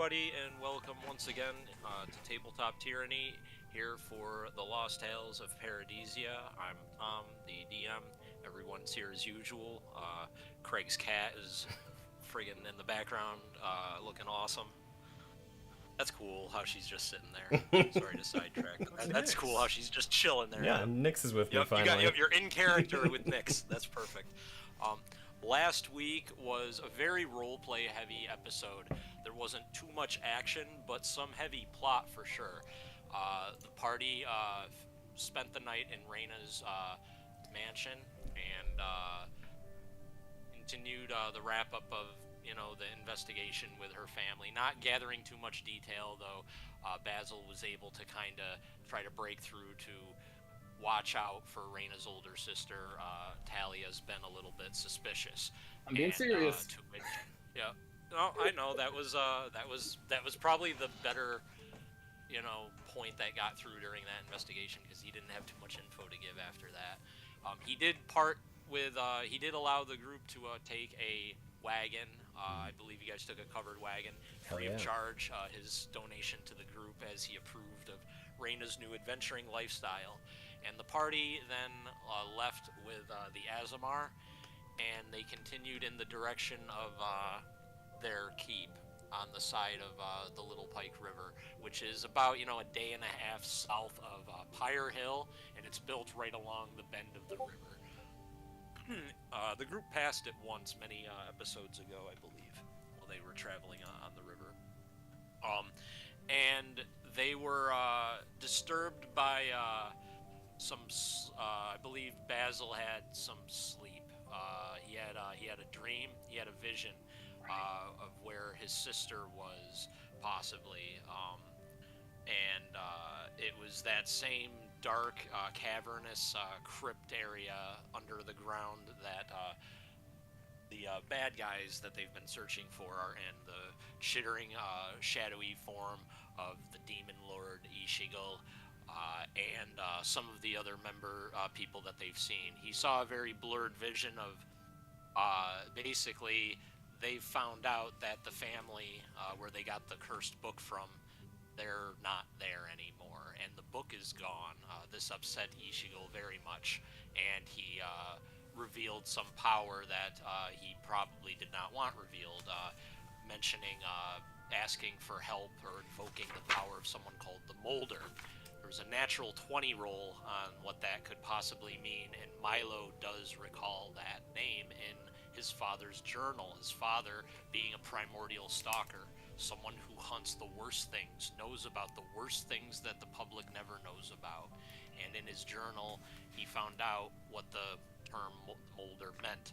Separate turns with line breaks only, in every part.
everybody, and welcome once again to Tabletop Tyranny, here for the Lost Tales of Paradisia. I'm Tom, the DM. Everyone's here as usual. Craig's cat is friggin' in the background, looking awesome. That's cool how she's just sitting there. Sorry to sidetrack, but that's cool how she's just chilling there.
Yeah, Nix is with me
Yep,
finally.
you're in character with Nyx. That's perfect. Um, Last week was a very roleplay heavy episode. There wasn't too much action, but some heavy plot for sure. The party spent the night in Reyna's mansion and continued the wrap up of the investigation with her family. Not gathering too much detail though. Basil was able to kind of try to break through to watch out for Reyna's older sister. Talia's been a little bit suspicious.
I'm being serious.
To which, yeah, no, I know that was probably the better point that got through during that investigation because he didn't have too much info to give after that. He did part with he did allow the group to take a wagon. I believe you guys took a covered wagon free of charge. His donation to the group as he approved of Reyna's new adventuring lifestyle. And the party then left with the Azamar, and they continued in the direction of their keep on the side of the Little Pike River, which is about a day and a half south of Pyre Hill, and it's built right along the bend of the river. The group passed it once many episodes ago, I believe, while they were traveling on the river. And they were disturbed by I believe Basil had some sleep. He had a dream. He had a vision of where his sister was possibly, and it was that same dark, cavernous crypt area under the ground that the bad guys that they've been searching for are in. The chittering, shadowy form of the demon lord Ishigal, and some of the other people that they've seen. He saw a very blurred vision of basically they've found out that the family where they got the cursed book from, they're not there anymore, and the book is gone. This upset Ishigal very much, and he revealed some power that he probably did not want revealed, mentioning asking for help or invoking the power of someone called the Molder. There was a natural 20 roll on what that could possibly mean, and Milo does recall that name in his father's journal. His father being a primordial stalker, someone who hunts the worst things, knows about the worst things that the public never knows about. And in his journal, he found out what the term Molder meant.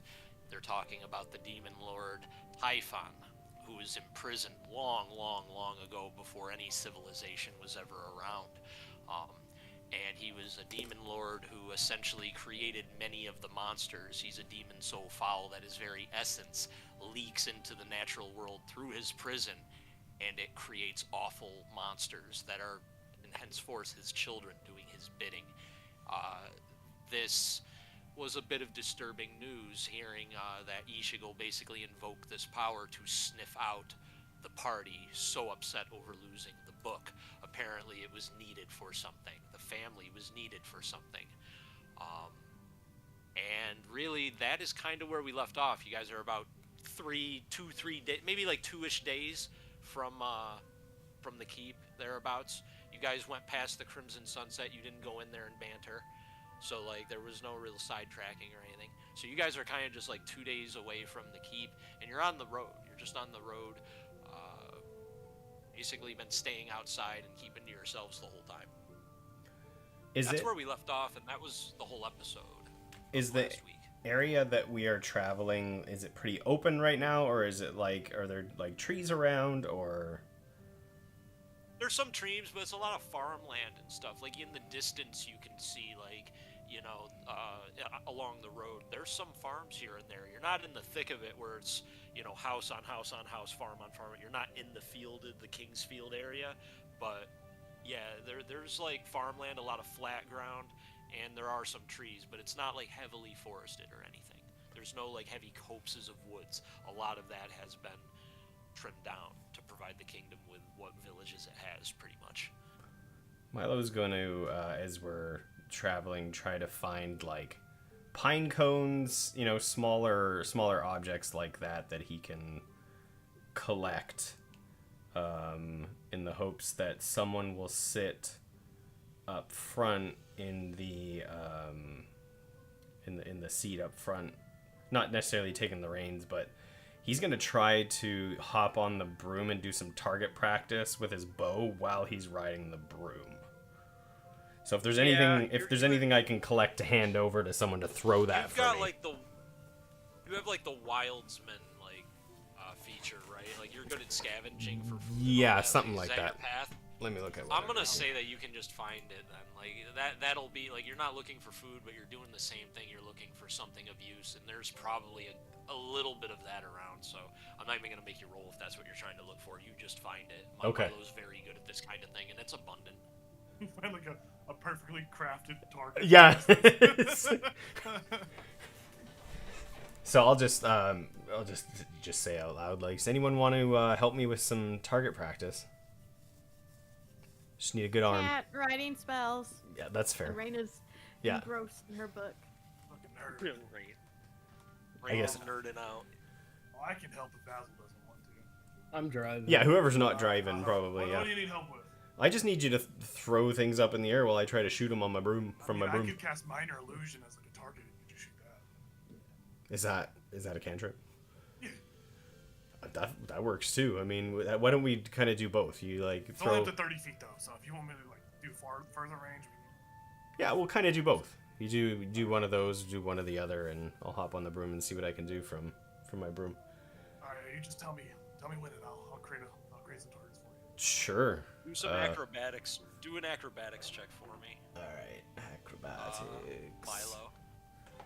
They're talking about the demon lord Typhon, who was imprisoned long, long, long ago before any civilization was ever around. And he was a demon lord who essentially created many of the monsters. He's a demon so foul that his very essence leaks into the natural world through his prison, and it creates awful monsters that are, and henceforth, his children doing his bidding. This was a bit of disturbing news, hearing that Ishigal basically invoked this power to sniff out the party, so upset over losing the book. Apparently it was needed for something. The family was needed for something. And really, that is kind of where we left off. You guys are about 3 days, maybe like 2-ish days from the keep, thereabouts. You guys went past the Crimson Sunset. You didn't go in there and banter. So, like, there was no real sidetracking or anything. So you guys are kind of just, like, 2 days away from the keep, and you're on the road. You're just on the road. Basically been staying outside and keeping to yourselves the whole time. That's where we left off, and that was the whole episode.
Is the area that we are traveling, is it pretty open right now, or is it like, are there like trees around, or?
There's some trees, but it's a lot of farmland and stuff. Like, in the distance, you can see, like, along the road, there's some farms here and there. You're not in the thick of it where it's, house on house on house, farm on farm. You're not in the field, the Kingsfield area, but yeah, there's like farmland, a lot of flat ground, and there are some trees, but it's not like heavily forested or anything. There's no like heavy copses of woods. A lot of that has been trimmed down to provide the kingdom with what villages it has, pretty much.
Milo's going to, as we're traveling, try to find like pine cones, you know, smaller objects like that he can collect, in the hopes that someone will sit up front in the in the seat up front, not necessarily taking the reins, but he's gonna try to hop on the broom and do some target practice with his bow while he's riding the broom. So if there's anything I can collect to hand over to someone to throw that for me.
You have like the wildsman feature, right? Like you're good at scavenging for food.
Yeah, something like
that.
that. Path? Let me look at.
I'm gonna say that you can just find it then. Like that'll be like you're not looking for food, but you're doing the same thing. You're looking for something of use, and there's probably a little bit of that around. So I'm not even gonna make you roll if that's what you're trying to look for. You just find it.
Okay.
Milo's very good at this kind of thing, and it's abundant.
You find like a perfectly crafted target.
Yeah. So I'll just say out loud, like, does anyone want to help me with some target practice? Just need a good arm.
Cat writing spells.
Yeah, that's fair.
Raina's engrossed in her book.
Fucking nerd.
Real great.
I guess
nerding out.
Well, I can help if Basil doesn't want to.
I'm driving.
Yeah, whoever's not driving, probably.
What do you need help with?
I just need you to throw things up in the air while I try to shoot them on my broom my broom.
I could cast minor illusion as like a target. Could you shoot that?
Is that a cantrip?
Yeah.
That works too. I mean, why don't we kind of do both? You like
It's
throw.
only up to 30 feet though, so if you want me to like do further range.
Yeah, we'll kind of do both. You do one of those, do one of the other, and I'll hop on the broom and see what I can do from my broom.
All right, you just tell me when, and I'll create some targets for you.
Sure.
Do some acrobatics. Do an acrobatics check for me.
All right, acrobatics.
Milo.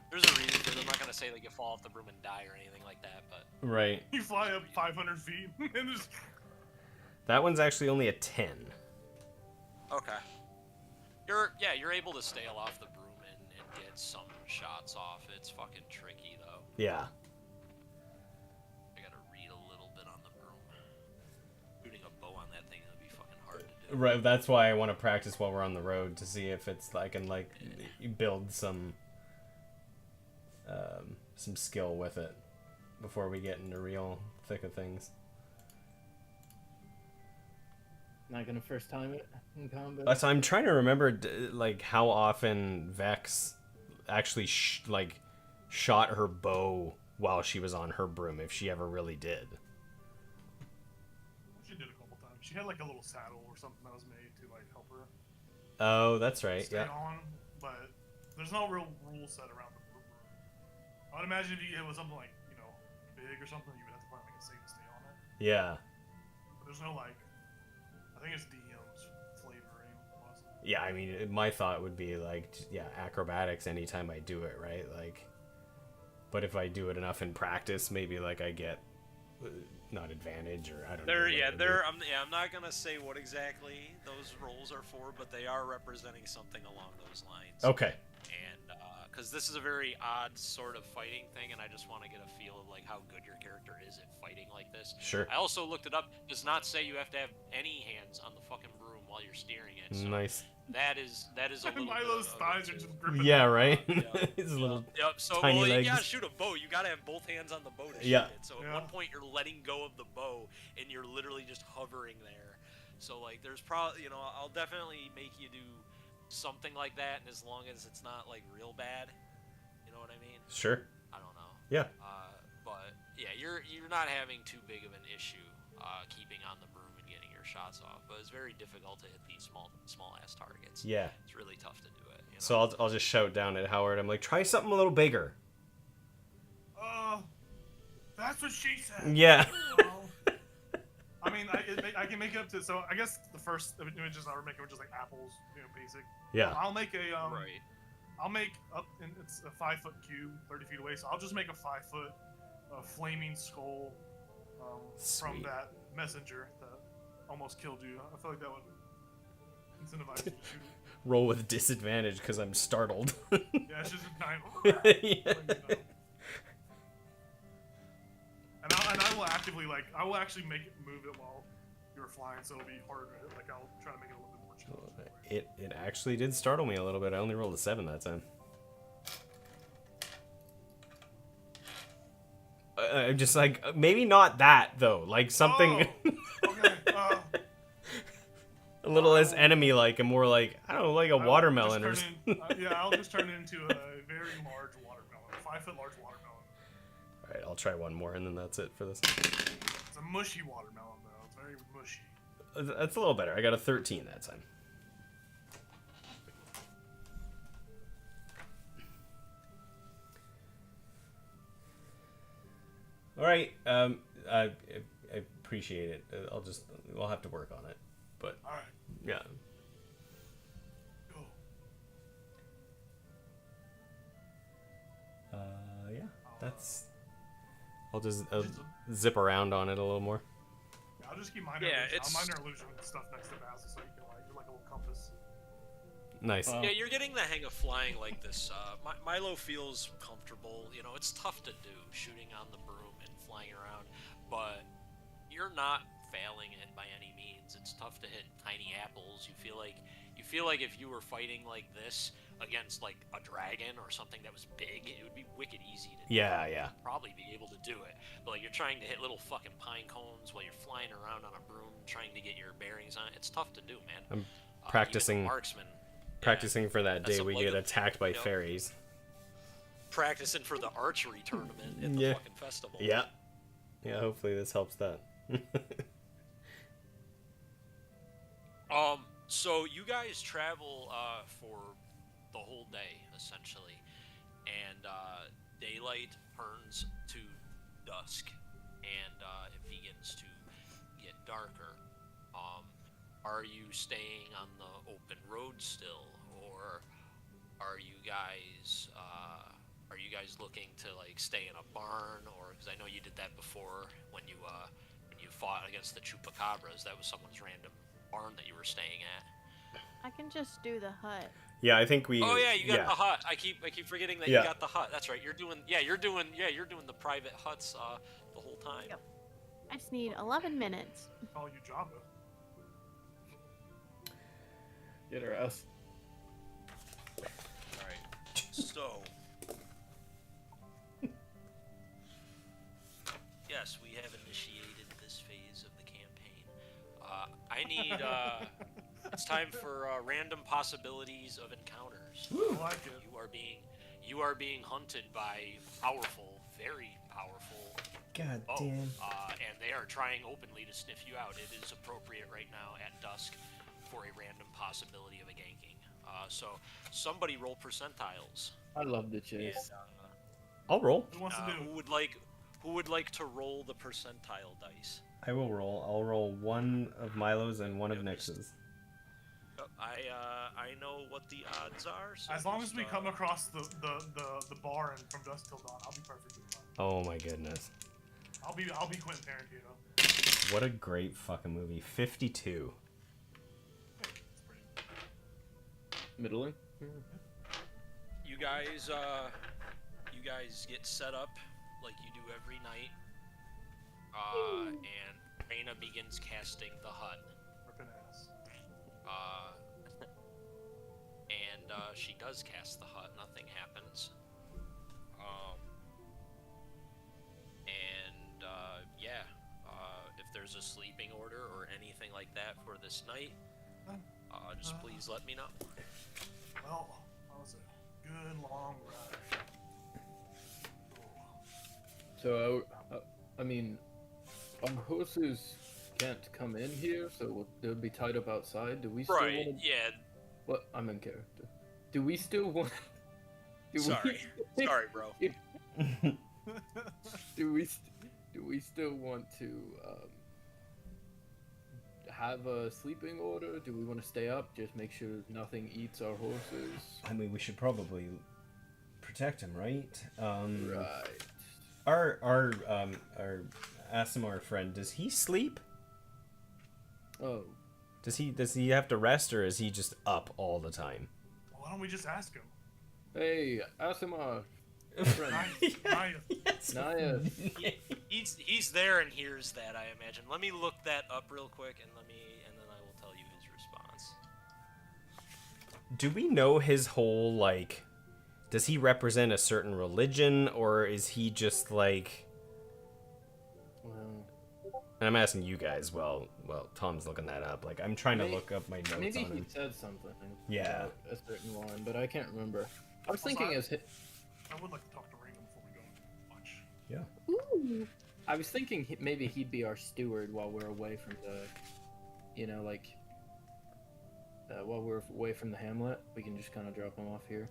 There's a reason for it. I'm not gonna say like you fall off the broom and die or anything like that, but
Right.
You fly up 500 feet and just.
That one's actually only a 10.
okay. You're able to sail off the broom and get some shots off. It's fucking tricky though.
Yeah.
I gotta read a little bit on the broom. Shooting a bow on that thing would be fucking hard to do.
Right. That's why I want to practice while we're on the road to see if it's I can build some skill with it before we get into real thick of things.
Not gonna first time it in combat.
So I'm trying to remember how often Vex actually shot her bow while she was on her broom, if she ever really did.
She did a couple times. She had like a little saddle or something that was made to like help her
Oh, that's right.
stay on, but there's no real rule set around the broom. I would imagine if it was something like big or something, you would have to find like a safe stay on it.
Yeah.
But there's no I think it's DM's flavoring.
Yeah, I mean, my thought would be acrobatics anytime I do it, right? But if I do it enough in practice, maybe I get not advantage or I don't know.
I'm not gonna say what exactly those rolls are for, but they are representing something along those lines.
Okay.
And because this is a very odd sort of fighting thing, and I just want to get a feel of how good your character is at fighting like this.
Sure.
I also looked it up. Does not say you have to have any hands on the fucking broom while you're steering it. So
Nice.
That is a little.
Milo's thighs are just gripping.
Yeah, right.
Yeah.
His little
So
tiny
you
legs.
gotta shoot a bow. You gotta have both hands on the bow to shoot it. So at one point you're letting go of the bow and you're literally just hovering there. So there's probably I'll definitely make you do something like that, and as long as it's not real bad, you know what I mean?
Sure.
I don't know.
Yeah.
But yeah, you're not having too big of an issue keeping on the broom and getting your shots off. But it's very difficult to hit these small ass targets.
Yeah.
It's really tough to do it.
So I'll just shout down at Howard. I'm like, try something a little bigger.
That's what she said.
Yeah.
I mean, I can make it up to. So I guess the first images I were making were just apples, basic.
Yeah.
I'll make a
right.
I'll make and it's a 5-foot cube, 30 feet away. So I'll just make a 5-foot flaming skull from that messenger that almost killed you. I feel like that would incentivize you to shoot it.
Roll with disadvantage because I'm startled.
Yeah, it's just a 9.
Yeah.
And I will actively I will actually make it move it while you're flying, so it'll be harder to hit. Like I'll try to make it a little bit more challenging.
It actually did startle me a little bit. I only rolled a 7 that time. I'm just like, maybe not that though. Like something
Okay.
a little less enemy-like and more like, I don't know, like a watermelon or something.
I'll just turn it into a very large watermelon, 5-foot large watermelon.
All right, I'll try one more and then that's it for this.
It's a mushy watermelon though. It's very mushy.
That's a little better. I got a 13 that time. All right. I appreciate it. We'll have to work on it, but
All right.
yeah.
Go.
Yeah. That's. I'll just zip around on it a little more.
I'll just keep minor
Yeah,
illusion.
it's-
I'll minor illusion stuff next to Basil, so you can you're like a little compass.
Nice.
Yeah, you're getting the hang of flying like this. Milo feels comfortable. You know, it's tough to do, shooting on the broom and flying around, but you're not failing it by any means. It's tough to hit tiny apples. You feel like if you were fighting like this against like a dragon or something that was big, it would be wicked easy to do.
Yeah.
You'd probably be able to do it. But like you're trying to hit little fucking pine cones while you're flying around on a broom, trying to get your bearings on it. It's tough to do, man.
I'm
Even
practicing.
the marksman.
Practicing for that
That's
day
a
we
leg
get
of-
attacked by
you know?
fairies.
Practicing for the archery tournament at the
Yeah.
fucking festival.
Yeah. Yeah, hopefully this helps that.
So you guys travel for the whole day essentially, and daylight turns to dusk, and it begins to get darker. Are you staying on the open road still, or are you guys looking to like stay in a barn, or because I know you did that before when you fought against the chupacabras, that was someone's random barn that you were staying at.
I can just do the hut.
Yeah, I think we.
Oh yeah, you got the hut. I keep forgetting that
Yeah.
you got the hut. That's right. You're doing the private huts the whole time.
Yep. I just need 11 minutes.
Call you Jabba.
Get her ass.
All right. So yes, we have initiated this phase of the campaign. I need. It's time for random possibilities of encounters.
I like it.
You are being hunted by powerful, very powerful
God
foe,
damn.
and they are trying openly to sniff you out. It is appropriate right now at dusk for a random possibility of a ganking. So somebody roll percentiles.
I love the
And,
chase.
I'll roll.
Who wants to do?
who would like to roll the percentile dice?
I will roll. I'll roll one of Milo's and one of Nix's.
I know what the odds are. So
As long as
just,
we come across the bar and from dusk till dawn, I'll be perfectly fine.
Oh my goodness.
I'll be Quentin Tarantino.
What a great fucking movie. 52.
It's pretty.
Middling.
you guys get set up like you do every night, and Reyna begins casting the hut.
Ripping ass.
And she does cast the hut. Nothing happens. If there's a sleeping order or anything like that for this night, just please let me know.
Well, that was a good long ride.
So, I mean, our horses can't come in here, so they'll be tied up outside. Do we still
Right?
want to...
Yeah.
What? I'm in character. Do we still want...
Sorry. Sorry, bro.
Do we still want to have a sleeping order? Do we want to stay up? Just make sure nothing eats our horses.
I mean, we should probably protect him, right?
Right.
Our Asimar friend, does he sleep?
Oh,
Does he have to rest, or is he just up all the time?
Why don't we just ask him?
hey, Asimar, friend.
Naya.
Yes.
Naya.
He he's there and hears that, I imagine. Let me look that up real quick, and then I will tell you his response.
Do we know his whole, like, does he represent a certain religion, or is he just like?
Well,
And I'm asking you guys. Well, Tom's looking that up. Like, I'm trying to look up my notes
maybe
on
he
him.
said something.
Yeah.
about a certain one, but I can't remember. I was
Also,
thinking
I would like to talk to Ringham before we go and watch.
Yeah.
Ooh.
I was thinking maybe he'd be our steward while we're away from the, while we're away from the hamlet. We can just kind of drop him off here.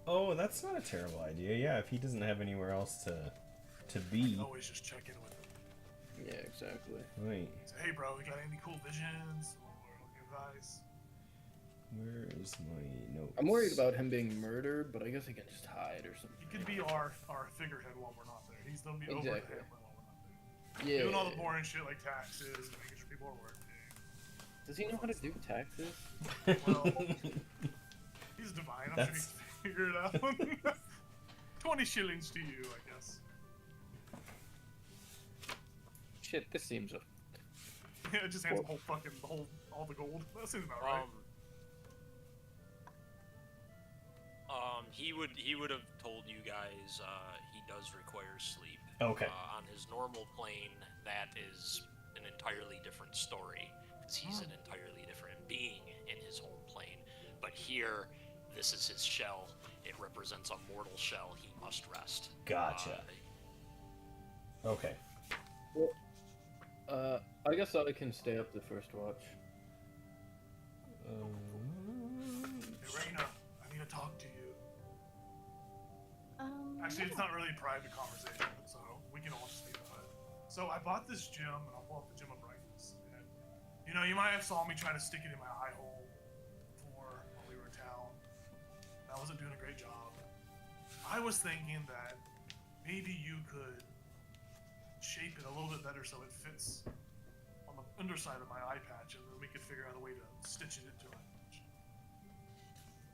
Oh, that's not a terrible idea. Yeah, if he doesn't have anywhere else to be.
Always just check in with him.
Yeah, exactly.
Wait,
Say, hey, bro, you got any cool visions or advice?
where is my notes?
I'm worried about him being murdered, but I guess he can just hide or something.
He could be our figurehead while we're not there. He's gonna be over the
Exactly.
hamlet while we're not there.
Yeah.
Doing all the boring shit like taxes and making sure people are working.
Does he know how to do taxes?
Well, he's divine. I'm sure he
That's-
can figure it out. 20 shillings to you, I guess.
Shit, this seems
Yeah, it just hands all the gold. That seems about right.
He would have told you guys he does require sleep.
Okay.
On his normal plane, that is an entirely different story, because he's an entirely different being in his home plane. But here, this is his shell. It represents a mortal shell. He must rest.
Gotcha. Okay.
I guess I can stay up the first watch.
Hey, Raina, I need to talk to you. Actually, it's
yeah.
not really a private conversation, so we can all just leave it. So I bought this gem, and I'll pull up the Gem of Brightness. And, you might have saw me try to stick it in my eye hole before when we were in town. I wasn't doing a great job. I was thinking that maybe you could shape it a little bit better so it fits on the underside of my eye patch, and then we could figure out a way to stitch it into it.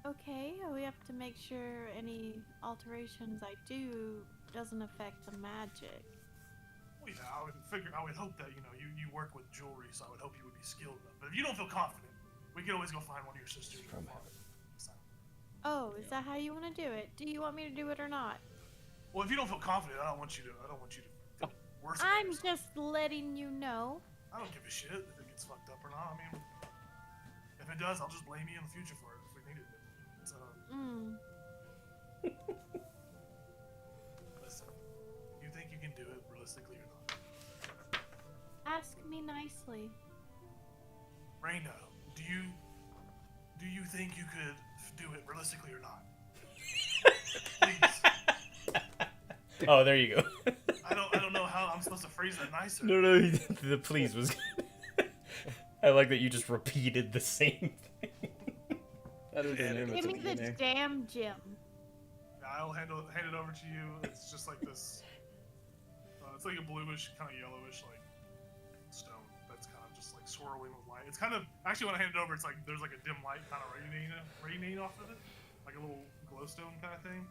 Okay, we have to make sure any alterations I do doesn't affect the magic.
Well, yeah, I would hope that you work with jewelry, so I would hope you would be skilled enough. But if you don't feel confident, we could always go find one of your sisters.
From
Oh, is that how you want to do it? Do you want me to do it or not?
Well, if you don't feel confident, I don't want you to feel worse. about
I'm
yourself.
just letting you know.
I don't give a shit if it gets fucked up or not. I mean, if it does, I'll just blame you in the future for it if we need it. So, listen, you think you can do it realistically or not?
Ask me nicely.
Raina, do you think you could do it realistically or not? Please.
Oh, there you go.
I don't know how I'm supposed to phrase that nicer.
No, the please was. I like that you just repeated the same thing.
That is the name
Give
of
me
the
the
beginning.
damn gem.
I'll hand it over to you. It's just like this. It's like a bluish, kind of yellowish, like stone that's kind of just like swirling with light. It's kind of actually when I hand it over, it's like there's like a dim light kind of radiating off of it, like a little glowstone kind of thing.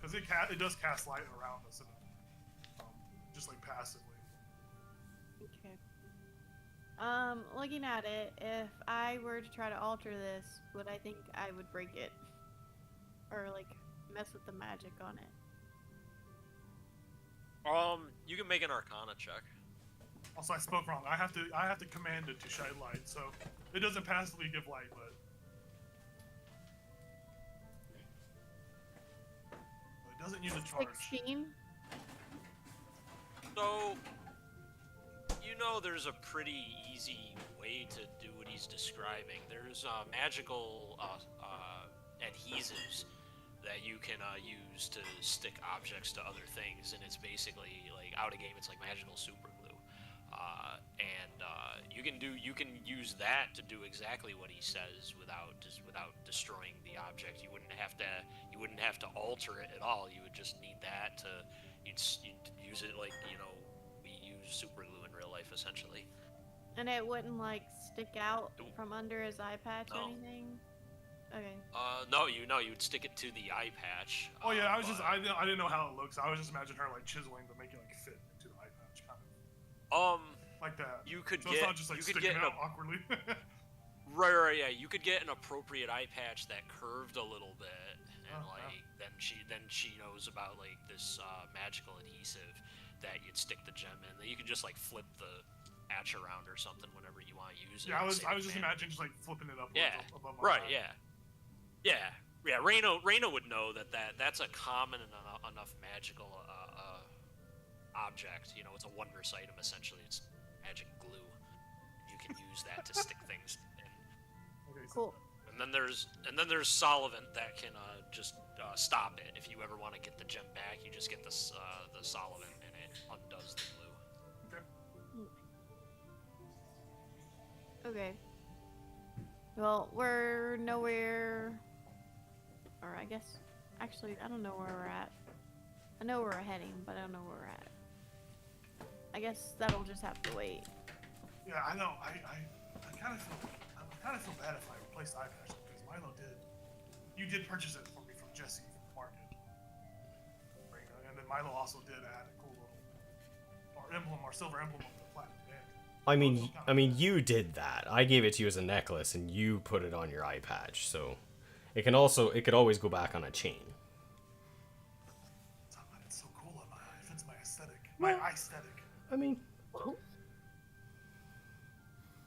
Because it does cast light around us, and just like passively.
Okay. Looking at it, if I were to try to alter this, would I think I would break it? Or, like, mess with the magic on it?
You can make an Arcana check.
Also, I spoke wrong. I have to command it to shine light, so it doesn't passively give light, but it doesn't use a charge.
16?
So, there's a pretty easy way to do what he's describing. There's magical adhesives that you can use to stick objects to other things, and it's basically like out of game. It's like magical super glue, and you can use that to do exactly what he says without destroying the object. You wouldn't have to alter it at all. You would just need that to you'd use it like we use super glue in real life essentially.
And it wouldn't, like, stick out from under his eye patch or
No.
anything? Okay.
No, you'd stick it to the eye patch.
Oh yeah, I
but-
didn't know how it looks. I was just imagining her like chiseling to make it like fit into the eye like that.
You could
So
get
it's not just like
you could
sticking
get
out awkwardly.
right, yeah. You could get an appropriate eye patch that curved a little bit, and
Oh, wow.
then she knows about like this magical adhesive that you'd stick the gem in. That you can just like flip the patch around or something whenever you want to use it.
Yeah, I
and
was
save
just
mana.
imagining just like flipping it up.
Yeah,
Above my
right,
eye.
yeah. Reno would know that's a common enough magical object. You know, it's a wondrous item essentially. It's magic glue. You can use that to stick things in.
Okay, so
Cool.
And then there's solvent that can just stop it. If you ever want to get the gem back, you just get the solvent and it undoes the glue.
Okay.
Okay. Well, we're nowhere. Or I guess, actually, I don't know where we're at. I know where we're heading, but I don't know where we're at. I guess that'll just have to wait.
Yeah, I know. I kind of feel bad if I replaced eye patch because Milo did. You did purchase it for me from Jesse from the market. Right, and then Milo also did add a cool little emblem or silver emblem of the platinum band.
I mean, you did that. I gave it to you as a necklace, and you put it on your eye patch. So, it could always go back on a chain.
It's so cool on my eye. It fits my aesthetic. My aesthetic.
I mean,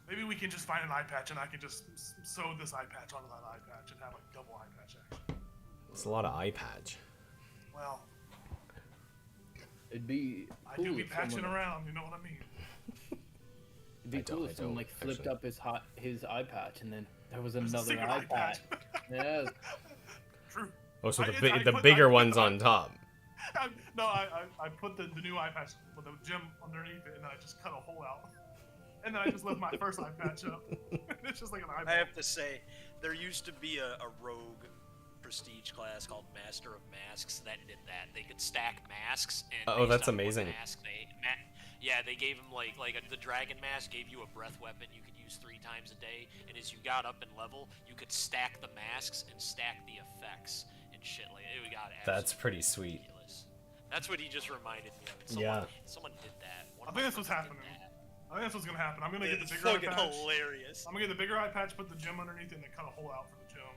Maybe we can just find an eye patch and I can just sew this eye patch onto that eye patch and have like double eye patch action.
it's a lot of eye patch.
Well,
It'd be
I
cool
do be
if
patching
someone,
around, you know what I mean?
It'd be
I
cool
don't-
if someone like flipped
actually.
up his eye patch and then there was
There's a
another
secret
eye
eye patch.
patch. Yeah.
True.
Oh, so
I
the
put-
bigger
I-
ones on top.
I put the new eye patch with the gem underneath it and then I just cut a hole out. And then I just left my first eye patch up. It's just like an eyeball.
I have to say, there used to be a rogue prestige class called Master of Masks that did that. They could stack masks. And
Oh,
based
that's
on what
amazing.
Mask
They gave him the dragon mask gave you a breath weapon you could use 3 times a day, and as you got up in level, you could stack the masks and stack the effects and shit like it got
That's
absolutely
pretty sweet.
ridiculous. That's what he just reminded me of. Someone did that. One
I
of
think
my
that's what's
friends did
happening.
that.
I think that's what's gonna happen. I'm gonna get the
It's
bigger eye
fucking
patch.
hilarious.
I'm gonna get the bigger eye patch, put the gem underneath it, and then cut a hole out for the gem.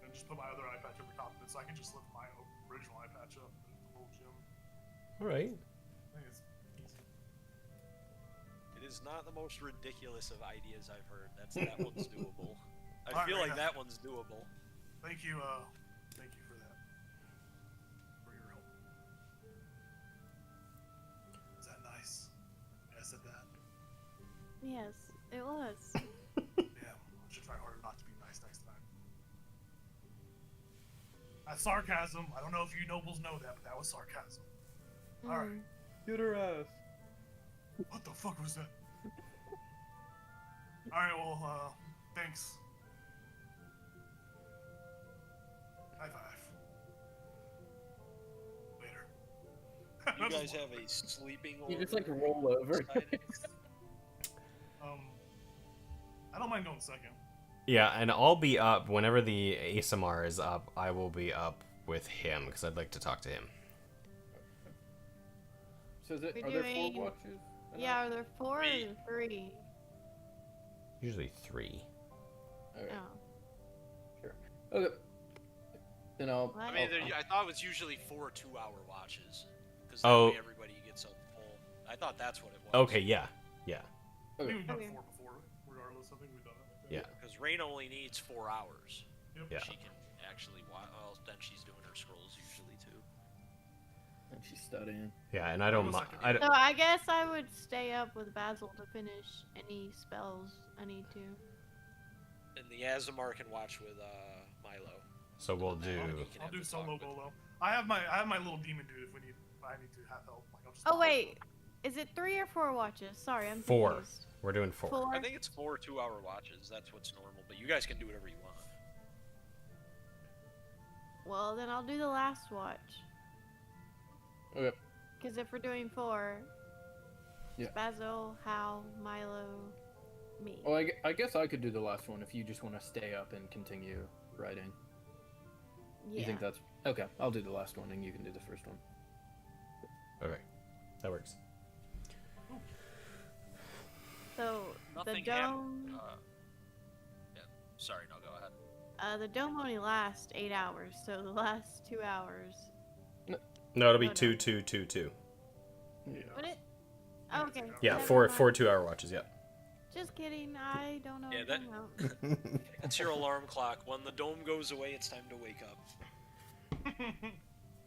And just put my other eye patch over top of it so I can just lift my original eye patch up and the whole gem.
All right.
I think it's easy.
It is not the most ridiculous of ideas I've heard. That one's doable. I
Alright,
feel like
yeah.
that one's doable.
Thank you for that. For your help. Is that nice? Yeah, I said that.
Yes, it was.
Yeah, I should try harder not to be nice next time. That's sarcasm. I don't know if you nobles know that, but that was sarcasm. Alright.
Mm.
Get her ass.
What the fuck was that? Alright, well, thanks. High five. Later.
You guys have a sleeping
You just
order
like roll over.
decided?
I don't mind going second.
Yeah, and I'll be up whenever the ASMR is up. I will be up with him because I'd like to talk to him.
So is it,
We're
are there
doing-
4 watches?
Yeah, are there 4 or
3.
3?
Usually 3.
Okay.
Oh.
Okay. Then I'll.
What?
I mean,
I'll-
I thought it was usually 4 2-hour watches, because
Oh.
that way everybody gets a full. I thought that's what it was.
Okay, yeah.
I think we've done
Okay.
4 before, regardless. I think we've done it.
Yeah.
Because Rain only needs 4 hours.
Yep.
Yeah.
She can actually watch. Well, then she's doing her scrolls usually too.
And she's studying.
Yeah, and I don't
Almost
mind.
like a-
So I guess I would stay up with Basil to finish any spells I need to.
And the Azamar can watch with Milo.
So we'll
And then
do.
Melanie can
I'll
have
do
the talk
solo
with-
bolo. I have my little demon dude if I need to have help. Like, I'll just
Oh wait, is it 3 or 4 watches? Sorry, I'm
4.
confused.
We're doing 4.
4.
I think it's 4 2-hour watches. That's what's normal. But you guys can do whatever you want.
Well, then I'll do the last watch.
Okay.
Because if we're doing 4,
Yeah.
Basil, Hal, Milo, me.
Well, I guess I could do the last one if you just want to stay up and continue writing.
Yeah.
You think that's okay? I'll do the last one, and you can do the first one.
Okay. That works.
nothing happened. Yeah. Sorry, no, go ahead.
The dome only lasts 8 hours, so the last 2 hours.
No, it'll be
No, no.
2, 2, 2, 2.
Yeah.
Would it? Oh, okay.
Yeah,
never
four
mind.
2-hour watches. Yeah.
Just kidding. I don't know.
Yeah,
what
that-
I'm talking about.
It's your alarm clock. When the dome goes away, it's time to wake up.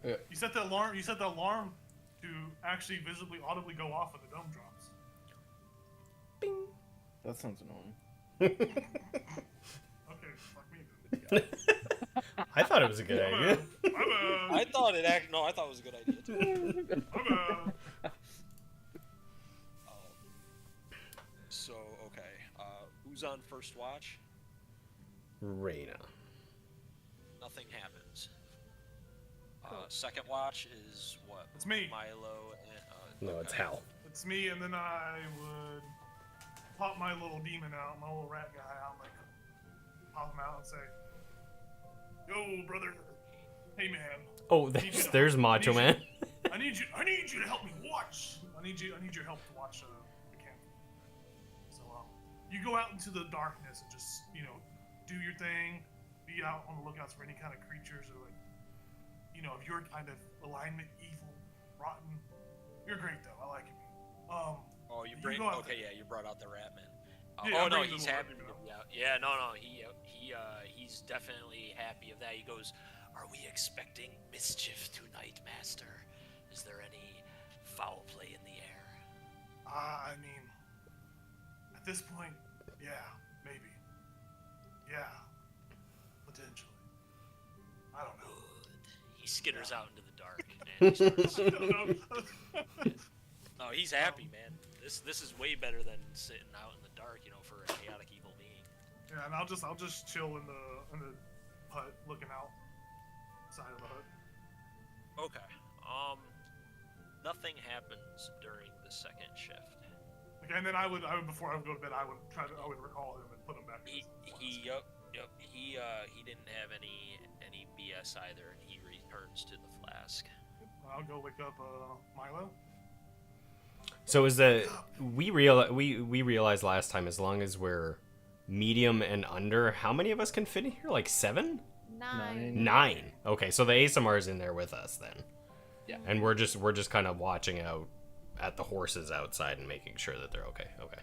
You set the alarm. You set the alarm to actually visibly, audibly go off when the dome drops.
That sounds annoying.
Okay, fuck me then.
I thought it was a good
My
idea.
bad. My
I thought it was a good idea too.
bad. My bad.
So okay, who's on first watch?
Reyna.
Nothing happens. Second watch is what?
It's me.
Milo. And,
No, it's
okay.
Hal.
It's me, and then I would pop my little demon out, my little rat guy out, like pop him out and say, "Yo, brother, hey man,
Oh, there's Macho Man.
I need you to help me watch. I need your help to watch the camp. So you go out into the darkness and just do your thing. Be out on the lookouts for any kind of creatures or like of your kind of alignment, evil, rotten. You're great though. I like you.
Oh, you bring.
go out
Okay, yeah, you brought out the rat man.
Yeah,
Oh
I'm
no,
bringing
he's
the
happy
little
to
rat
be out. Yeah, no, he's definitely happy of that. He goes, "Are we expecting mischief tonight, Master? Is there any foul play in the air?"
I mean, at this point, yeah, maybe. Yeah, potentially. I don't know.
He skitters out into the dark. And he starts,
I don't know.
no, he's happy, man. This is way better than sitting out in the dark, for a chaotic evil being.
Yeah, and I'll just chill in the hut, looking out side of the hut.
Okay. Nothing happens during the second shift.
Okay, and then I would before I would go to bed, I would recall him and put him back. in his
Yep. He didn't have any BS either, and he returns to the flask.
I'll go wake up Milo.
So we realized last time, as long as we're medium and under, how many of us can fit in here? Like 7?
9.
9. Okay, so the ASMR's in there with us then.
Yeah.
And we're just kind of watching out at the horses outside and making sure that they're okay. Okay.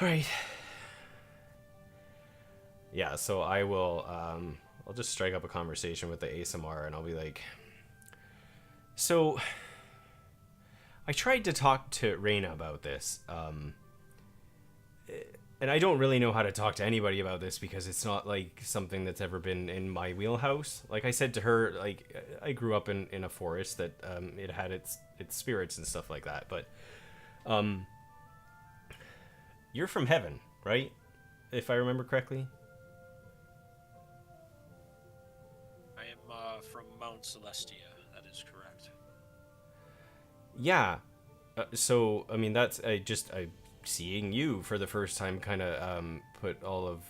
All right. Yeah, so I will I'll just strike up a conversation with the ASMR and I'll be like, so I tried to talk to Reyna about this, and I don't really know how to talk to anybody about this because it's not like something that's ever been in my wheelhouse. Like I said to her, like I grew up in a forest that it had its spirits and stuff like that. But you're from heaven, right? If I remember correctly.
I am from Mount Celestia. That is correct.
Yeah. So I mean, that's I seeing you for the first time kind of put all of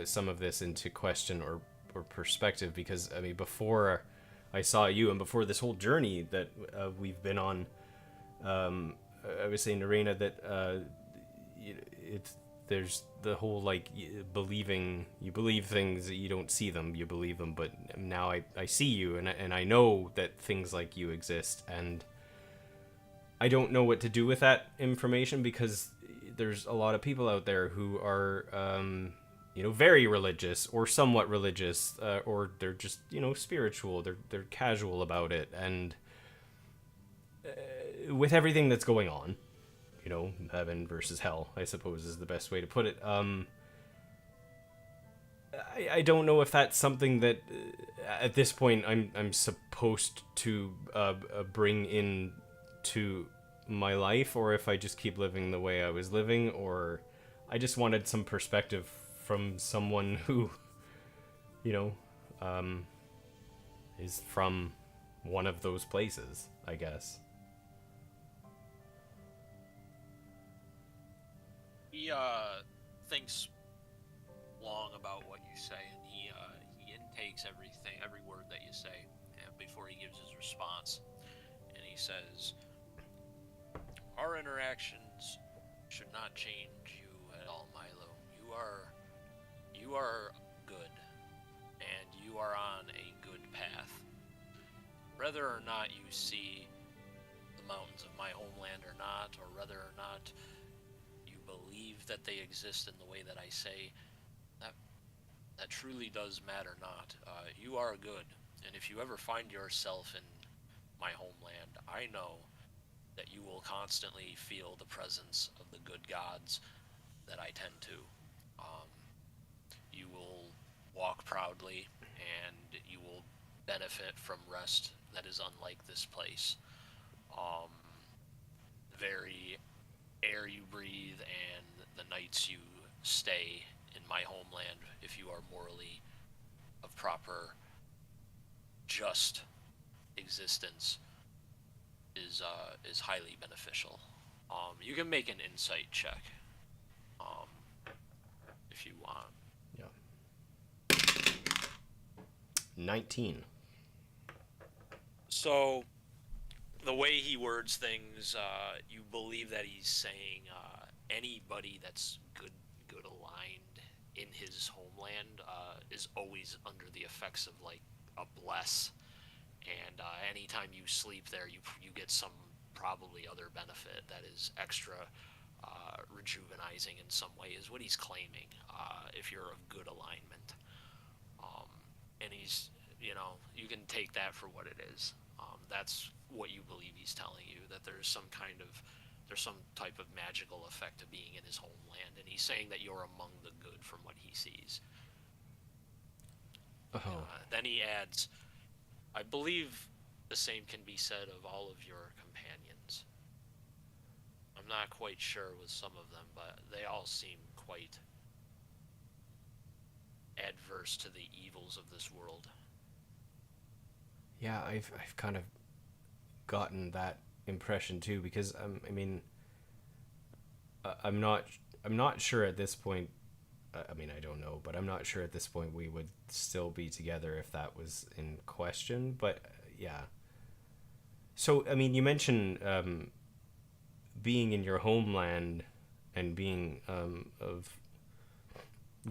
some of this into question or perspective, because I mean, before I saw you and before this whole journey that we've been on, I was saying to Reyna that there's the whole like you believe things, you don't see them, you believe them, but now I see you and I know that things like you exist, and I don't know what to do with that information because there's a lot of people out there who are very religious or somewhat religious, or they're just spiritual, they're casual about it, and with everything that's going on, heaven versus hell, I suppose is the best way to put it. I don't know if that's something that at this point I'm supposed to bring in to my life, or if I just keep living the way I was living, or I just wanted some perspective from someone who is from one of those places, I guess.
He thinks long about what you say, and he intakes every word that you say, before he gives his response. And he says, "Our interactions should not change you
you are good, and you are on a good path. Whether or not you see the mountains of my homeland or not, or whether or not you believe that they exist in the way that I say, that truly does matter not. You are good, and if you ever find yourself in my homeland, I know that you will constantly feel the presence of the good gods that I tend to. Um, you will walk proudly, and you will benefit from rest that is unlike this place. Um, the very air you breathe and the nights you stay in my homeland, if you are morally of proper, just existence, is highly beneficial. You can make an insight check, um, if you want.
Yeah. 19.
So, the way he words things, you believe that he's saying anybody that's good aligned in his homeland is always under the effects of like a bless, and anytime you sleep there, you get some probably other benefit that is extra rejuvenizing in some way, is what he's claiming. If you're of good alignment, and he's, you can take that for what it is. That's what you believe he's telling you, that there's some type of magical effect of being in his homeland, and he's saying that you're among the good from what he sees. Then he adds, I believe the same can be said of all of your companions. I'm not quite sure with some of them, but they all seem quite adverse to the evils of this world.
Yeah, I've kind of gotten that impression too, because I mean, I'm not sure at this point. I mean, I don't know, but I'm not sure at this point we would still be together if that was in question. But yeah. So I mean, you mentioned being in your homeland and being of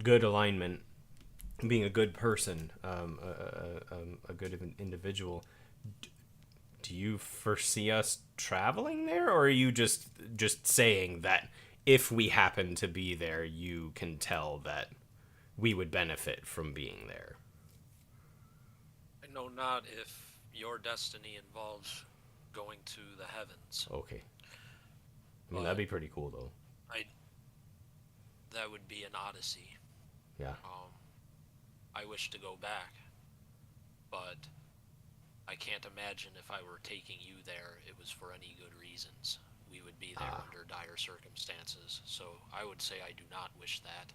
good alignment, being a good person, a good individual. Do you foresee us traveling there, or are you just saying that if we happen to be there, you can tell that we would benefit from being there?
I know not if your destiny involves going to the heavens.
Okay. I mean, that'd be pretty cool, though.
That would be an odyssey.
Yeah.
I wish to go back, but I can't imagine if I were taking you there, it was for any good reasons. We would be there under dire circumstances, so I would say I do not wish that.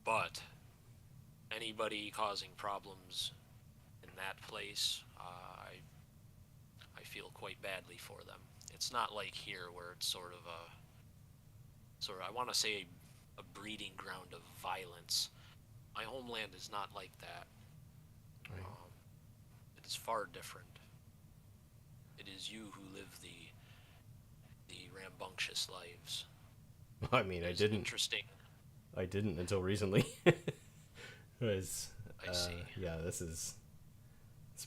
But anybody causing problems in that place, I feel quite badly for them. It's not like here where it's sort of I want to say a breeding ground of violence. My homeland is not like that.
Right.
It is far different. It is you who live the rambunctious lives.
I mean, I didn't.
Interesting.
I didn't until recently. I
see.
Yeah, it's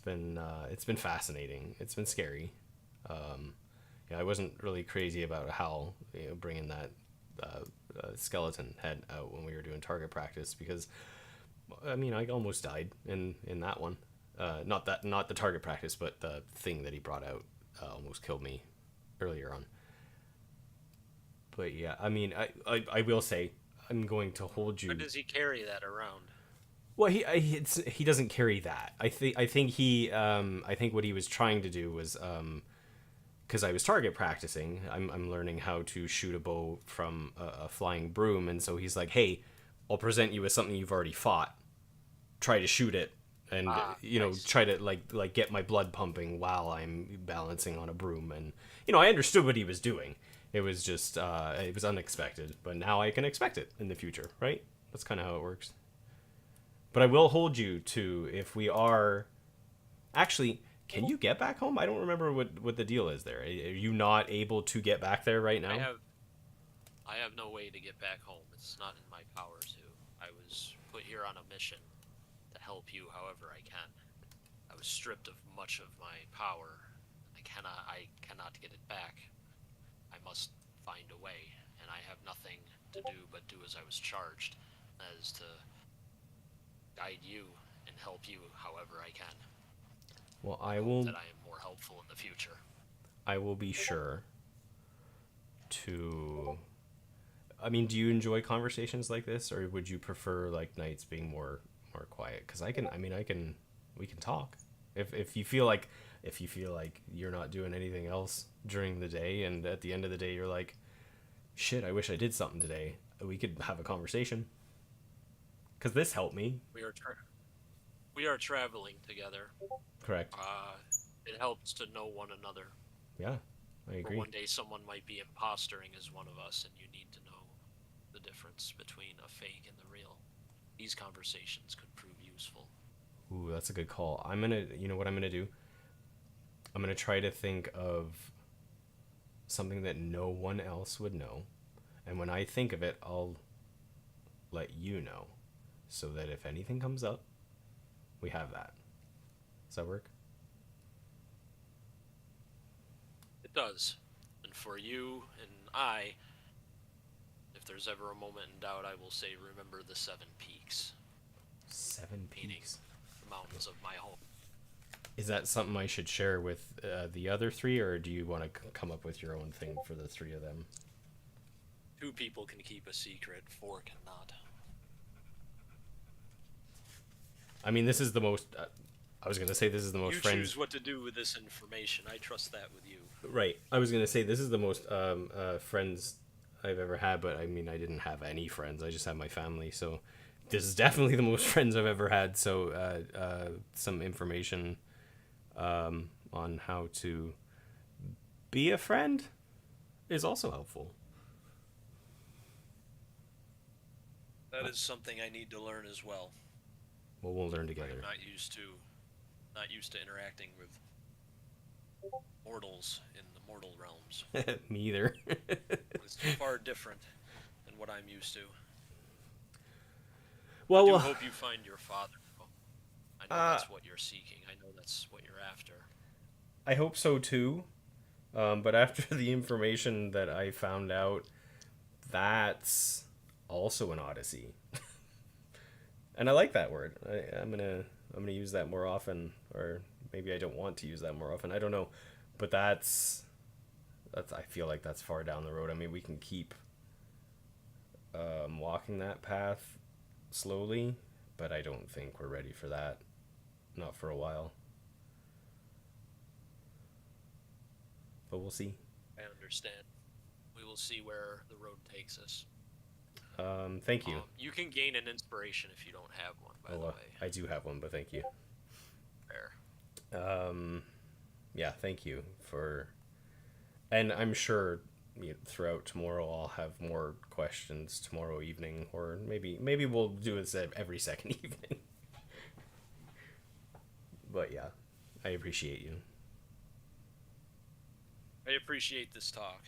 been fascinating. It's been scary. Yeah, I wasn't really crazy about how bringing that skeleton head out when we were doing target practice, because I mean, I almost died in that one. Not the target practice, but the thing that he brought out almost killed me earlier on. But yeah, I mean, I will say I'm going to hold you.
Why does he carry that around?
Well, he doesn't carry that. I think what he was trying to do was because I was target practicing. I'm learning how to shoot a bow from a flying broom, and so he's like, "Hey, I'll present you with something you've already fought. Try to shoot it, and
nice.
try to like get my blood pumping while I'm balancing on a broom." And I understood what he was doing. It was just it was unexpected, but now I can expect it in the future, right? That's kind of how it works. But I will hold you to, if we are actually. Can you get back home? I don't remember what the deal is there. Are you not able to get back there right now?
I have no way to get back home. It's not in my power to. I was put here on a mission to help you however I can. I was stripped of much of my power. I cannot get it back. I must find a way, and I have nothing to do but do as I was charged, that is to guide you and help you however I can.
Well,
I hope that I am more helpful in the future.
I will be sure to. I mean, do you enjoy conversations like this, or would you prefer like nights being more quiet? Because I can. I mean, I can. We can talk. If you feel like you're not doing anything else during the day, and at the end of the day you're like, shit, I wish I did something today. We could have a conversation. Because this helped me.
We are traveling together.
Correct.
It helps to know one another.
Yeah, I agree.
For one day someone might be impostoring as one of us, and you need to know the difference between a fake and the real. These conversations could prove useful.
Ooh, that's a good call. You know what I'm gonna do? I'm gonna try to think of something that no one else would know, and when I think of it, I'll let you know, so that if anything comes up, we have that. Does that work?
It does. And for you and I, if there's ever a moment in doubt, I will say, remember the 7 peaks.
7 peaks.
The mountains of my home.
Is that something I should share with the other 3, or do you want to come up with your own thing for the 3 of them?
2 people can keep a secret, 4 cannot.
I mean, this is the most. I was gonna say this is the most.
You
friends.
choose what to do with this information. I trust that with you.
Right. I was gonna say this is the most friends I've ever had, but I mean, I didn't have any friends. I just had my family. So this is definitely the most friends I've ever had. So some information on how to be a friend is also helpful.
That is something I need to learn as well.
Well, we'll learn together.
I'm not used to interacting with mortals in the mortal realms.
Me either.
It's far different than what I'm used to.
Well,
I do hope you find your father. I know that's what you're seeking. I know that's what you're after.
I hope so too. But after the information that I found out, that's also an odyssey. And I like that word. I'm gonna use that more often, or maybe I don't want to use that more often. I don't know, but that's I feel like that's far down the road. I mean, we can keep walking that path slowly, but I don't think we're ready for that. Not for a while. But we'll see.
I understand. We will see where the road takes us.
Thank you.
You can gain an inspiration if you don't have one, by the way.
I do have one, but thank you.
Fair.
Yeah, thank you for... And I'm sure throughout tomorrow I'll have more questions tomorrow evening, or maybe we'll do this every second evening. But yeah, I appreciate you.
I appreciate this talk.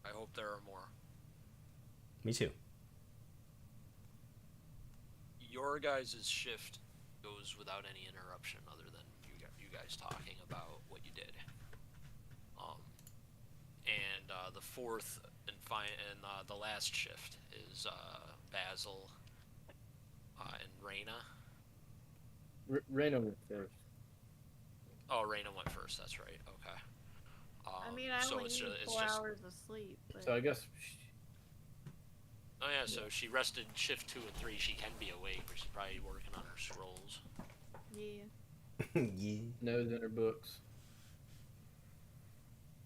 I hope there are more.
Me too.
Your guys' shift goes without any interruption other than you guys talking about what you did. And the fourth and the last shift is Basil and Reyna.
Reyna went first.
Oh, Reyna went first. That's right. Okay.
I mean, I only need 4 hours of sleep. But...
So I guess.
Oh yeah, so she rested shift 2 and 3. She can be awake, but she's probably working on her scrolls.
Yeah.
Yeah.
Nose in her books.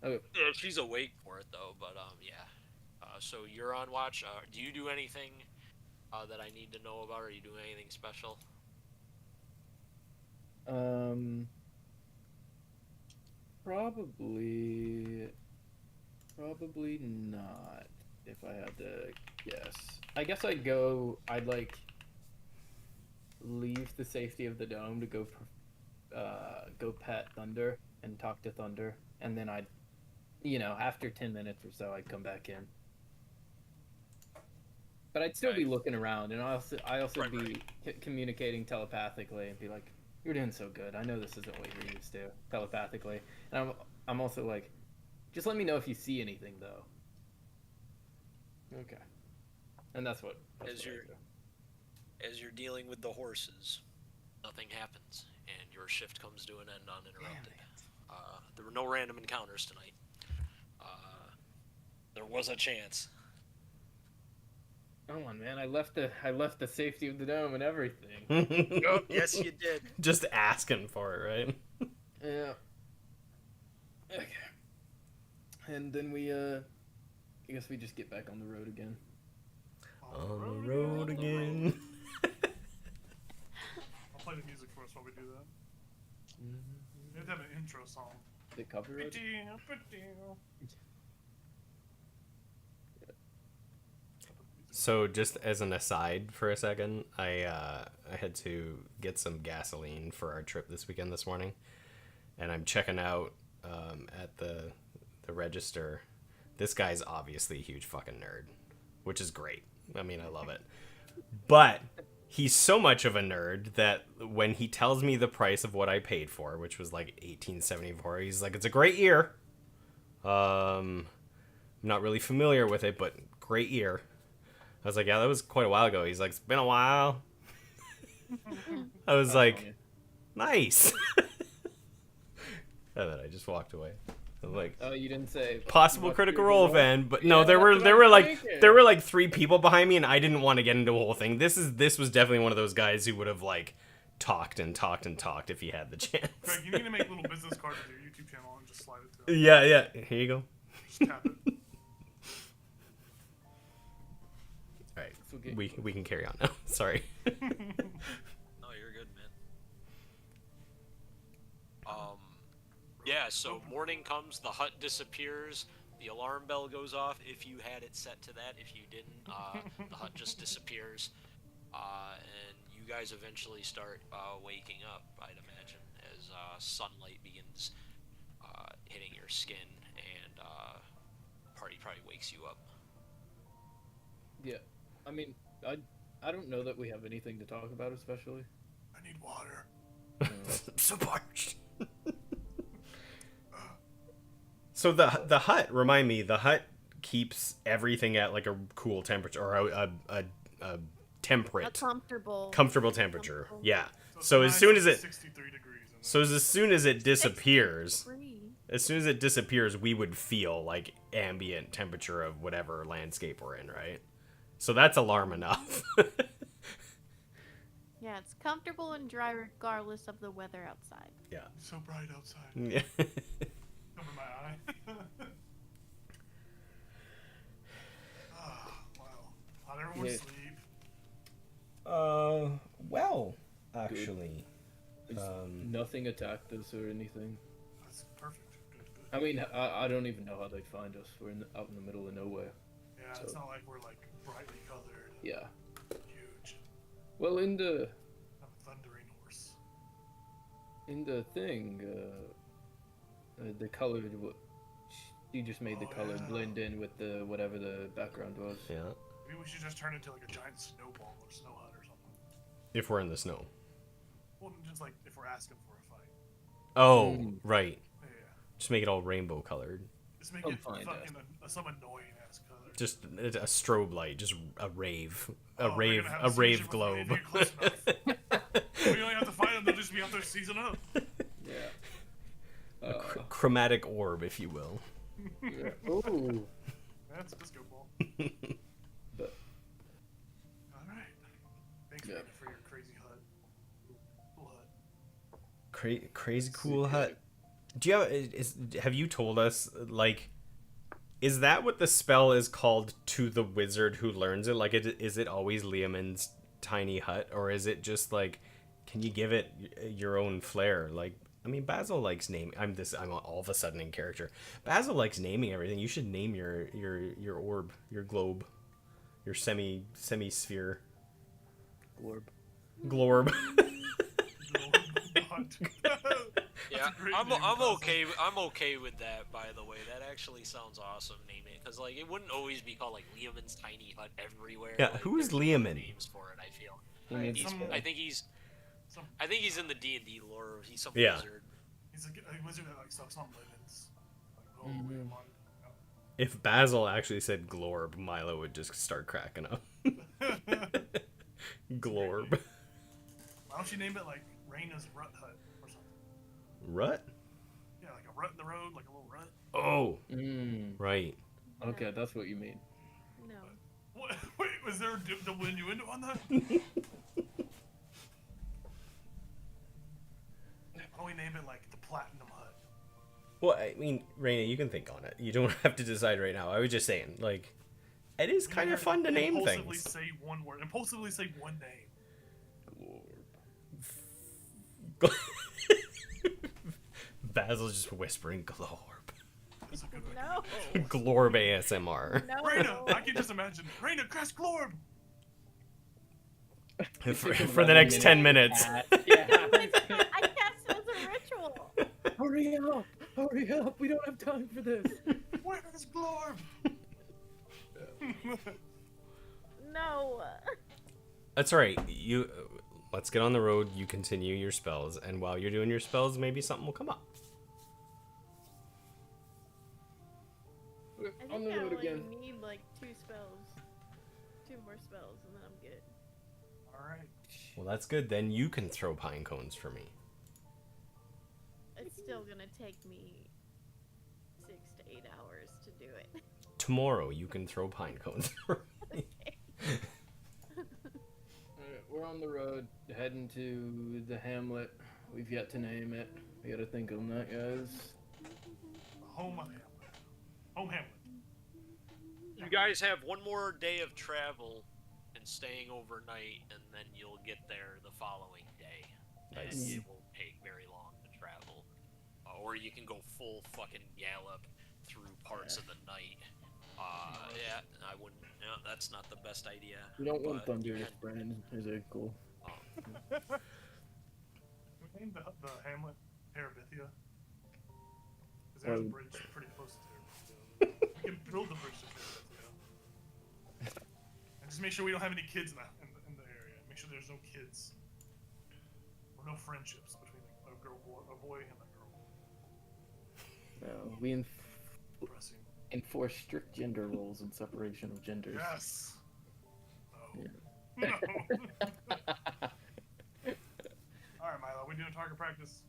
Okay.
Yeah, she's awake for it though, but yeah. So you're on watch. Do you do anything that I need to know about? Or are you doing anything special?
Probably not. If I had to guess, I guess I'd like leave the safety of the dome to go pet Thunder and talk to Thunder, and then after 10 minutes or so, I'd come back in. But I'd still
Okay.
be looking around, and I also
Right,
be
right.
communicating telepathically and be like, "You're doing so good. I know this isn't what you're used to." Telepathically, and I'm also like, "Just let me know if you see anything, though." Okay. And that's what.
As
what I
you're
do.
as you're dealing with the horses.
Nothing happens, and your shift comes to an end uninterrupted. There were no random encounters tonight. There was a chance.
Come on, man! I left the safety of the dome and everything.
Oh, yes, you did.
Just asking for it, right?
Yeah. Okay. And then I guess we just get back on the road again.
On the road again.
I'll play the music for us while we do that. We have to have an intro song.
The cover it?
So just as an aside for a second, I had to get some gasoline for our trip this weekend this morning, and I'm checking out at the register. This guy's obviously a huge fucking nerd, which is great. I mean, I love it. But he's so much of a nerd that when he tells me the price of what I paid for, which was like $18.74, he's like, "It's a great year. I'm not really familiar with it, but great year." I was like, "Yeah, that was quite a while ago." He's like, "It's been a while." I was like, "Nice." And then I just walked away. I'm like,
Oh, you didn't say
possible
much
Critical
bigger
Role
role?
fan, but
Yeah,
no, there
that's what I
were
was
like
thinking.
there were like 3 people behind me, and I didn't want to get into a whole thing. This was definitely one of those guys who would have like talked and talked and talked if he had the chance.
Greg, you need to make little business cards with your YouTube channel and just slide it to him.
Yeah. Here you go.
Just tap it.
All right,
So get-
we can carry on now. Sorry.
No, you're good, man.
Yeah, so morning comes, the hut disappears, the alarm bell goes off if you had it set to that. If you didn't, the hut just disappears. And you guys eventually start waking up, I'd imagine, as sunlight begins hitting your skin, and party probably wakes you up.
Yeah. I mean, I don't know that we have anything to talk about, especially.
I need water.
I'm so parched. So the hut, remind me, the hut keeps everything at like a cool temperature or a temperate, comfortable temperature.
Comfortable.
Yeah.
it's
So as
nice
soon as it
63 degrees in
so as soon as it disappears,
63.
we would feel like ambient temperature of whatever landscape we're in, right? So that's alarm enough.
Yeah, it's comfortable and dry regardless of the weather outside.
Yeah.
It's so bright outside.
Yeah.
Cover my eye. Wow. How'd everyone
Yeah.
sleep?
Well, actually.
Nothing attacked us or anything.
That's perfect. Good.
I mean, I don't even know how they'd find us. We're out in the middle of nowhere.
Yeah, it's not like we're like brightly colored.
Yeah.
Huge.
Well, in the
I'm a thundering horse.
thing, the color, you just made the
Oh,
color
yeah.
blend in with the whatever the background was.
Yeah.
Maybe we should just turn it into like a giant snowball or snow hut or something.
If we're in the snow.
Well, just like if we're asking for a fight.
Oh,
Mm.
right.
Yeah.
Just make it all rainbow colored.
Just make
I'm
it
fine,
fucking some annoying ass color.
Just a strobe light, just a rave,
Oh, they're gonna have a
rave
seizure before we
globe.
get close enough. We don't even have to fight them; they'll just be out there seizing up.
Yeah.
Chromatic orb, if you will.
Yeah. Ooh.
That's a disco ball.
But
All right. Thanks
Yeah.
for your crazy hut. Cool hut.
Crazy cool
Sick,
hut. Do you have you told us, like, is that what the spell is called to the wizard who learns it? Like, is it always Liamon's tiny hut, or is it just like, can you give it your own flair? Like, I mean, Basil likes name. I'm all of a sudden in character. Basil likes naming everything. You should name your orb, your globe, your semi-sphere,
Glorb.
glorb.
Hut.
Yeah,
a great
I'm
name, Basil.
okay. I'm okay with that. By the way, that actually sounds awesome. Name it, because like it wouldn't always be called like Liamon's Tiny Hut everywhere.
Yeah,
like,
who's
there's
Liamon?
names for it. I feel.
Right,
He's.
some-
I think he's.
Some,
I think he's in the D&D lore. He's some
Yeah.
wizard.
he's a wizard that like sucks on lemons. Like, oh,
Mhm.
If Basil actually said Glorb, Milo would just start cracking up. Glorb.
Why don't you name it like Raina's Rut Hut or something?
Rut?
Yeah, like a rut in the road, like a little rut.
Oh,
Mm.
right.
Okay, that's what you mean.
No.
What? Wait, was there a innuendo on that? Why don't we name it like the Platinum Hut?
Well, I mean, Raina, you can think on it. You don't have to decide right now. I was just saying, like, it is kind of fun to name
Impulsively
things.
say one word. Impulsively say one name.
Basil's just whispering Glorb.
That's a good one.
No.
Glorb ASMR.
No.
Raina, I can just imagine. Raina, cast Glorb.
For the next 10 minutes.
Yeah.
I guess it was a ritual.
Hurry up! Hurry up! We don't have time for this.
Where's Glorb?
No.
That's right. You let's get on the road. You continue your spells, and while you're doing your spells, maybe something will come up.
I
On
think
the
I
road
only
again.
need like 2 spells. 2 more spells and then I'm good.
All right.
Well, that's good. Then you can throw pine cones for me.
It's still gonna take me 6 to 8 hours to do it.
Tomorrow, you can throw pine cones for me.
Alright, we're on the road, heading to the hamlet. We've yet to name it. We gotta think on that, guys.
Home Hamlet. Home Hamlet.
You guys have one more day of travel and staying overnight, and then you'll get there the following day.
Nice.
And it won't take very long to travel. Or you can go full fucking gallop through parts of the night. Yeah, I wouldn't. No, that's not the best idea.
We don't want
but
thunder,
you
friend. Is it cool?
We named the hamlet Paradisia. Because there's a bridge pretty close to there. We can build the bridge to Paradisia. And just make sure we don't have any kids in the area. Make sure there's no kids. Or no friendships between a boy and a girl.
We
Depressing.
enforce strict gender roles and separation of genders.
Yes. No.
Yeah.
No. Alright, Milo, we doing target practice?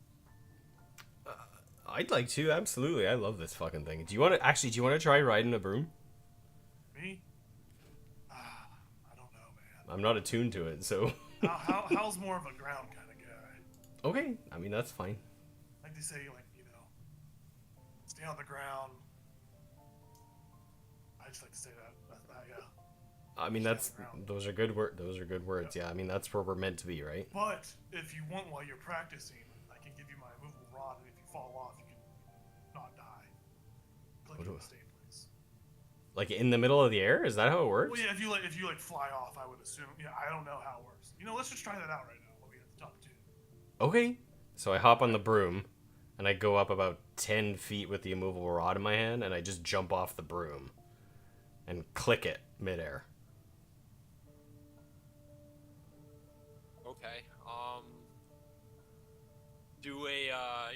I'd like to, absolutely. I love this fucking thing. Do you want to try riding a broom?
Me? I don't know, man.
I'm not attuned to it, so.
Hal's more of a ground kind of guy.
Okay, I mean, that's fine.
Like they say, like, stay on the ground. I just like to say that. Yeah.
I mean,
Stay on
that's
the ground.
those are good words. Yeah, I mean, that's where we're meant to be, right?
But if you want while you're practicing, I can give you my movable rod, and if you fall off, you can not die. Click
What
in
do
the stay in place.
Like in the middle of the air? Is that how it works?
Well, yeah, if you fly off, I would assume. Yeah, I don't know how it works. Let's just try that out right now. While we have the top 2.
Okay. So I hop on the broom, and I go up about 10 feet with the immovable rod in my hand, and I just jump off the broom, and click it midair.
Okay.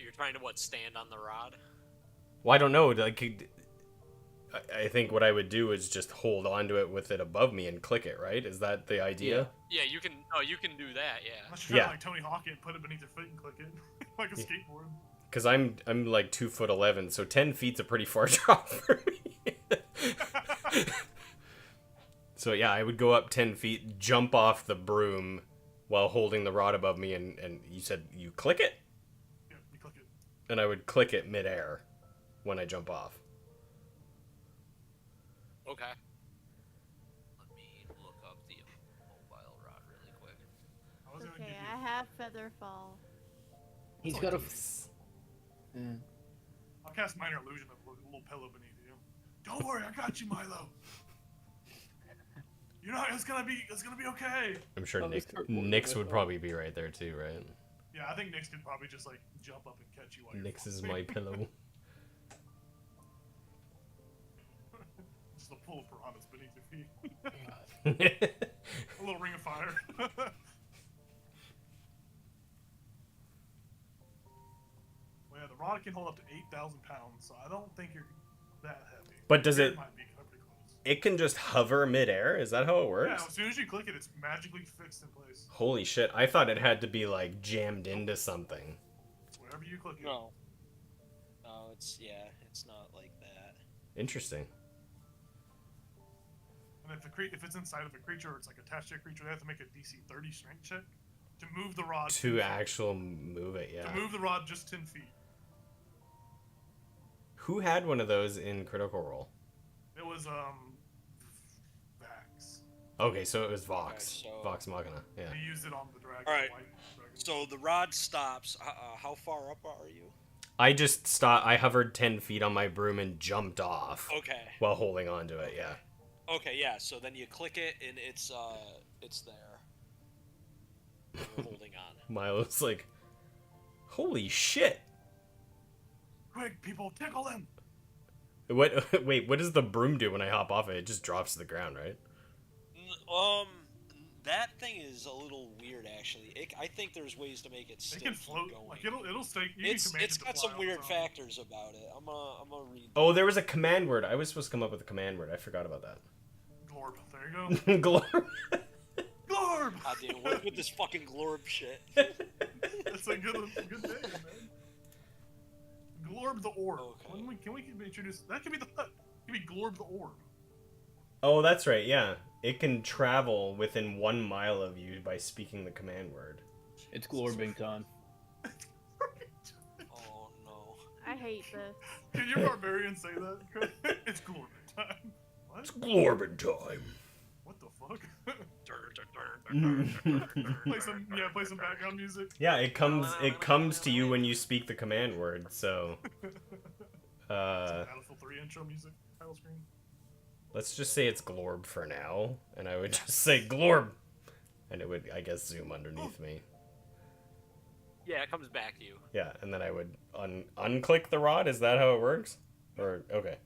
You're trying to stand on the rod?
Well, I don't know. Like, I think what I would do is just hold onto it with it above me and click it. Right? Is that the idea?
Yeah, you can. Oh, you can do that. Yeah.
Unless you're trying
Yeah.
to like Tony Hawk it and put it beneath your foot and click it, like a skateboard.
Because I'm like 2'11", so 10 feet's a pretty far drop for me. So yeah, I would go up 10 feet, jump off the broom while holding the rod above me, and you said you click it?
Yeah, you click it.
And I would click it midair when I jump off.
Okay. Let me look up the mobile rod really quick.
I was gonna
Okay,
give
I
you.
have Featherfall.
He's got a. Yeah.
I'll cast minor illusion of a little pillow beneath you. Don't worry, I got you, Milo. It's gonna be okay.
I'm sure
Oh,
Nick,
Mr.
Nyx would probably be right there too, right?
Yeah, I think Nyx could probably just like jump up and catch you while you're
Nyx is
falling.
my pillow.
Just a pool of piranhas beneath your feet. A little ring of fire. Well, yeah, the rod can hold up to 8,000 pounds, so I don't think you're that heavy.
But does it?
Might be pretty close.
It can just hover midair. Is that how it
Yeah,
works?
as soon as you click it, it's magically fixed in place.
Holy shit! I thought it had to be like jammed into something.
Wherever you click it.
No, it's not like that.
Interesting.
And if it's inside of a creature or it's like attached to a creature, they have to make a DC 30 strength check to move the rod. 10
To
feet.
actual move it, yeah.
To move the rod just 10 feet.
Who had one of those in Critical Role?
It was Vax.
Okay, so it was Vox.
Okay, so-
Vox Machina, yeah.
He used it on the dragon.
All right.
White dragon.
So the rod stops. How far up are you?
I just stopped. I hovered 10 feet on my broom and jumped off
Okay.
while holding on to it, yeah.
Okay, yeah. So then you click it, and it's there. You're holding on.
Milo's like, holy shit.
Quick, people, tickle him!
What? Wait, what does the broom do when I hop off it? It just drops to the ground, right?
That thing is a little weird, actually. I think there's ways to make it
It
still
can
keep
float.
going.
Like it'll stay. You can command
It's
it to
got
fly
some
on
weird
its own.
factors about it. I'm gonna read.
Oh, there was a command word. I was supposed to come up with a command word. I forgot about that.
Glorb. There you go.
Glorb.
Glorb!
God damn, what with this fucking glorb shit?
That's a good name, man. Glorb the orb.
Okay.
Can we introduce that? Could be Glorb the orb.
Oh, that's right, yeah. It can travel within 1 mile of you by speaking the command word.
It's Glorbington.
Oh no.
I hate this.
Can your barbarian say that? It's Glorb time. What?
It's Glorbin time.
What the fuck? play some background music.
Yeah, it comes to you when you speak the command word, so
Battlefield 3 intro music title screen.
let's just say it's Glorb for now, and I would just say Glorb, and it would, I guess, zoom underneath me.
Yeah, it comes back to you.
Yeah, and then I would unclick the rod. Is that how it works? Or okay.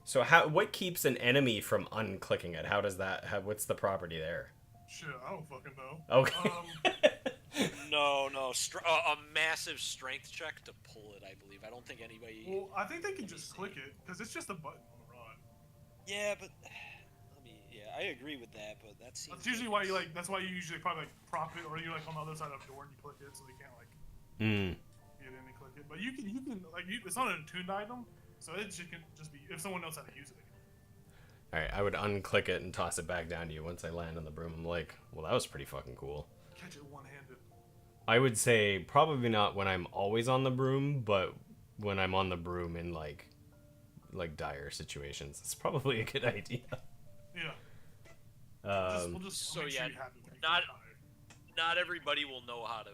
So what keeps an enemy from unclicking it? How does that? What's the property there?
Shit, I don't fucking know.
Okay.
No. A massive strength check to pull it, I believe. I don't think anybody.
Well, I think they can just click it because it's just a button on the rod.
Yeah, but I agree with that, but that seems.
That's usually why you like. That's why you usually probably like prop it, or you're like on the other side of the door and you click it, so they can't like get in and click it. But you can it's not an attuned item, so it can just be if someone knows how to use it.
All right, I would unclick it and toss it back down to you once I land on the broom. I'm like, well, that was pretty fucking cool.
Catch it one-handed.
I would say probably not when I'm always on the broom, but when I'm on the broom in like dire situations, it's probably a good idea.
Yeah. We'll just
so
make sure
yeah,
you have it when you
not-
fly.
Not everybody will know how to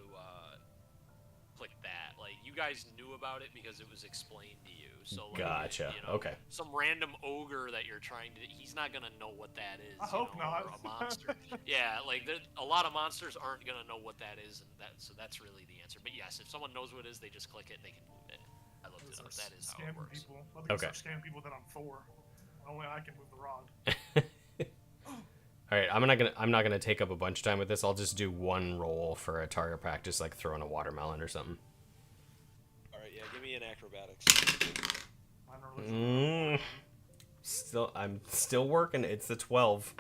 click that. Like, you guys knew about it because it was explained to you. So, like,
Gotcha.
you know,
Okay.
some random ogre that you're trying to, he's not gonna know what that is.
I hope not.
Or a monster. Yeah, like a lot of monsters aren't gonna know what that is, and so that's really the answer. But yes, if someone knows what it is, they just click it, they can move it. I looked it up. That is how it
Scamming
works.
people. I think
Okay.
scam people that I'm for. Only I can move the rod.
All right, I'm not gonna take up a bunch of time with this. I'll just do one roll for a target practice, like throwing a watermelon or something.
All right, yeah. Give me an acrobatics.
Mine are looking-
I'm still working. It's the 12.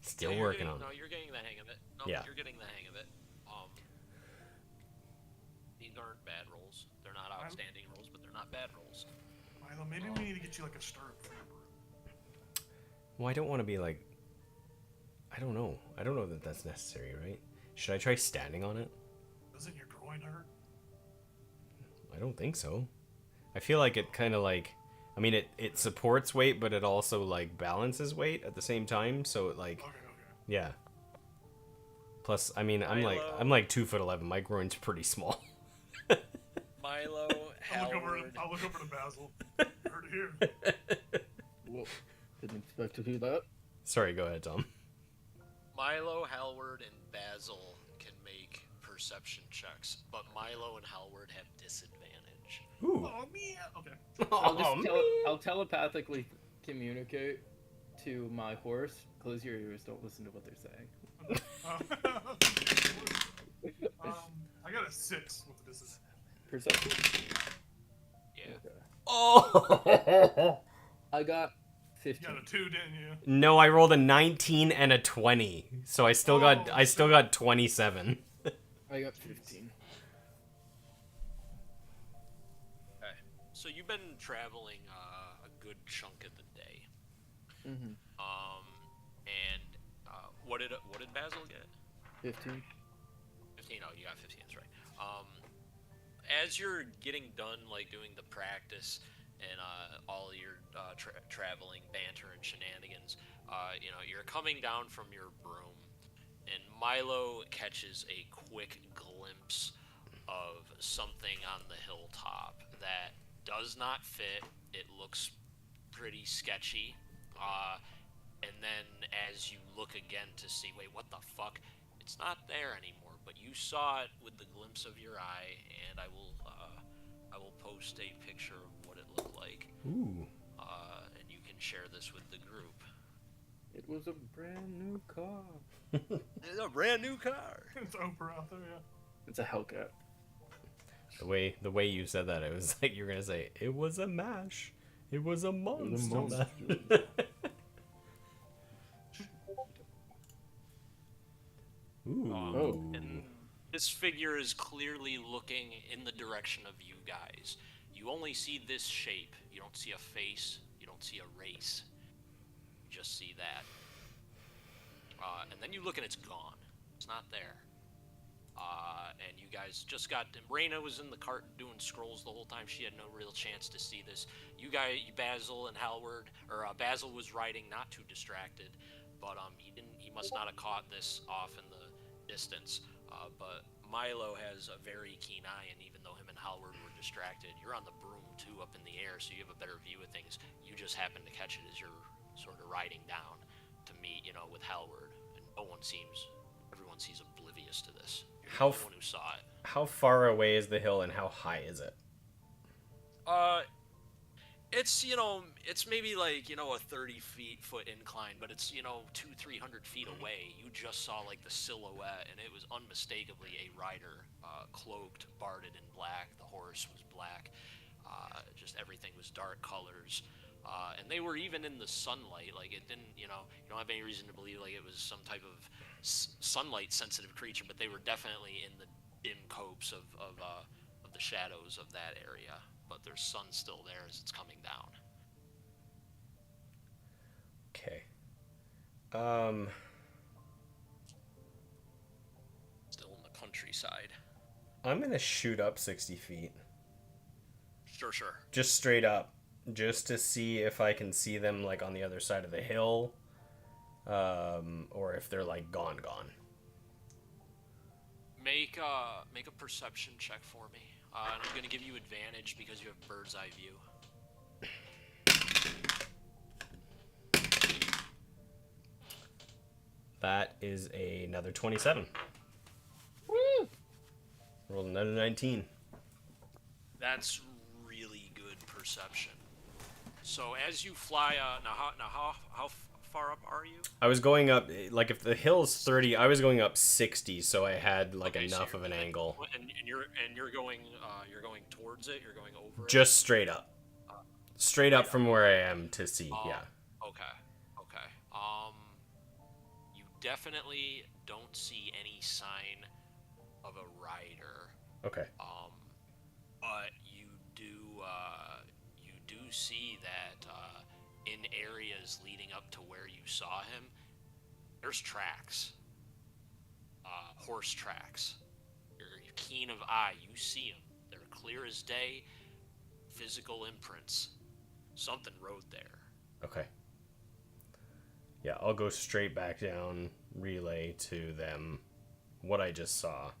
Still
Yeah, you're
working
getting,
on
No,
it.
you're getting the hang of it. No,
Yeah.
you're getting the hang of it. These aren't bad rolls. They're not outstanding rolls, but they're not bad rolls.
Milo, maybe we need to get you like a stirrup for your broom.
Well, I don't want to be like. I don't know. I don't know that that's necessary, right? Should I try standing on it?
Doesn't your groin hurt?
I don't think so. I feel like it kind of like. I mean, it supports weight, but it also like balances weight at the same time. So it like.
Okay.
Yeah. Plus, I mean, I'm
Milo.
like 2'11". My groin's pretty small.
Milo,
I'll
Howard.
look over to Basil. Heard it here.
Whoa. Didn't expect to do that.
Sorry, go ahead, Tom.
Milo, Halward, and Basil can make perception checks, but Milo and Halward have disadvantage.
Ooh.
Oh man. Okay.
I'll telepathically communicate to my horse. Close your ears. Don't listen to what they're saying.
I got a 6 with the disadvantage.
Perception.
Yeah.
Okay.
Oh.
I got
You
15.
got a 2, didn't you?
No, I rolled a 19 and a 20, so I still got 27.
I got 15.
Okay. So you've been traveling a good chunk of the day.
Mm-hmm.
And what did Basil get?
15.
15. Oh, you got 15. That's right. As you're getting done, like doing the practice and all your traveling banter and shenanigans, you're coming down from your broom, and Milo catches a quick glimpse of something on the hilltop that does not fit. It looks pretty sketchy. And then as you look again to see, wait, what the fuck? It's not there anymore, but you saw it with the glimpse of your eye, and I will post a picture of what it looked like.
Ooh.
And you can share this with the group.
It was a brand new car.
It's a brand new car.
It's Oprah out there, yeah.
It's a Hellcat.
The way you said that, it was like you were gonna say it was a mash. It was a monster.
monster.
Ooh.
Oh.
And this figure is clearly looking in the direction of you guys. You only see this shape. You don't see a face. You don't see a race. You just see that. And then you look and it's gone. It's not there. And you guys just got... Reyna was in the cart doing scrolls the whole time. She had no real chance to see this. You guys, Basil and Halward, or Basil was riding not too distracted, but he must not have caught this off in the distance. But Milo has a very keen eye, and even though him and Halward were distracted, you're on the broom too, up in the air, so you have a better view of things. You just happen to catch it as you're sort of riding down to meet, with Halward, and everyone seems oblivious to this. You're the only one who saw it.
How far away is the hill, and how high is it?
It's it's maybe like a 30-foot incline, but it's 200-300 feet away. You just saw like the silhouette, and it was unmistakably a rider, cloaked, barded in black. The horse was black. Just everything was dark colors, and they were even in the sunlight. Like it didn't, you don't have any reason to believe like it was some type of sunlight-sensitive creature, but they were definitely in the dim copes of the shadows of that area. But their sun's still there as it's coming down.
Okay.
Still in the countryside.
I'm gonna shoot up 60 feet.
Sure.
Just straight up, just to see if I can see them like on the other side of the hill, or if they're like gone.
Make a perception check for me. And I'm gonna give you advantage because you have bird's eye view.
That is another 27.
Woo!
Rolled another 19.
That's really good perception. So as you fly, how far up are you?
I was going up, like if the hill's 30, I was going up 60, so I had like enough of an angle.
And you're going towards it. You're going over.
Just straight up. Straight up from where I am to see. Yeah.
Okay. You definitely don't see any sign of a rider.
Okay.
But you do see that in areas leading up to where you saw him, there's tracks. Horse tracks. You're keen of eye. You see them. They're clear as day. Physical imprints. Something rode there.
Okay. Yeah, I'll go straight back down, relay to them what I just saw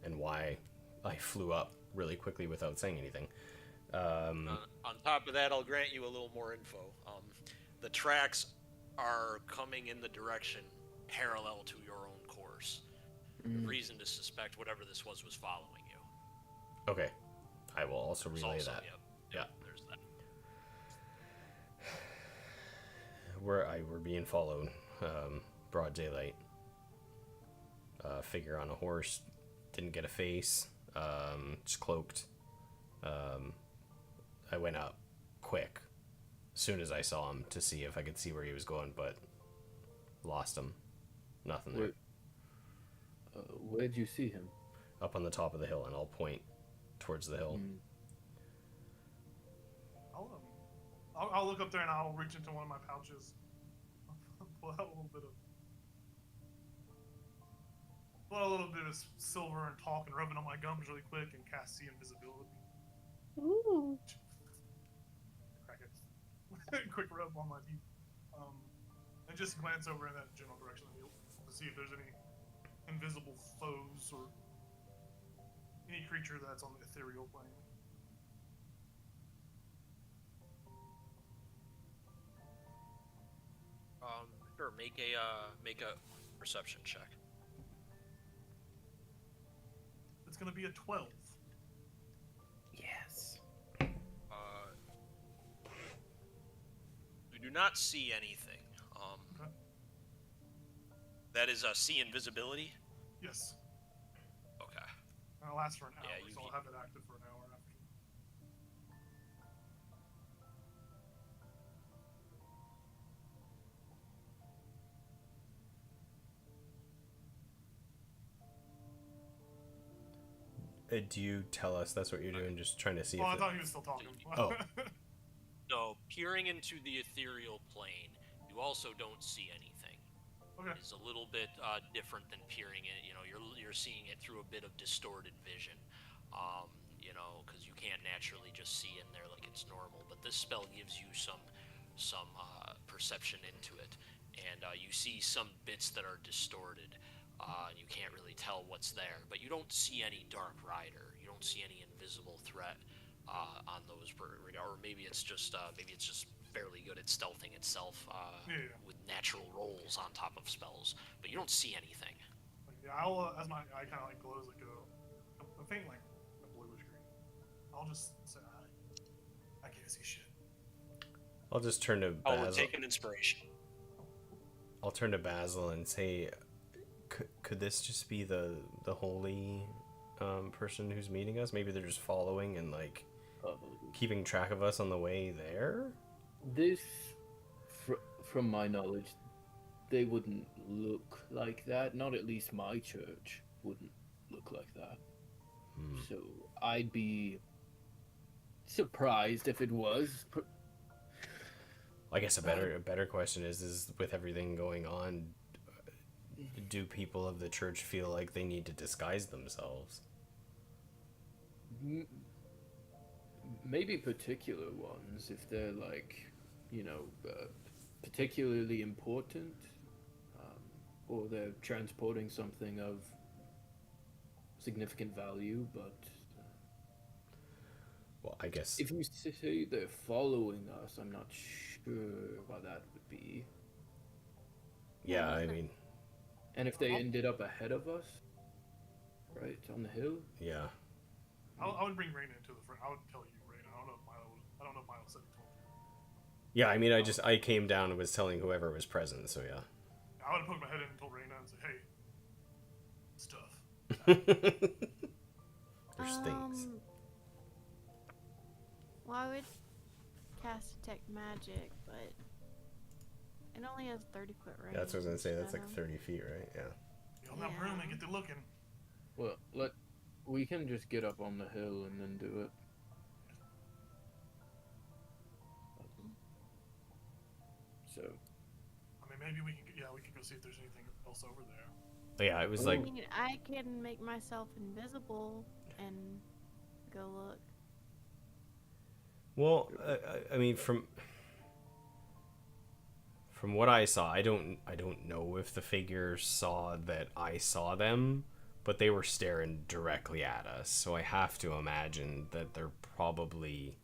and why I flew up really quickly without saying anything.
On top of that, I'll grant you a little more info. The tracks are coming in the direction parallel to your own course. Reason to suspect whatever this was following you.
Okay. I will also
There's
relay
also,
that.
yeah, there's that.
We're being followed. Broad daylight. Figure on a horse. Didn't get a face. Just cloaked. I went up quick as soon as I saw him to see if I could see where he was going, but lost him. Nothing there.
Where'd you see him?
Up on the top of the hill, and I'll point towards the hill.
I'll look up there and I'll reach into one of my pouches, pull out a little bit of silver and talk and rub it on my gums really quick and cast see invisibility.
Ooh.
Crack it. Quick rub on my teeth. And just glance over in that general direction to see if there's any invisible foes or any creature that's on the ethereal plane.
Sure. Make a perception check.
It's gonna be a 12.
Yes.
You do not see anything.
Okay.
That is see invisibility.
Yes.
Okay.
And it'll last for an hour,
Yeah,
so I'll have it active for an hour after.
Do you tell us that's what you're doing? Just trying to see
Oh, I
if
thought he was still talking.
Oh.
So, peering into the ethereal plane, you also don't see anything.
Okay.
It's a little bit different than peering in. You're seeing it through a bit of distorted vision. Because you can't naturally just see in there like it's normal. But this spell gives you some perception into it, and you see some bits that are distorted. You can't really tell what's there, but you don't see any Dark Rider. You don't see any invisible threat on those, or maybe it's just fairly good at stealthing itself with natural rolls on top of spells. But you don't see anything.
Yeah, I'll as my eye kind of like glows like a faint like a bluish green. I'll just say I can't see shit.
I'll just turn to
Oh, we're
Basil.
taking inspiration.
I'll turn to Basil and say, could this just be the holy person who's meeting us? Maybe they're just following and like keeping track of us on the way there.
This, from my knowledge, they wouldn't look like that. Not at least my church wouldn't look like that. So I'd be surprised if it was.
I guess a better question is with everything going on, do people of the church feel like they need to disguise themselves?
Maybe particular ones, if they're like, particularly important, or they're transporting something of significant value, but
Well, I guess
if you say they're following us, I'm not sure what that would be.
yeah, I mean,
And if they ended up ahead of us, right, on the hill?
yeah.
I would bring Raina into the front. I would tell you, Raina. I don't know if Milo said he told you.
Yeah, I mean, I came down and was telling whoever was present, so yeah.
I would have poked my head in and told Raina and said, "Hey, stuff."
There's things.
Well, I would cast Detect Magic, but it only has 30-foot range.
That's what I was gonna say. That's like
so-
30 feet, right? Yeah.
Get on that broom and get to looking.
Well, we can just get up on the hill and then do it. So,
I mean, maybe we can go see if there's anything else over there.
But yeah, it was
I
like,
mean, I can make myself invisible and go look.
well, I mean, from what I saw, I don't know if the figures saw that I saw them, but they were staring directly at us. So I have to imagine that they're probably,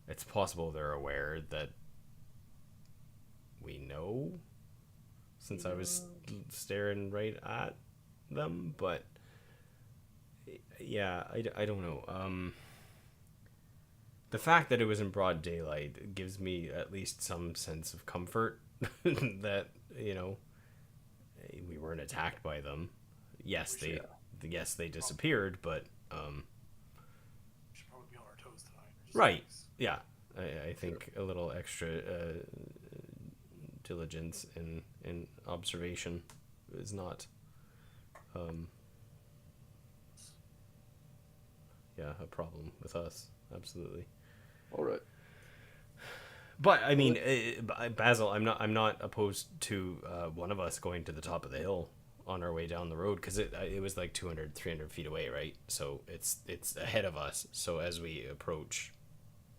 it's possible they're aware that we know since I was staring right at them, but yeah, I don't know. The fact that it was in broad daylight gives me at least some sense of comfort that, we weren't attacked by them. Yes, they disappeared, but
We should probably be on our toes tonight. Just
right.
in case.
Yeah, I think a little extra diligence in observation is not a problem with us. Absolutely.
All right.
But I mean, Basil, I'm not opposed to one of us going to the top of the hill on our way down the road, because it was like 300 feet away, right? So it's ahead of us. So as we approach,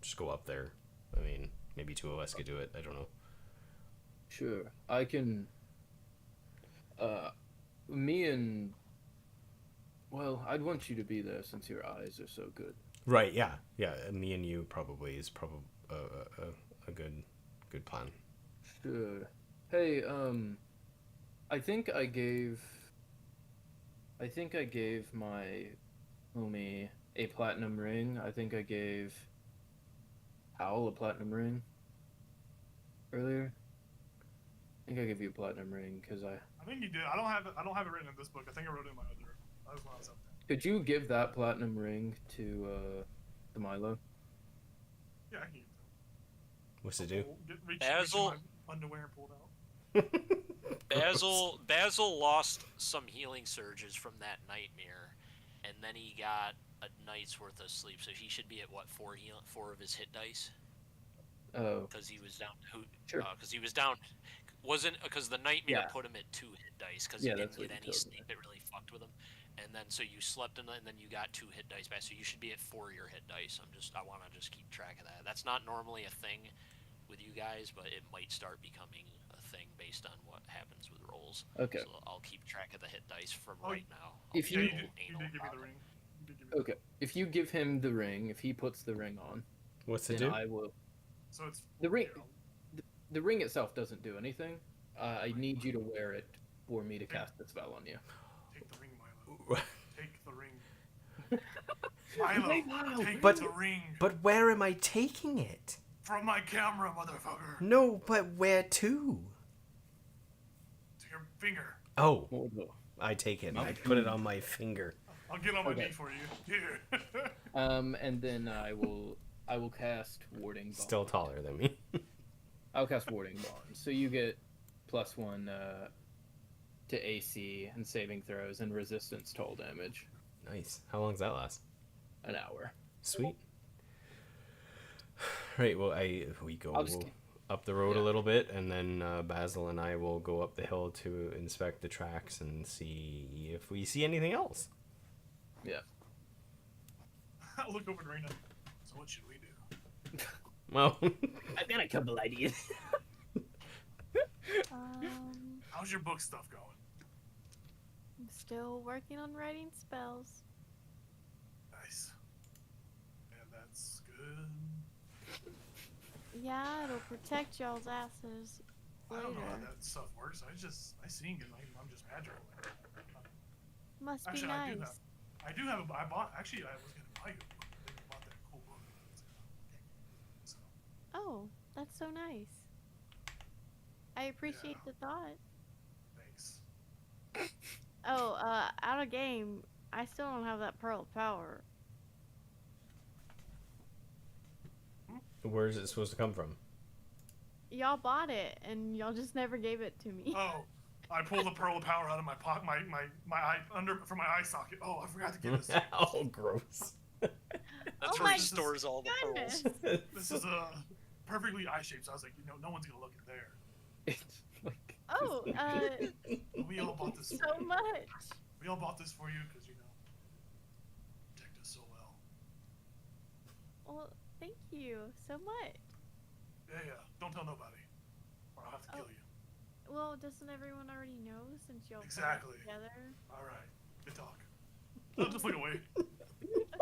just go up there. I mean, maybe two of us could do it. I don't know.
Sure. I can. Me and. Well, I'd want you to be there since your eyes are so good.
Right? Yeah. Me and you probably is probably a good plan.
Sure. Hey, I think I gave my homie a platinum ring. I think I gave Hal a platinum ring earlier. I think I gave you a platinum ring because I
think you did. I don't have it written in this book. I think I wrote it in my other. That was when I was up there.
Could you give that platinum ring to Milo?
Yeah, I can.
What's it do?
Reach
Basil-
my underwear and pulled out.
Basil lost some healing surges from that nightmare, and then he got a night's worth of sleep. So he should be at what, 4 of his hit dice?
Oh,
Because he was down.
Sure.
Because he was down. Wasn't because the nightmare
Yeah.
put him at 2 hit dice because
Yeah,
he
that's
didn't
what
get
you
any
told me.
sleep. It really fucked with him. And then so you slept and then you got 2 hit dice back. So you should be at 4 your hit dice. I want to just keep track of that. That's not normally a thing with you guys, but it might start becoming a thing based on what happens with rolls.
okay.
So I'll keep track of the hit dice from
Oh,
right now.
if
Yeah,
you-
you did give me the ring. You did give me the
Okay. If you give him the ring, if he puts the ring on,
What's it
then
do?
I will.
So it's
The ring, the ring itself doesn't do anything. I need you to wear it for me to cast the spell on you.
Take the ring, Milo. Take the ring. Milo, take
But-
the ring
But where am I taking it?
from my camera, motherfucker.
No, but where to?
To your finger.
Oh,
Hold on.
I take it. I put it on my finger.
I'll get on my
Okay.
knee for you. Here.
And then I will cast warding bond.
Still taller than me.
I'll cast warding bond. So you get +1 to AC and saving throws and resistance to all damage.
Nice. How long does that last?
An hour.
Sweet. Right. Well, we go
I'll just-
up the road a
yeah.
little bit, and then Basil and I will go up the hill to inspect the tracks and see if we see anything else.
Yeah.
I'll look over to Reina. So what should we do?
Well,
I've got a couple ideas.
How's your book stuff going?
I'm still working on writing spells.
Nice. And that's good.
Yeah, it'll protect y'all's asses
I
later.
don't know how that stuff works. I sing it. I'm just magic.
Must be
Actually,
nice.
I do have a. I bought. Actually, I was gonna buy you a book. But then I bought that cool book. So,
Oh, that's so nice. I appreciate
Yeah.
the thought.
thanks.
Oh, out of game, I still don't have that pearl of power.
where is it supposed to come from?
Y'all bought it, and y'all just never gave it to me.
Oh, I pulled the pearl of power out of my pocket, my eye from my eye socket. Oh, I forgot to give this.
Oh, gross.
That's
Oh
where
my
he stores all the
Goodness.
pearls.
This is a perfectly eye shaped. So I was like, no one's gonna look in there.
It's like
Oh,
But we all bought this.
so much.
We all bought this for you because protect us so well.
Well, thank you so much.
Yeah. Don't tell nobody, or I'll have to kill you.
Well, doesn't everyone already know since y'all put it
Exactly.
together?
All right. Good talk. I'll just look away.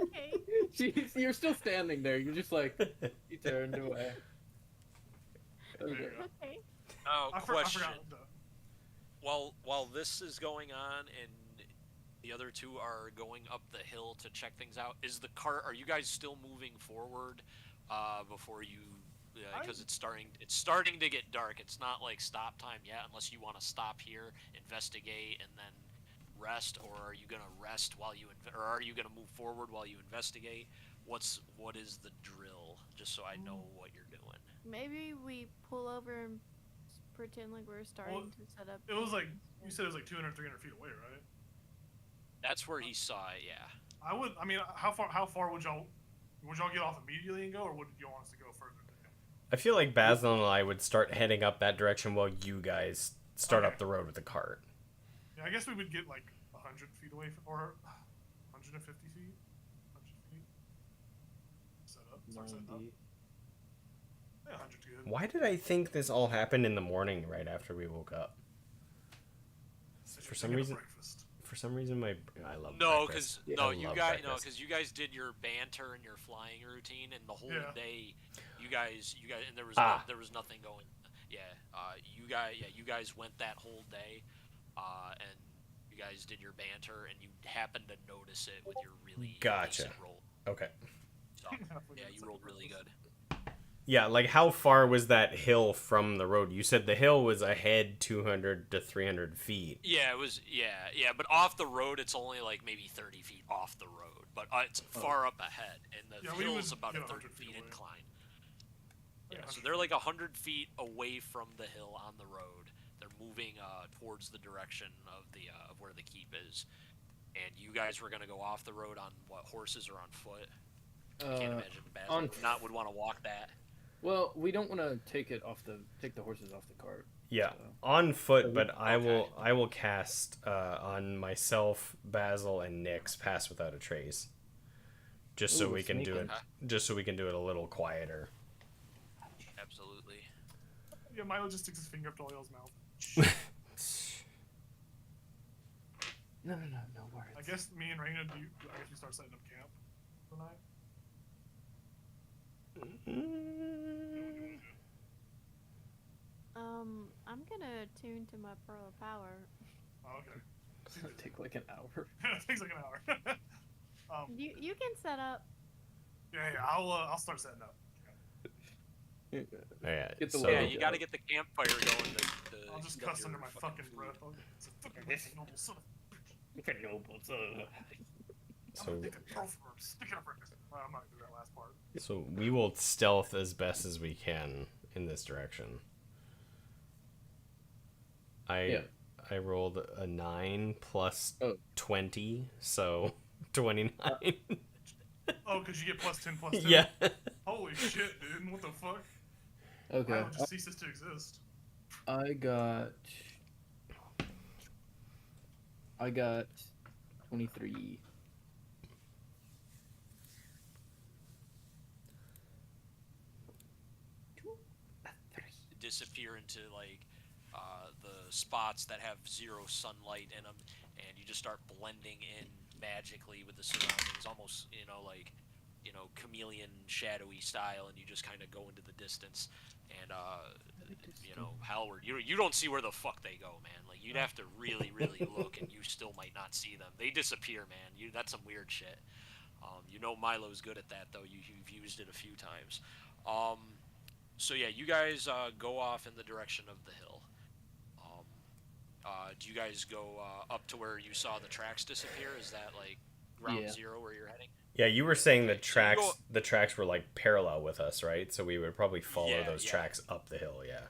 Okay.
Jeez, you're still standing there. You're just like you turned away.
There you
Okay.
go.
Okay.
Oh,
I
question.
forgot.
while this is going on and the other two are going up the hill to check things out, is the cart? Are you guys still moving forward before you? Because it's starting to get dark. It's not like stop time yet, unless you want to stop here, investigate, and then rest. Or are you gonna rest while you or are you gonna move forward while you investigate? What is the drill? Just so I know what you're doing.
Maybe we pull over and pretend like we're starting to set up.
It was like you said, it was like 200, 300 feet away, right?
That's where he saw it. Yeah.
I mean, how far would y'all get off immediately and go, or would you want us to go further?
I feel like Basil and I would start heading up that direction while you guys start up the road with the cart.
Yeah, I guess we would get like 100 feet away or 150 feet. 100 feet. Start setting up. Yeah, 100's good.
Why did I think this all happened in the morning right after we woke up? For some reason, I love breakfast.
because you guys did your banter and your flying routine, and the whole day, you guys, and there was nothing going. You guys went that whole day, and you guys did your banter, and you happened to notice it with your really decent roll.
Okay.
So, yeah, you rolled really good.
Yeah, like how far was that hill from the road? You said the hill was ahead 200 to 300 feet.
Yeah, it was. Yeah, but off the road, it's only like maybe 30 feet off the road, but it's far up ahead, and the hill's about a 30 feet incline. Yeah, so they're like 100 feet away from the hill on the road. They're moving towards the direction of the of where the keep is, and you guys were gonna go off the road on what, horses or on foot? I can't imagine Basil would want to walk that.
Well, we don't want to take the horses off the cart.
Yeah, on foot, but I will cast on myself, Basil, and Nyx Pass Without a Trace, just so we can do it. Just so we can do it a little quieter.
Absolutely.
Yeah, Milo just sticks his finger up to Oil's mouth.
No worries.
I guess me and Raina we start setting up camp tonight.
I'm gonna tune to my Pearl of Power.
Oh, okay.
It'll take like an hour.
It takes like an hour.
You can set up.
Yeah, I'll start setting up.
Yeah,
you gotta get the campfire going.
I'll just cuss under my fucking breath. It's a fucking noble son of a bitch.
So
I'm not gonna do that last part.
So we will stealth as best as we can in this direction. I rolled a 9 plus 20, so 29.
Oh, because you get plus 10 plus 10?
Yeah.
Holy shit, dude. What the fuck?
Okay.
Wow, it just ceases to exist.
I got 23.
Disappear into like the spots that have zero sunlight in them, and you just start blending in magically with the surroundings, almost chameleon shadowy style, and you just kind of go into the distance. And Howard, you don't see where the fuck they go, man. Like, you'd have to really look, and you still might not see them. They disappear, man. That's some weird shit. Milo's good at that, though. You've used it a few times. So yeah, you guys go off in the direction of the hill. Do you guys go up to where you saw the tracks disappear? Is that like ground zero where you're heading?
Yeah, you were saying the tracks were like parallel with us, right? So we would probably follow those tracks up the hill. Yeah.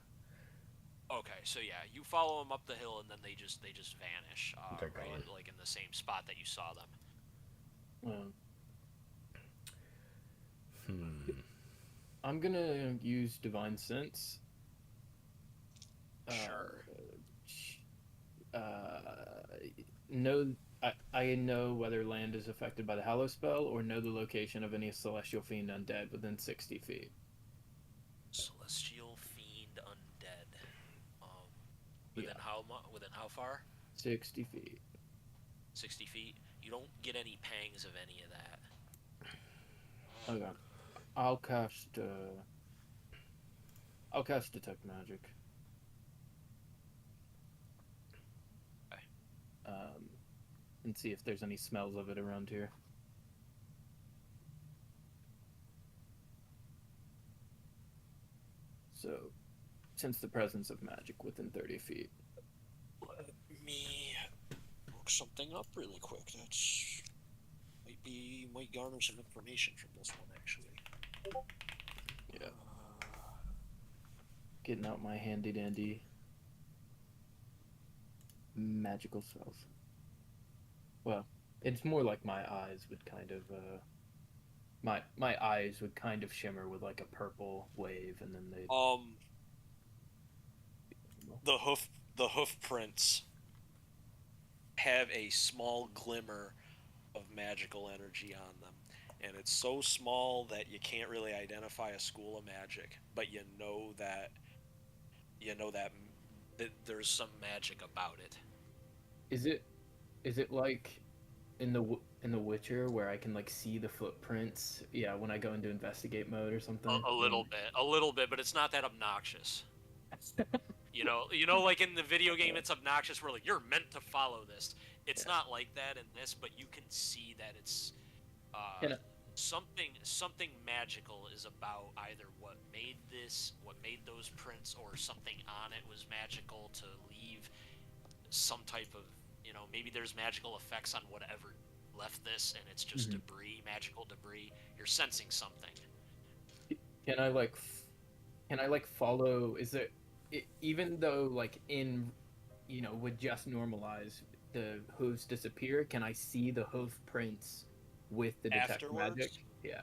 Okay, so yeah, you follow them up the hill, and then they just vanish, right? Like in the same spot that you saw them.
I'm gonna use Divine Sense.
Sure.
I know whether land is affected by the Hallow spell, or know the location of any celestial fiend undead within 60 feet.
Celestial fiend undead. Within how far?
60 feet.
60 feet. You don't get any pangs of any of that.
Okay. I'll cast Detect Magic. and see if there's any smells of it around here. So, sense the presence of magic within 30 feet.
Let me look something up really quick. That's might garner some information from this one actually.
Yeah. Getting out my handy dandy magical spells. Well, it's more like my eyes would kind of my eyes would kind of shimmer with like a purple wave, and then they
The hoof prints have a small glimmer of magical energy on them, and it's so small that you can't really identify a school of magic, but you know that there's some magic about it.
Is it like in the Witcher where I can like see the footprints? Yeah, when I go into investigate mode or something.
A little bit, but it's not that obnoxious. You know, like in the video game, it's obnoxious. Where like you're meant to follow this. It's not like that in this, but you can see that it's something magical is about either what made those prints, or something on it was magical to leave some type of, maybe there's magical effects on whatever left this, and it's just debris, magical debris. You're sensing something.
Can I follow? Is there, even though like in, would just normalize, the hooves disappear? Can I see the hoof prints with the detect
Afterwards?
magic? Yeah.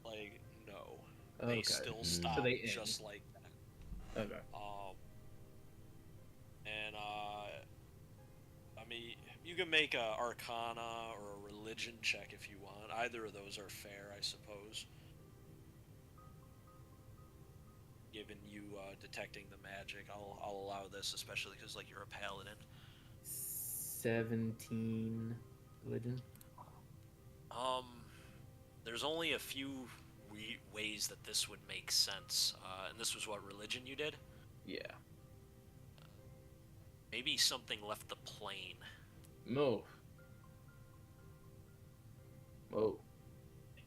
Like, no.
Okay.
They still stop
So they end.
just like that.
Okay.
And I mean, you can make a Arcana or a Religion check if you want. Either of those are fair, I suppose. Given you detecting the magic, I'll allow this, especially because like you're a paladin.
17 religion.
There's only a few ways that this would make sense, and this was what religion you did?
Yeah.
Maybe something left the plane.
No. Oh.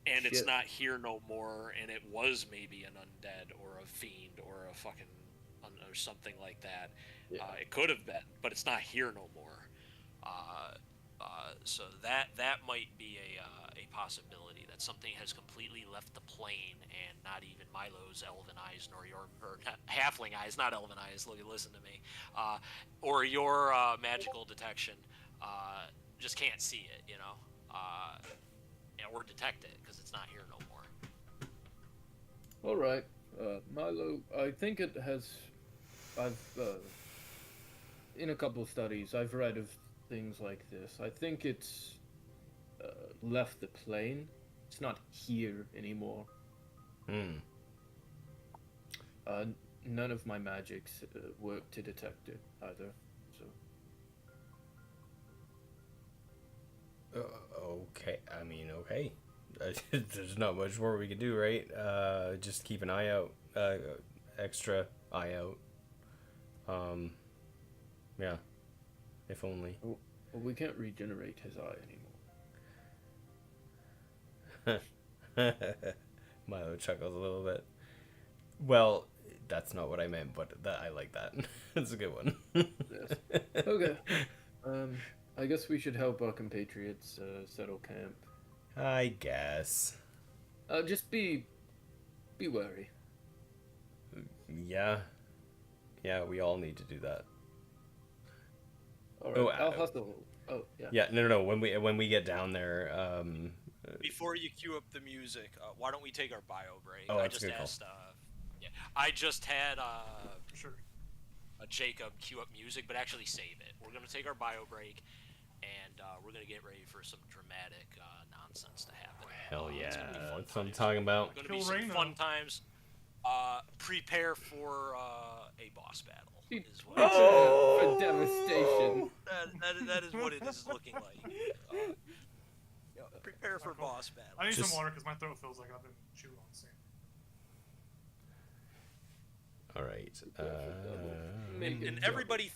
And
Shit.
it's not here no more, and it was maybe an undead or a fiend or a fucking or something like that.
Yeah.
It could have been, but it's not here no more. So that might be a possibility, that something has completely left the plane, and not even Milo's elven eyes, nor your halfling eyes, not elven eyes. Listen to me, or your magical detection just can't see it, or detect it because it's not here no more.
All right, Milo. I think it has. In a couple of studies, I've read of things like this. I think it's left the plane. It's not here anymore. None of my magics work to detect it either. So.
Okay. I mean, okay. There's not much more we can do, right? Just keep an eye out. Extra eye out. Yeah. If only.
Well, we can't regenerate his eye anymore.
Milo chuckles a little bit. Well, that's not what I meant, but I like that. That's a good one.
Yes. Okay. I guess we should help our compatriots settle camp.
I guess.
Just be wary.
Yeah. Yeah, we all need to do that.
All right, I'll hustle. Oh, yeah.
Yeah, no. When we get down there,
Before you cue up the music, why don't we take our bio break?
Oh,
I
that's
just
a good
asked. I just had
Sure.
Jacob cue up music, but actually save it. We're gonna take our bio break, and we're gonna get ready for some dramatic nonsense to happen.
hell yeah,
It's gonna be fun
that's what I'm
times.
talking about.
Gonna
Kill
be some
Reyna.
fun times. Prepare for a boss battle. Is what
For devastation.
that is what it is looking like. Prepare for boss battle.
I need
Just-
some water because my throat feels like I've been chewing on sand.
All right.
Make it
And
jump.
everybody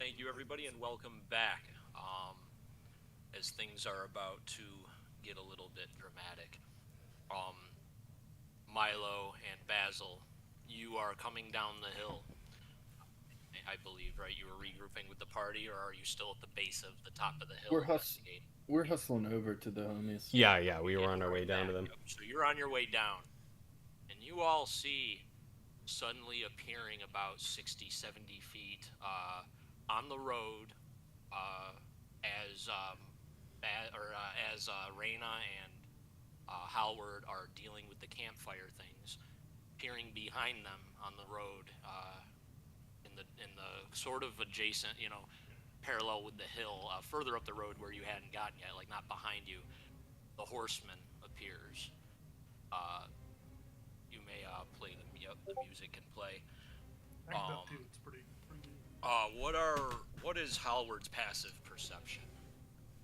Thank you, everybody, and welcome back. As things are about to get a little bit dramatic, um, Milo and Basil, you are coming down the hill. I believe, right? You were regrouping with the party, or are you still at the base of the top of the hill investigating?
We're hustling over to the homies.
Yeah, we were on our way down to them.
So you're on your way down, and you all see suddenly appearing about 60, 70 feet on the road as Reyna and Howard are dealing with the campfire things, peering behind them on the road in the sort of adjacent, parallel with the hill, further up the road where you hadn't gotten yet, like not behind you. The horseman appears. You may play the music can play.
I think that too. It's pretty good.
What is Howard's passive perception?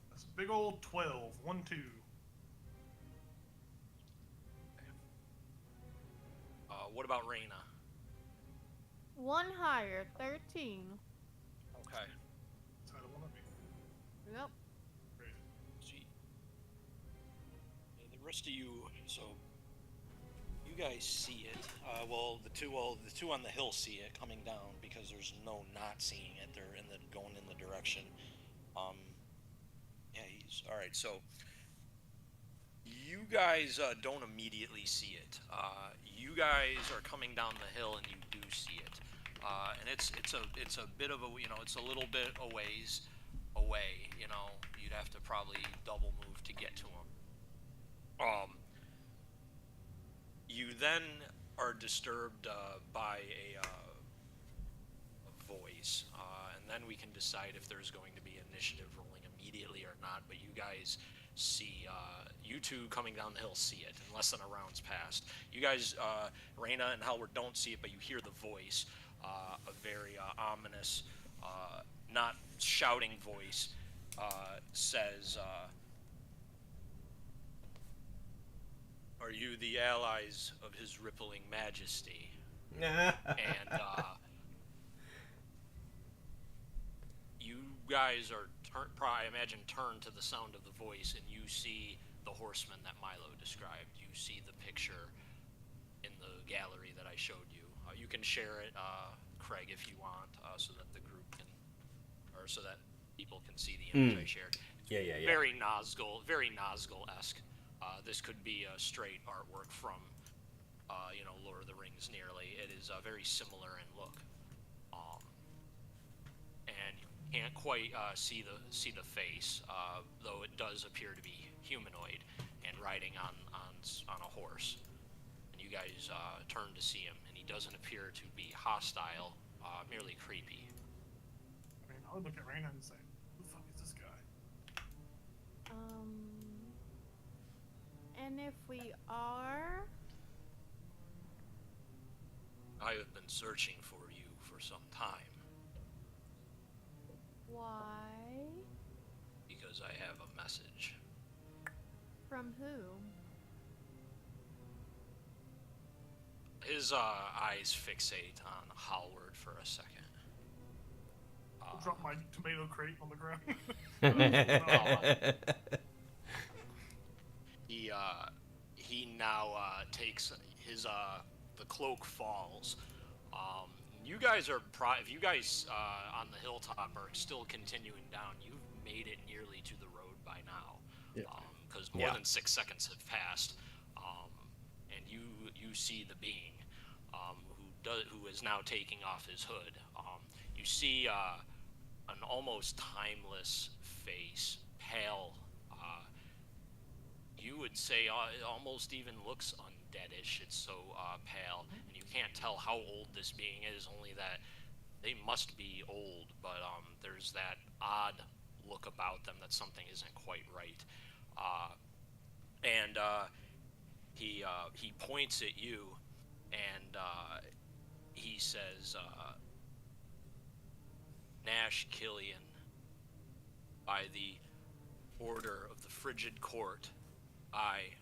That's a big old 12. 1, 2.
What about Reyna?
1 higher, 13.
Okay.
That's how I want to be.
Yep.
Great.
See, the rest of you, so you guys see it. The two on the hill see it coming down because there's no not seeing it. They're going in the direction. Yeah, he's all right. So you guys don't immediately see it. You guys are coming down the hill and you do see it. And it's a bit of a, it's a little bit a ways away. You'd have to probably double move to get to him. You then are disturbed by a voice, and then we can decide if there's going to be initiative rolling immediately or not. But you guys see, you two coming down the hill see it in less than a round's passed. You guys, Reyna and Howard, don't see it, but you hear the voice, a very ominous, not shouting voice, says, "Are you the allies of His Rippling Majesty?" And you guys are, I imagine, turned to the sound of the voice, and you see the horseman that Milo described. You see the picture in the gallery that I showed you. You can share it, Craig, if you want, so that the group can, or so that people can see the image I shared.
Yeah.
Very Nazgul-esque. This could be a straight artwork from, Lord of the Rings. Nearly, it is very similar in look, and you can't quite see the face, though it does appear to be humanoid and riding on a horse. And you guys turn to see him, and he doesn't appear to be hostile, merely creepy.
I mean, I would look at Reyna and say, "Who the fuck is this guy?"
And if we are...
I have been searching for you for some time
Why?
because I have a message.
From who?
His eyes fixate on Howard for a second.
I'll drop my tomato crate on the ground.
He now takes his the cloak falls. You guys are if you guys on the hilltop are still continuing down, you've made it nearly to the road by now, because more than 6 seconds have passed, and you see the being who is now taking off his hood. You see an almost timeless face, pale. You would say it almost even looks undeadish. It's so pale, and you can't tell how old this being is. Only that they must be old, but there's that odd look about them that something isn't quite right. And he points at you, and he says, "Nash Killian, by the order of the Frigid Court, I,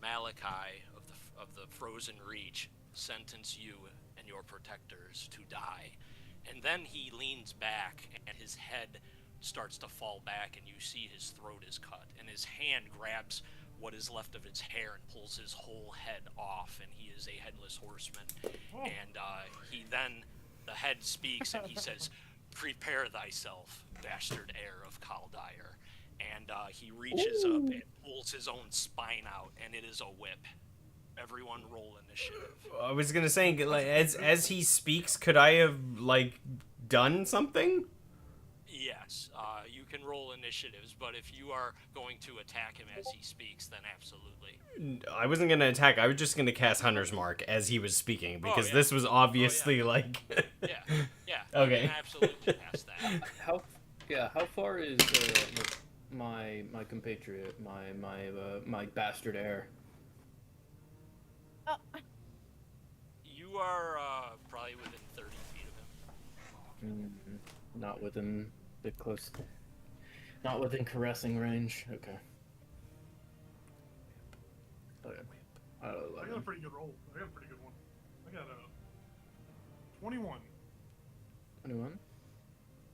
Malachi of the Frozen Reach, sentence you and your protectors to die And then he leans back, and his head starts to fall back, and you see his throat is cut, and his hand grabs what is left of his hair and pulls his whole head off, and he is a headless horseman.
Oh.
And the head speaks, and he says, "Prepare thyself, bastard heir of Kaldire." And he reaches up and pulls his own spine out, and it is a whip. Everyone roll initiative.
I was gonna say, like, as he speaks, could I have like done something?
Yes, you can roll initiatives, but if you are going to attack him as he speaks, then absolutely.
I wasn't gonna attack. I was just gonna cast Hunter's Mark as he was speaking because this was obviously like.
Yeah.
Okay.
You can absolutely pass that.
How far is my compatriot, my bastard heir?
Oh,
You are probably within 30 feet of him.
Not within the close. Not within caressing range. Okay. Okay.
I got a pretty good roll. I got a pretty good one. I got a 21.
21?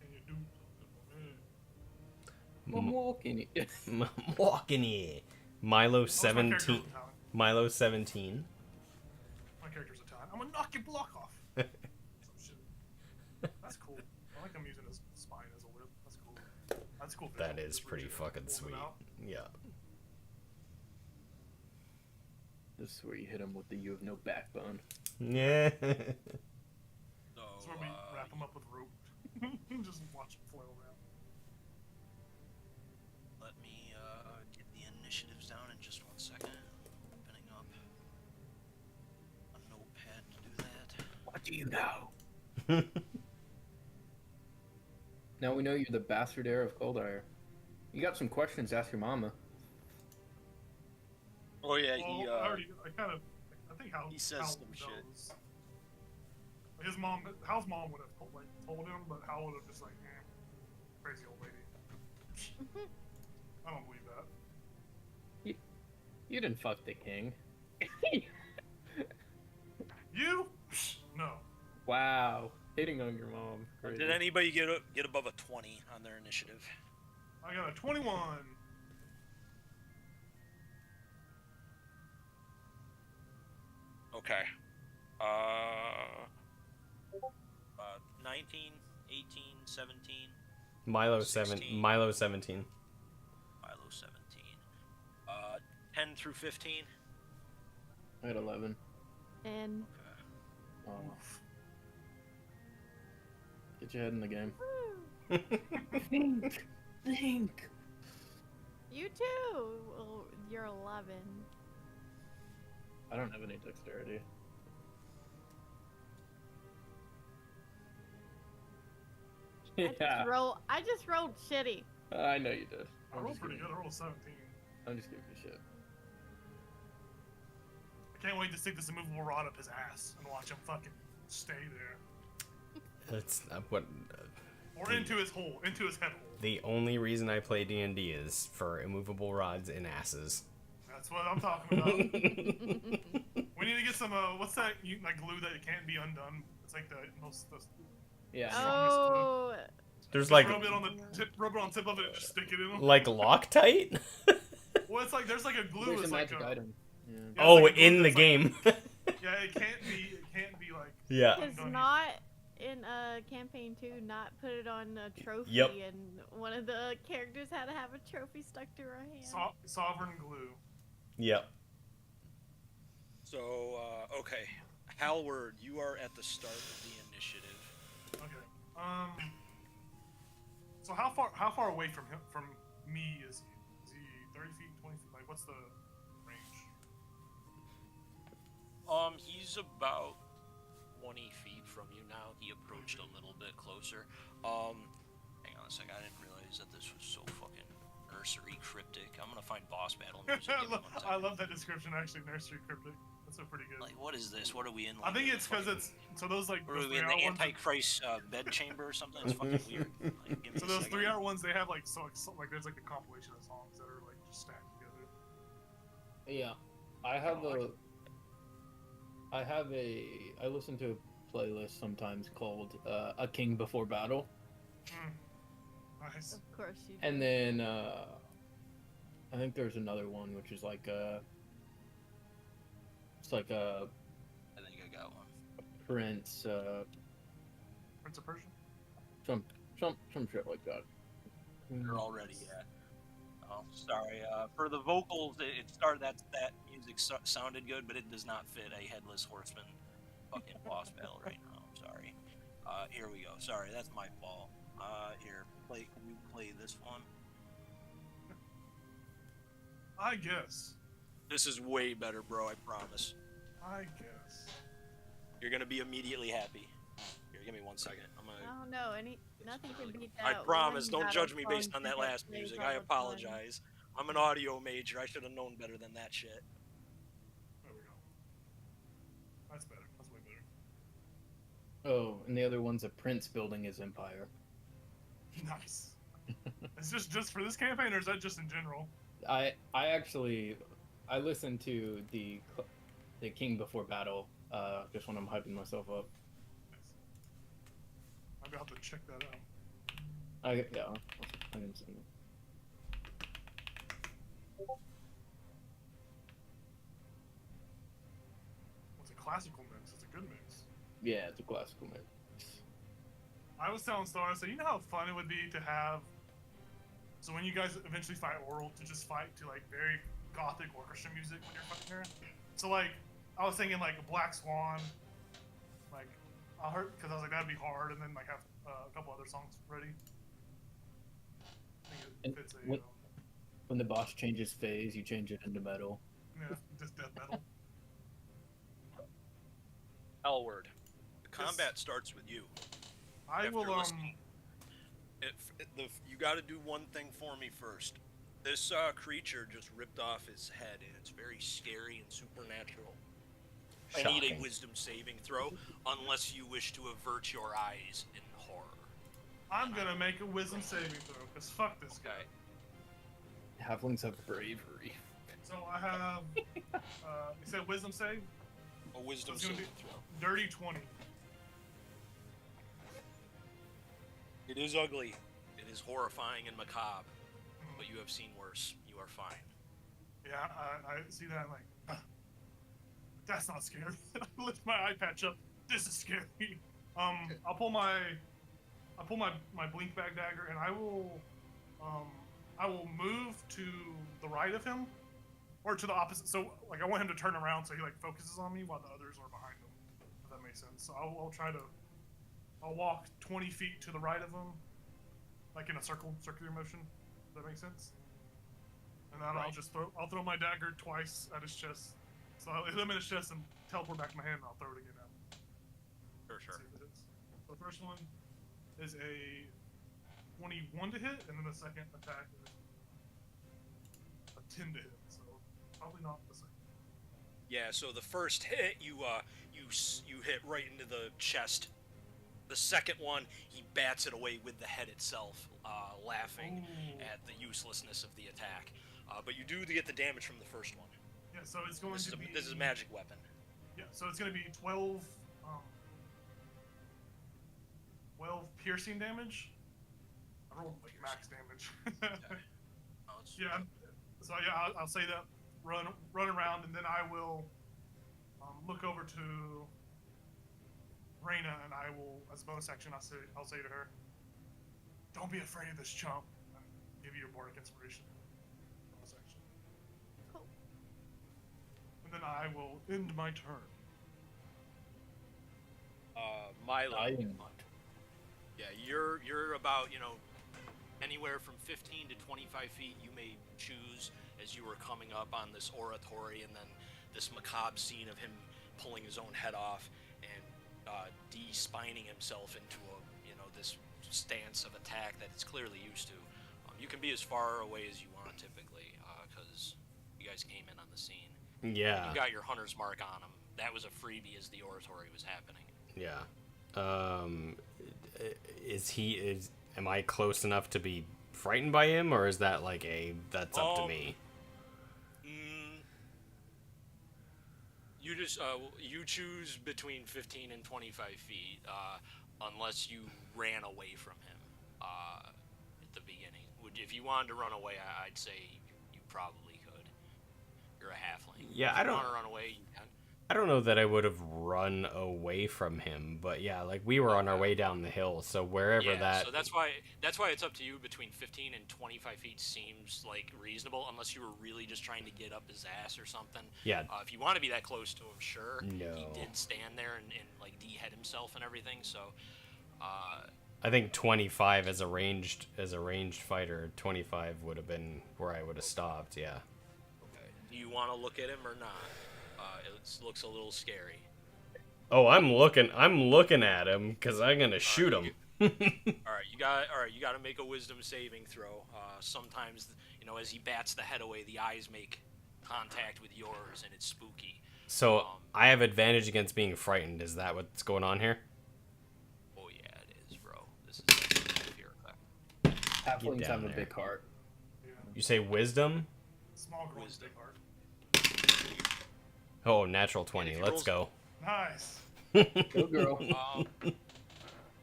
Can you do something for me?
I'm walking it.
I'm walking here. Milo
What's my character
17.
talent?
Milo 17.
My character's a talent. I'm gonna knock your block off. Some shit. That's cool. I like him using his spine as a whip. That's cool. That's cool.
That
visual.
is
Just
pretty
reaching,
fucking
pulling
sweet.
it out.
Yeah.
This is where you hit him with the "you have no backbone."
Yeah.
So,
That's where we wrap him up with rope. Just watch him flail around.
Let me get the initiatives down in just 1 second. Opening up a notepad to do that.
What do you know? Now we know you're the bastard heir of Coldire. You got some questions? Ask your mama.
Oh yeah,
Well, I think Hal.
he says
Hal
some shit.
knows. His mom, Hal's mom would have told him, but Hal would have just like, crazy old lady. I don't believe that.
You didn't fuck the king.
You? No.
Wow. Hitting on your mom. Crazy.
Did anybody get above a 20 on their initiative?
I got a 21.
Okay. 19, 18, 17,
Milo
16.
Milo 17.
Milo 17. 10 through 15.
I had 11.
and
Okay.
Oh. Get your head in the game. Think.
you too. Well, you're 11.
I don't have any dexterity.
I just rolled shitty.
I know you did.
I rolled pretty good. I rolled 17.
I'm just giving you shit.
I can't wait to stick this immovable rod up his ass and watch him fucking stay there.
That's what.
Or into his hole, into his head hole.
The only reason I play D&D is for immovable rods and asses.
That's what I'm talking about. We need to get some, what's that like glue that it can't be undone? It's like the
Yeah.
Oh,
There's
just
like
rub it on the tip of it and just stick it in them.
like Loctite.
Well, it's like there's like a glue.
There's a
It's like
magic
a,
item. Yeah.
yeah, it's
Oh,
like a glue
in the
that's like-
game.
yeah, it can't be like.
Yeah.
it's not in campaign 2. Not put it on a trophy,
Yep.
and one of the characters had to have a trophy stuck to her hand.
Sovereign glue.
Yep.
So, okay. Halward, you are at the start of the initiative.
Okay. So how far away from me is he? Is he 30 feet, 20 feet? Like, what's the range?
He's about 20 feet from you now. He approached a little bit closer. Hang on a second. I didn't realize that this was so fucking nursery cryptic. I'm gonna find boss battle music. Give me one
I
second.
love that description. Actually, nursery cryptic. That's a pretty good.
Like, what is this? What are we in?
I
Like,
think
the
it's because
fucking-
it's so those like
What are
those
we in the
3 hour ones.
Antichrist bedchamber or something? It's fucking weird. Like, give me
So
a
those
second.
3 hour ones, they have like like there's like a compilation of songs that are like just stacked together.
Yeah. I have
Oh,
I listen to playlist sometimes called "A King Before Battle,"
Nice.
Of course you do.
and then I think there's another one which is like it's like a
I think I got one.
Prince,
Prince of Persia.
some shit like that.
You're already at. Oh, sorry. For the vocals, it started. That music sounded good, but it does not fit a headless horseman fucking boss battle right now. I'm sorry. Here we go. Sorry, that's my fault. Here, can you play this one?
I guess.
This is way better, bro. I promise.
I guess.
You're gonna be immediately happy. Here, give me 1 second. I'm gonna.
I don't know. Nothing can beat that.
I promise.
one
Don't
battle
judge me based
song
on that
that
last
plays
music.
all
I
the time.
apologize. I'm an audio major. I should have known better than that shit.
There we go. That's better. That's way better.
Oh, and the other one's a prince building his empire.
Nice. Is this just for this campaign, or is that just in general?
I listen to the King Before Battle just when I'm hyping myself up.
Nice. Maybe I'll have to check that out.
I can send it.
It's a classical mix. It's a good mix.
Yeah, it's a classical mix.
I was telling Star, I said, you know how fun it would be to have. So when you guys eventually fight Oral, to just fight to like very gothic orchestra music when you're fighting her. So like, I was thinking like a Black Swan, like I heard because I was like that'd be hard, and then like have a couple other songs ready. I think it
And
fits a
when the boss changes phase, you change it into metal.
yeah, just death metal.
L-word. The combat starts with you.
I
After
will
listening. You got to do one thing for me first. This creature just ripped off his head, and it's very scary and supernatural. I need a
Shocking.
wisdom saving throw, unless you wish to avert your eyes in horror.
I'm gonna make a wisdom saving throw because fuck this guy.
Okay.
Halflings have bravery.
So I have you said wisdom save,
A wisdom
It's gonna
saving
be-
throw.
dirty 20.
It is ugly. It is horrifying and macabre. But you have seen worse. You are fine.
Yeah, I see that like, that's not scary. I lift my eye patch up. This is scary. I'll pull my blink back dagger, and I will move to the right of him, or to the opposite. So like I want him to turn around so he like focuses on me while the others are behind him. If that makes sense. So I'll walk 20 feet to the right of him, like in a circular motion. Does that make sense? And then
Right.
I'll throw my dagger twice at his chest. So I'll hit him in his chest and teleport back to my hand, and I'll throw it again at him.
For sure.
See if it hits. So the first one is a 21 to hit, and then the second attack is a 10 to hit. So probably not the second.
Yeah, so the first hit, you hit right into the chest. The second one, he bats it away with the head itself, laughing
Ooh.
at the uselessness of the attack. But you do get the damage from the first one.
Yeah, so it's going
This
to
is
be
this is a magic weapon.
Yeah, so it's going to be 12 piercing damage. I rolled like max damage.
Oh, it's-
Yeah. So yeah, I'll say that. Run around, and then I will look over to Reyna, and I will, as a bonus action, I'll say to her, "Don't be afraid of this chump." And give you your bardic inspiration. Bonus action.
Cool.
And then I will end my turn.
Milo.
I am not.
Yeah, you're about, anywhere from 15 to 25 feet. You may choose as you were coming up on this oratory, and then this macabre scene of him pulling his own head off and de-spining himself into this stance of attack that it's clearly used to. You can be as far away as you want typically, because you guys came in on the scene.
Yeah.
You got your hunter's mark on him. That was a freebie as the oratory was happening.
Yeah. Am I close enough to be frightened by him, or is that like that's up to me?
You just you choose between 15 and 25 feet, unless you ran away from him at the beginning. If you wanted to run away, I'd say you probably could. You're a halfling.
Yeah,
if
I
you
don't.
want to run away, you can.
I don't know that I would have run away from him, but yeah, like we were on our way down the hill, so wherever that.
So that's why it's up to you. Between 15 and 25 feet seems like reasonable, unless you were really just trying to get up his ass or something.
Yeah.
If you want to be that close to him, sure.
No.
He did stand there and like de-head himself and everything, so.
I think 25 as a ranged fighter, 25 would have been where I would have stopped. Yeah.
Okay. Do you want to look at him or not? It looks a little scary.
Oh, I'm looking at him because I'm gonna shoot him.
All right, you got to make a wisdom saving throw. Sometimes, as he bats the head away, the eyes make contact with yours, and it's spooky.
So I have advantage against being frightened. Is that what's going on here?
Oh yeah, it is, bro. This is a fear effect.
Halflings
down
have a
there.
big heart.
Yeah.
You say wisdom?
Small girls,
Wisdom.
big heart.
Oh, natural 20.
if he
Let's
rolls-
go.
Nice.
Go girl.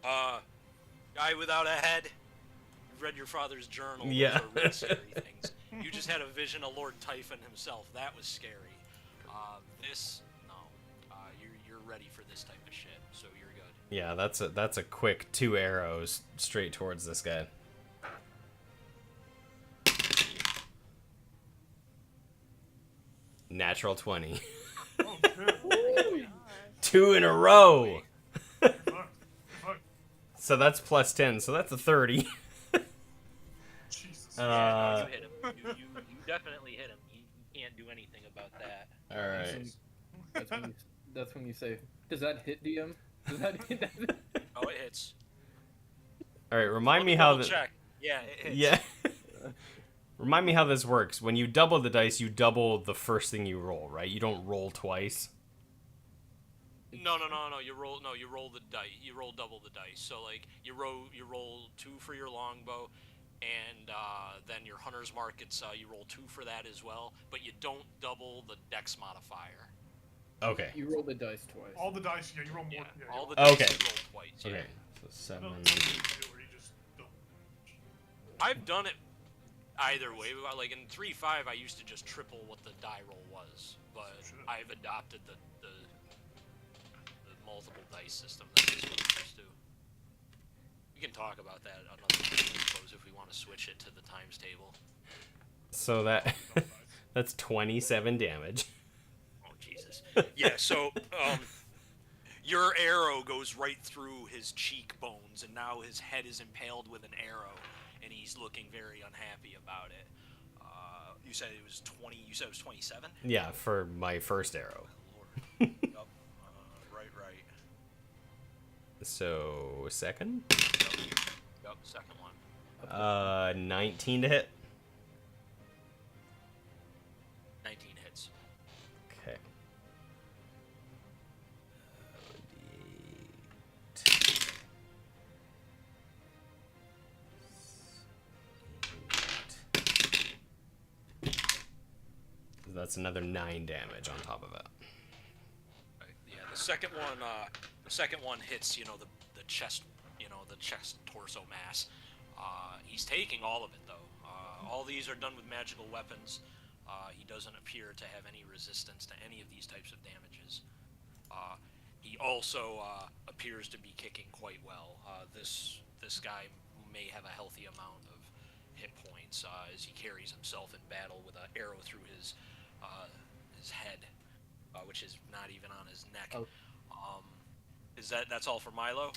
Guy without a head. You've read your father's journal.
Yeah.
Those are real scary things. You just had a vision of Lord Typhon himself. That was scary. You're ready for this type of shit, so you're good.
Yeah, that's a quick 2 arrows straight towards this guy. Natural 20.
Oh, good.
2 in a row.
Fuck. Fuck.
So that's plus 10. So that's a 30.
Jesus.
You hit him. You definitely hit him. You can't do anything about that.
All right.
That's when you say, "Does that hit DM? Does that hit?"
Oh, it hits.
All right. Remind
Let
me how
double
the
check. Yeah, it hits.
yeah. Remind me how this works. When you double the dice, you double the first thing you roll, right? You don't roll twice.
No. You roll the dice. You roll double the dice. So like you roll 2 for your longbow, and then your hunter's mark. You roll 2 for that as well, but you don't double the dex modifier.
Okay.
You roll the dice twice.
All the dice, yeah, you roll more.
Yeah,
Yeah,
all the
you
dice
Okay.
you roll twice. Yeah.
Okay. So
roll-
7.
no, where you just don't.
I've done it either way. Like in 3.5, I used to just triple what the die roll was, but
Shit.
I've adopted the multiple dice system that this one used to. We can talk about that another time, I suppose, if we want to switch it to the times table.
So that's 27 damage.
Oh Jesus! Yeah. So your arrow goes right through his cheekbones, and now his head is impaled with an arrow, and he's looking very unhappy about it. You said it was 20. You said it was 27.
Yeah, for my first arrow.
Lord. Yup. Right.
So second.
Yup. Second one.
19 to hit.
19 hits.
Okay. That's another 9 damage on top of it.
Right. Yeah. The second one hits. The chest. The chest torso mass. He's taking all of it though. All these are done with magical weapons. He doesn't appear to have any resistance to any of these types of damages. He also appears to be kicking quite well. This guy may have a healthy amount of hit points as he carries himself in battle with an arrow through his head, which is not even on his neck.
Oh.
That's all for Milo?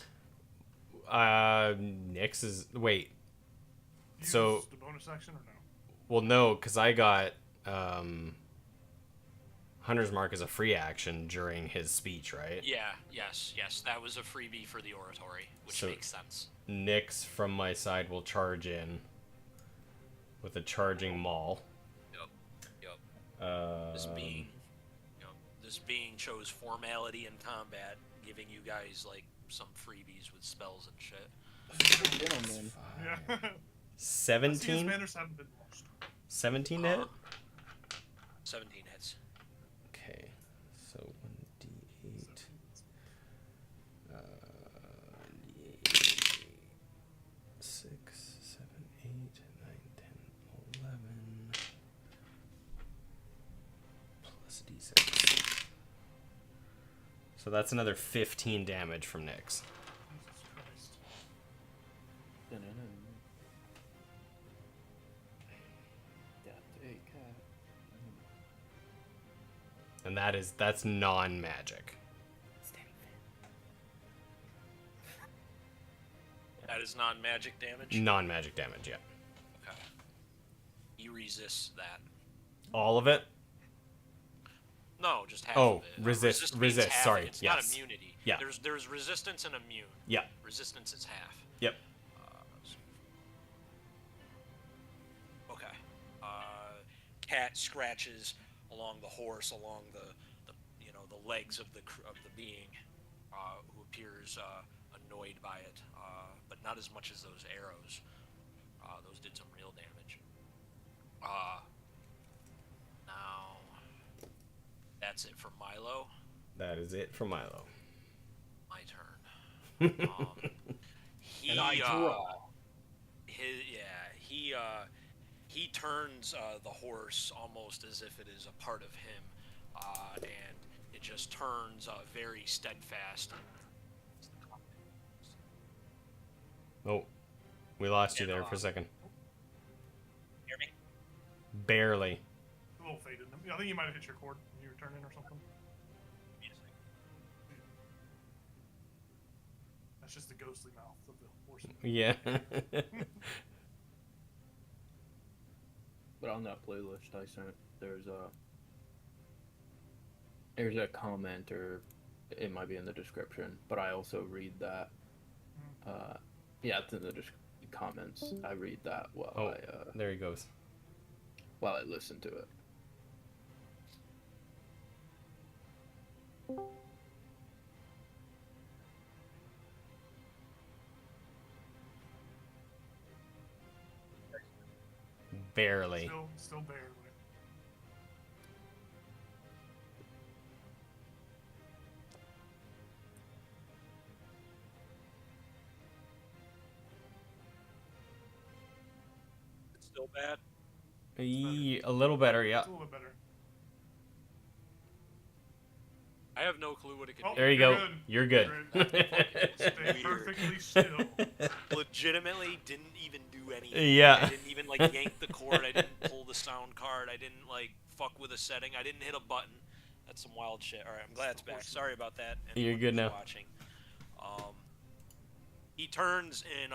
Nyx is wait.
Use
So-
the bonus action or no?
Well, no, because I got Hunter's Mark as a free action during his speech, right?
Yeah, yes. That was a freebie for the oratory, which
So-
makes sense.
Nyx from my side will charge in with a charging maul.
Yep.
Uh,
This being chose formality in combat, giving you guys like some freebies with spells and shit.
Gentlemen.
Yeah. I see his
17?
manners haven't been lost.
17 to hit?
17 hits.
Okay, so So that's another 15 damage from Nyx.
Jesus Christ.
And that's non-magic.
That is non-magic damage?
Non-magic damage, yeah.
Okay. He resists that.
All of it?
No, just half
Oh,
of it.
resist,
means half.
sorry,
It's not
yes.
immunity.
Yeah.
There's resistance and immune.
Yeah.
Resistance is half.
Yep.
Okay. Cat scratches along the horse, along the legs of the being, who appears annoyed by it, but not as much as those arrows. Those did some real damage. Now that's it for Milo.
That is it for Milo.
My turn. He,
And I draw.
He turns the horse almost as if it is a part of him, and it just turns very steadfast.
Oh, we lost you there for a second.
Hear me?
Barely.
A little faded. I think you might have hit your cord when you were turning or something. That's just the ghostly mouth of the horse.
Yeah.
But on that playlist I sent, there's a comment, or it might be in the description, but I also read that. Yeah, it's in the comments. I read that while
there he goes.
while I listen to it.
Barely.
Still barely.
It's still bad.
A little better, yeah.
It's a little bit better.
I have no clue what it could
Oh,
be.
There you
You're
go.
good.
You're good.
Stay
Weird.
perfectly still.
Legitimately didn't even do anything.
Yeah.
I didn't even yank the cord. I didn't pull the sound card. I didn't fuck with a setting. I didn't hit a button. That's some wild shit. All right, I'm glad it's back. Sorry about that.
You're
anyone
good
who's
now.
Watching. He turns and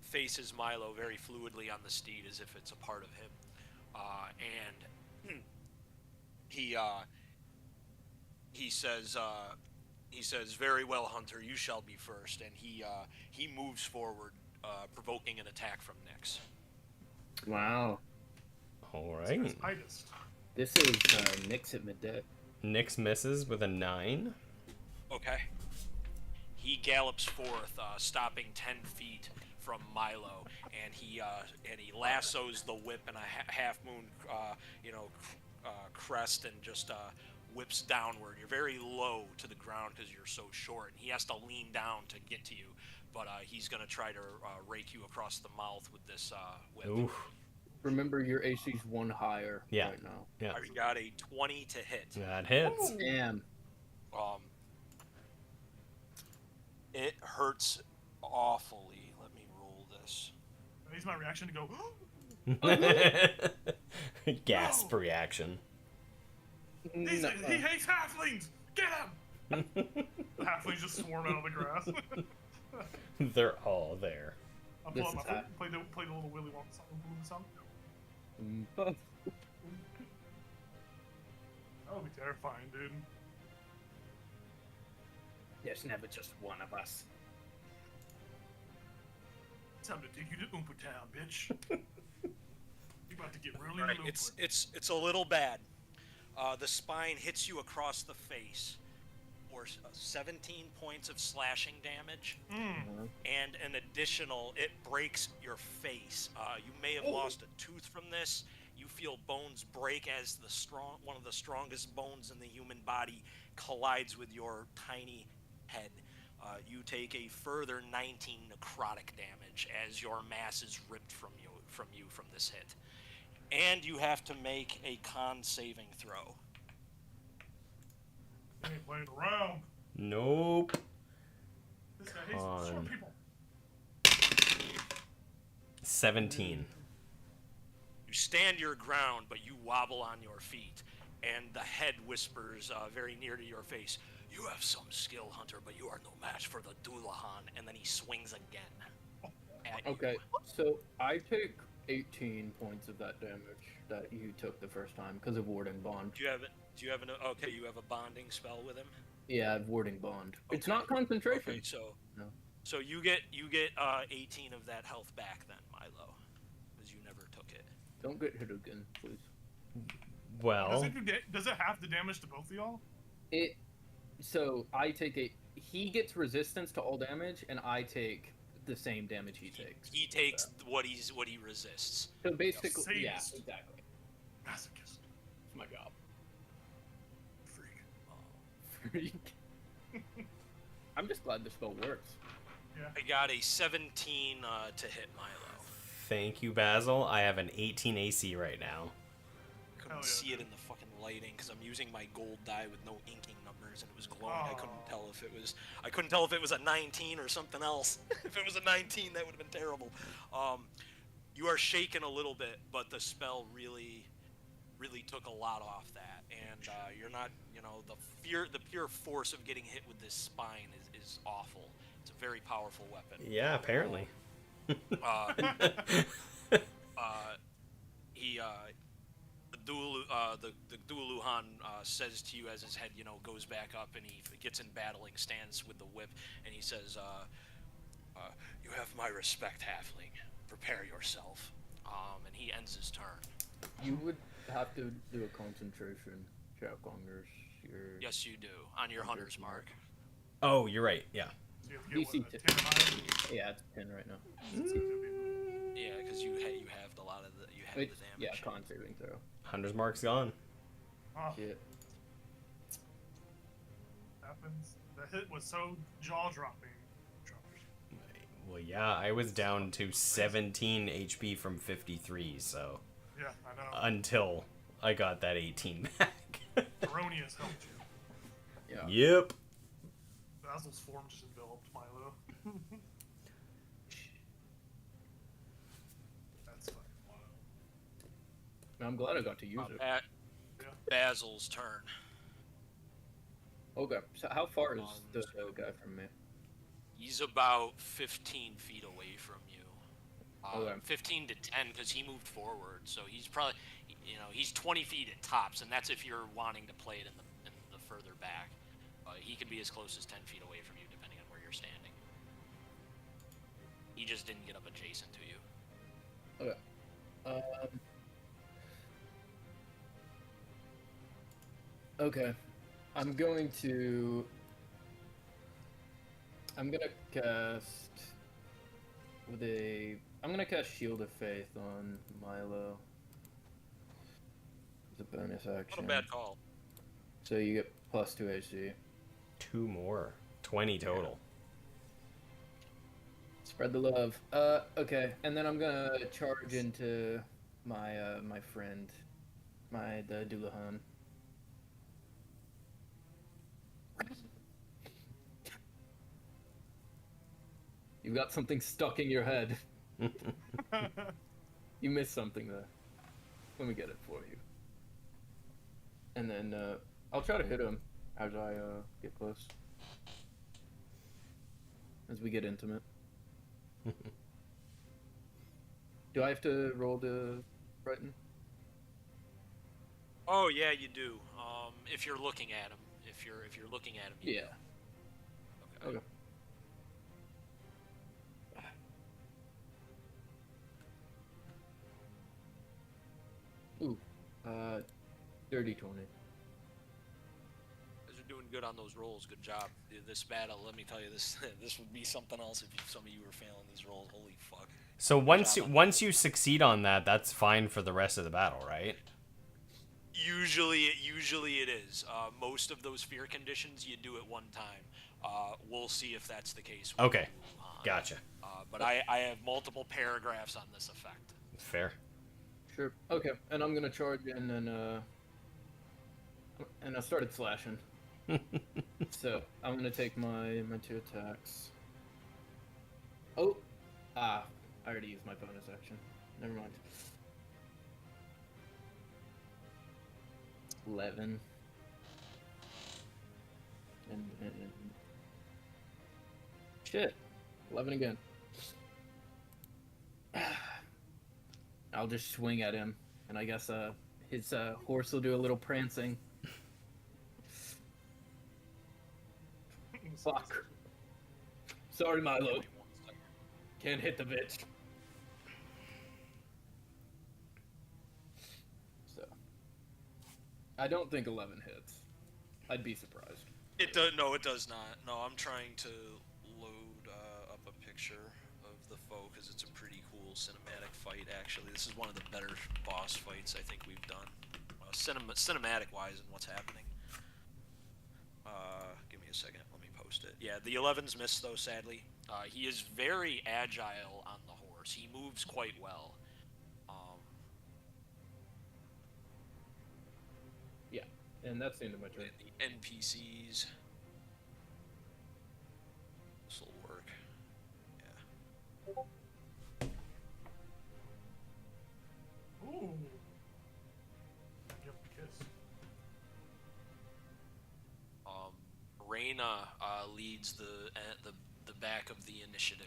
faces Milo very fluidly on the steed as if it's a part of him, and he says, "Very well, Hunter. You shall be first." And he moves forward, provoking an attack from Nyx.
Wow.
All right.
Tightest.
This is Nyx at midday.
Nyx misses with a 9.
Okay. He gallops forth, stopping 10 feet from Milo, and he lassos the whip in a half moon, crest, and just whips downward. You're very low to the ground because you're so short. He has to lean down to get to you, but he's gonna try to rake you across the mouth with this whip.
Oof.
Remember, your AC's 1 higher
Yeah.
right now.
Yeah.
I got a 20 to hit.
That hits.
Damn.
It hurts awfully. Let me roll this.
I use my reaction to go.
Gasp reaction.
He hates halflings. Get him. The halflings just swarm out of the grass.
They're all there.
I'll pull
This
out my
is
flute, play the little Willy Wonka song.
Oh.
That would be terrifying, dude.
There's never just one of us.
Time to take you to Oompa Town, bitch. You're about to get really
Right,
looped.
it's a little bad. The spine hits you across the face, or 17 points of slashing damage, and an additional, it breaks your face. You may have lost a tooth from this. You feel bones break as one of the strongest bones in the human body collides with your tiny head. You take a further 19 necrotic damage as your mass is ripped from you from this hit. And you have to make a con saving throw.
I ain't playing around.
Nope.
This guy hates short
Con.
people.
17.
You stand your ground, but you wobble on your feet, and the head whispers very near to your face, "You have some skill, Hunter, but you are no match for the Doulahan," and then he swings again at you.
Okay, so I take 18 points of that damage that you took the first time because of Warding Bond.
Do you have okay, you have a bonding spell with him?
Yeah, I have Warding Bond. It's
Okay.
not concentration.
Okay, so
No.
so you get 18 of that health back then, Milo, because you never took it.
Don't get hit again, please.
Well,
Does it have the damage to both of y'all?
So I take he gets resistance to all damage, and I take the same damage he takes.
He takes what he resists.
So basically, yeah,
Sadist.
exactly.
Masochist.
It's my job.
Freak.
Freak. I'm just glad the spell works.
I got a 17 to hit Milo.
thank you, Basil. I have an 18 AC right now.
Couldn't
Hell yeah.
see it in the fucking lighting because I'm using my gold die with no inking numbers and it was glowing. I couldn't tell if it was a 19 or something else. If it was a 19, that would have been terrible. You are shaken a little bit, but the spell really took a lot off that, and you're not, the pure force of getting hit with this spine is awful. It's a very powerful weapon.
Yeah, apparently.
The Dualuhan says to you as his head, goes back up and he gets in battling stance with the whip, and he says, "You have my respect, halfling. Prepare yourself." And he ends his turn.
You would have to do a concentration check on your.
Yes, you do, on your hunter's mark.
Oh, you're right. Yeah.
So you have to get,
DC
what, a 10 or higher?
Yeah, it's 10 right now.
Yeah, because you have a lot of the
It's,
damage.
yeah, con saving throw.
Hunter's mark's gone.
Oh,
Shit.
happens. The hit was so jaw-dropping.
Well, yeah, I was down to 17 HP from 53, so
Yeah, I know.
until I got that 18 back.
Erroneous helped you.
Yeah.
Yep.
Basil's form just enveloped Milo. That's fucking wild.
I'm glad I got to use it.
Basil's turn.
Okay, so how far is the guy from me?
He's about 15 feet away from you.
Okay.
15 to 10 because he moved forward. So he's probably, he's 20 feet at tops, and that's if you're wanting to play it in the further back. He could be as close as 10 feet away from you, depending on where you're standing. He just didn't get up adjacent to you.
Okay. Okay. I'm gonna cast Shield of Faith on Milo. It's a bonus action.
Not a bad call.
So you get plus 2 AC.
2 more. 20 total.
Spread the love. Okay, and then I'm gonna charge into my my friend, the Doulahan. You've got something stuck in your head. You missed something there. Let me get it for you. And then I'll try to hit him as I get close. As we get intimate. Do I have to roll to frighten?
Oh yeah, you do. If you're looking at him, if you're looking at him, you
Yeah.
do. Okay.
Okay. Ooh, dirty 20.
You guys are doing good on those rolls. Good job. This battle, let me tell you, this would be something else if some of you were failing these rolls. Holy fuck.
So once you succeed on that, that's fine for the rest of the battle, right?
Usually it is. Most of those fear conditions you do at one time. We'll see if that's the case.
Okay, gotcha.
But I have multiple paragraphs on this effect.
Fair.
Sure. Okay, and I'm gonna charge in and I started slashing. So I'm gonna take my 2 attacks. Oh, I already used my bonus action. Never mind. 11. And shit, 11 again. I'll just swing at him, and I guess his horse will do a little prancing. Fuck. Sorry, Milo.
Give me 1 second.
Can't hit the bitch. So, I don't think 11 hits. I'd be surprised.
It does. No, it does not. No, I'm trying to load up a picture of the foe because it's a pretty cool cinematic fight. Actually, this is one of the better boss fights I think we've done, cinematic-wise, and what's happening. Give me a second. Let me post it. Yeah, the 11's missed though. Sadly, he is very agile on the horse. He moves quite well.
Yeah, and that's the end of my turn.
And the NPCs. This will work. Yeah.
Ooh. Give him a kiss.
Reyna leads the back of the initiative.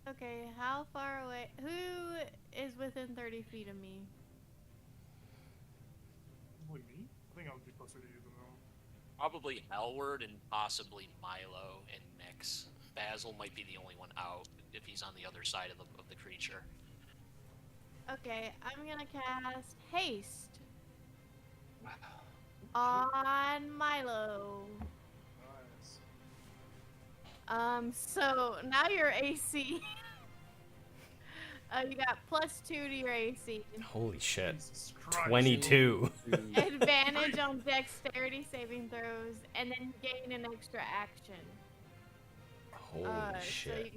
Okay, how far away? Who is within 30 feet of me?
Probably me? I think I would be closer to you than them.
Probably Elward and possibly Milo and Nyx. Basil might be the only one out if he's on the other side of the creature.
Okay, I'm gonna cast haste
Wow.
on Milo.
Nice.
So now your AC. You got +2 to your AC.
Holy shit.
Jesus Christ.
22.
Advantage on dexterity saving throws, and then gain an extra action.
Holy
So
shit.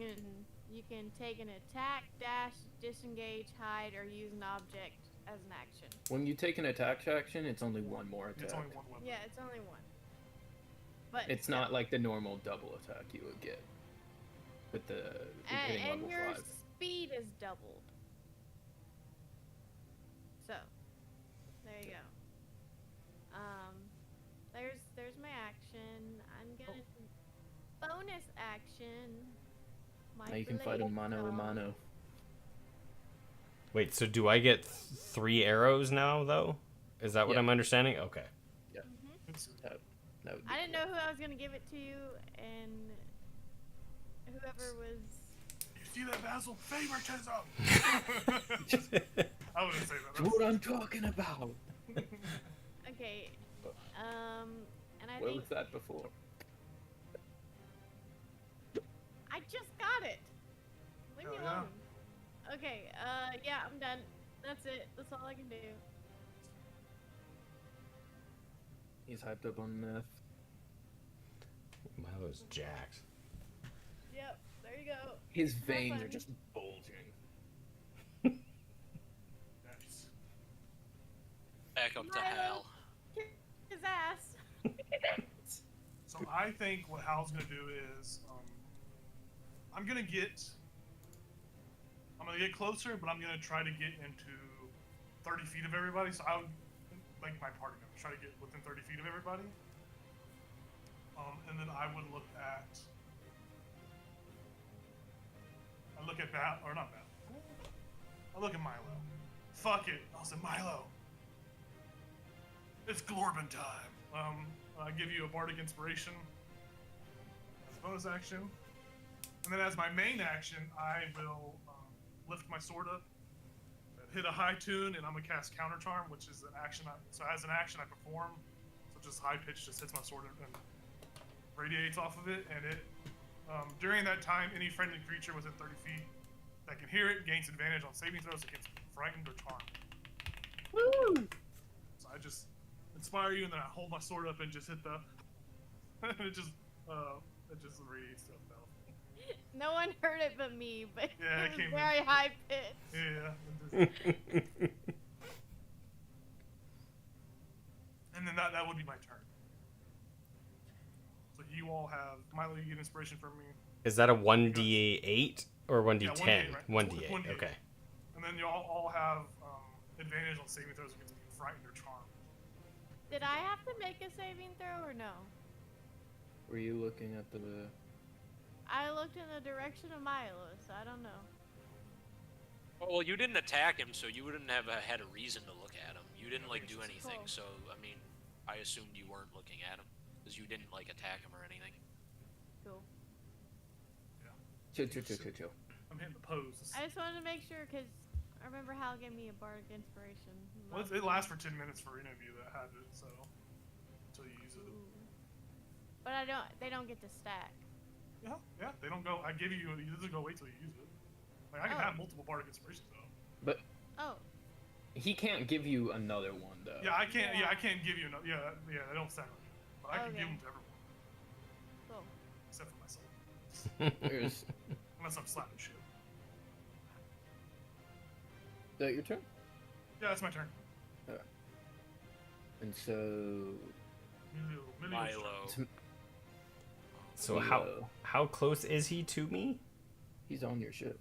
you can take an attack, dash, disengage, hide, or use an object as an action.
When you take an attack action, it's only one more attack.
It's only one weapon.
Yeah, it's only one. But
It's not like the normal double attack you would get with the hitting
and
level
your
5.
speed is doubled. So, there you go. There's my action. I'm gonna bonus action.
Now you can fight him mano a mano.
Wait, so do I get 3 arrows now, though? Is that what
Yeah.
I'm understanding? Okay.
It's-
That would be
I didn't
cool.
know who I was gonna give it to, and whoever was.
You see that, Basil? Favoritism! I wouldn't say that.
That's what I'm talking about.
Okay. And I
Where
think
was that before?
I just got it. Leave me
Oh, yeah?
alone. Okay. Yeah, I'm done. That's it. That's all I can do.
He's hyped up on meth.
Milo's jacked.
Yep. There you go.
His
Have
veins
fun.
are just bulging.
Nice.
Back up to
Milo.
Hal.
Kick his ass.
So I think what Hal's gonna do is, I'm gonna get closer, but I'm gonna try to get into 30 feet of everybody. So I would, like my party members, try to get within 30 feet of everybody. And then I would look at, I'll look at Milo. Fuck it, I'll say Milo. It's Glorbin time. I give you a bardic inspiration as a bonus action, and then as my main action, I will lift my sword up, hit a high tune, and I'm gonna cast Counter Charm, which is an action. So as an action, I perform. So just high pitch just hits my sword and radiates off of it, and it during that time, any friendly creature within 30 feet that can hear it gains advantage on saving throws against frightened or charmed.
Woo!
So I just inspire you, and then I hold my sword up and just hit the. And it just radiates stuff out.
No one heard it but me, but
Yeah, it
it was
came in.
very high pitched.
Yeah. And then that would be my turn. you all have. Milo, you get inspiration from me.
Is that a 1d8 or 1d10?
Yeah, 1d8, right?
1d8.
1d8.
Okay.
And then you all have advantage on saving throws against being frightened or charmed.
Did I have to make a saving throw or no?
Were you looking at the?
I looked in the direction of Milo, so I don't know.
Well, you didn't attack him, so you wouldn't have had a reason to look at him. You didn't like do anything,
Cool.
so I mean, I assumed you weren't looking at him because you didn't like attack him or anything.
Cool.
Chill.
I'm hitting the pose.
I just wanted to make sure because I remember Hal gave me a bardic inspiration.
Well, it lasts for 10 minutes for any of you that have it, so until you use it.
Ooh. But I don't. They don't get to stack.
Yeah, they don't go. I give you. You just go wait till you use it. Like I can
Oh.
have multiple bardic inspirations though.
But
Oh.
he can't give you another one though.
Yeah, I can't. Yeah,
Yeah.
I can't give you another. Yeah, they don't stack on you. But I can give
Okay.
them to everyone
Cool.
except for myself,
There's
unless I'm slapping shit.
is that your turn?
Yeah, that's my turn.
And so
Milo.
So how close is he to me?
he's on your ship.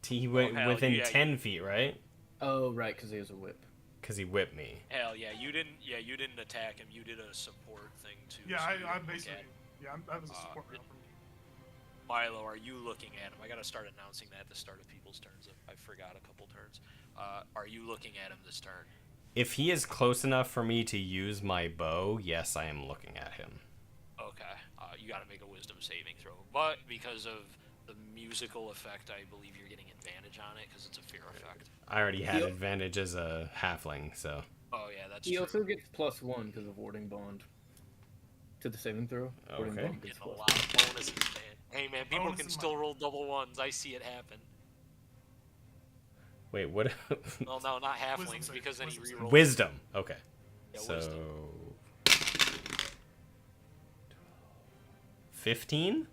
He went
hell
within
yeah,
10 feet, right?
Oh right, because he has a whip.
Because he whipped me.
Hell yeah, you didn't. Yeah, you didn't attack him. You did a support thing too.
Yeah,
so you
I
didn't look
basically.
at him.
Yeah, I was a support round for me.
Milo, are you looking at him? I gotta start announcing that at the start of people's turns. I forgot a couple turns. Are you looking at him this turn?
If he is close enough for me to use my bow, yes, I am looking at him.
Okay. You gotta make a wisdom saving throw. But because of the musical effect, I believe you're getting advantage on it because it's a fear effect.
I already had
Yep.
advantage as a halfling, so.
Oh yeah, that's
He
true.
also gets +1 because of warding bond to the saving throw. Warding
Okay.
bond gets
Getting a
+1.
lot of bonuses, man. Hey man, people
Bonus
can
in
still
my-
roll double ones. I see it happen.
Wait, what?
Well, no, not
Wisdom
halflings
save,
because then he
wisdom save.
rerolls.
Wisdom. Okay.
Yeah,
So.
wisdom.
15?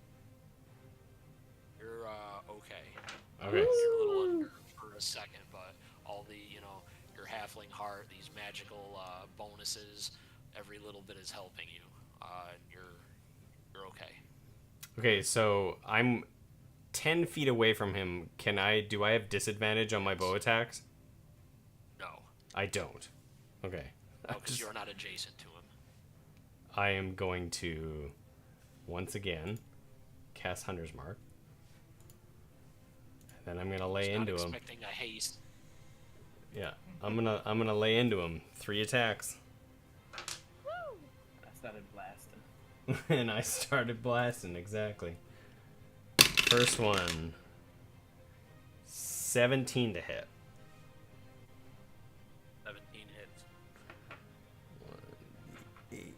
You're okay.
Okay.
You're a little under for a second, but all the your halfling heart, these magical bonuses, every little bit is helping you. And you're okay.
Okay, so I'm 10 feet away from him. Do I have disadvantage on my bow attacks?
No,
I don't. Okay.
because you're not adjacent to him.
I am going to once again cast Hunter's Mark. Then I'm gonna lay
Not
into him.
expecting a haste.
Yeah, I'm gonna lay into him. 3 attacks,
Woo!
I started blasting.
and I started blasting exactly. First one, 17 to hit.
17 hits.
8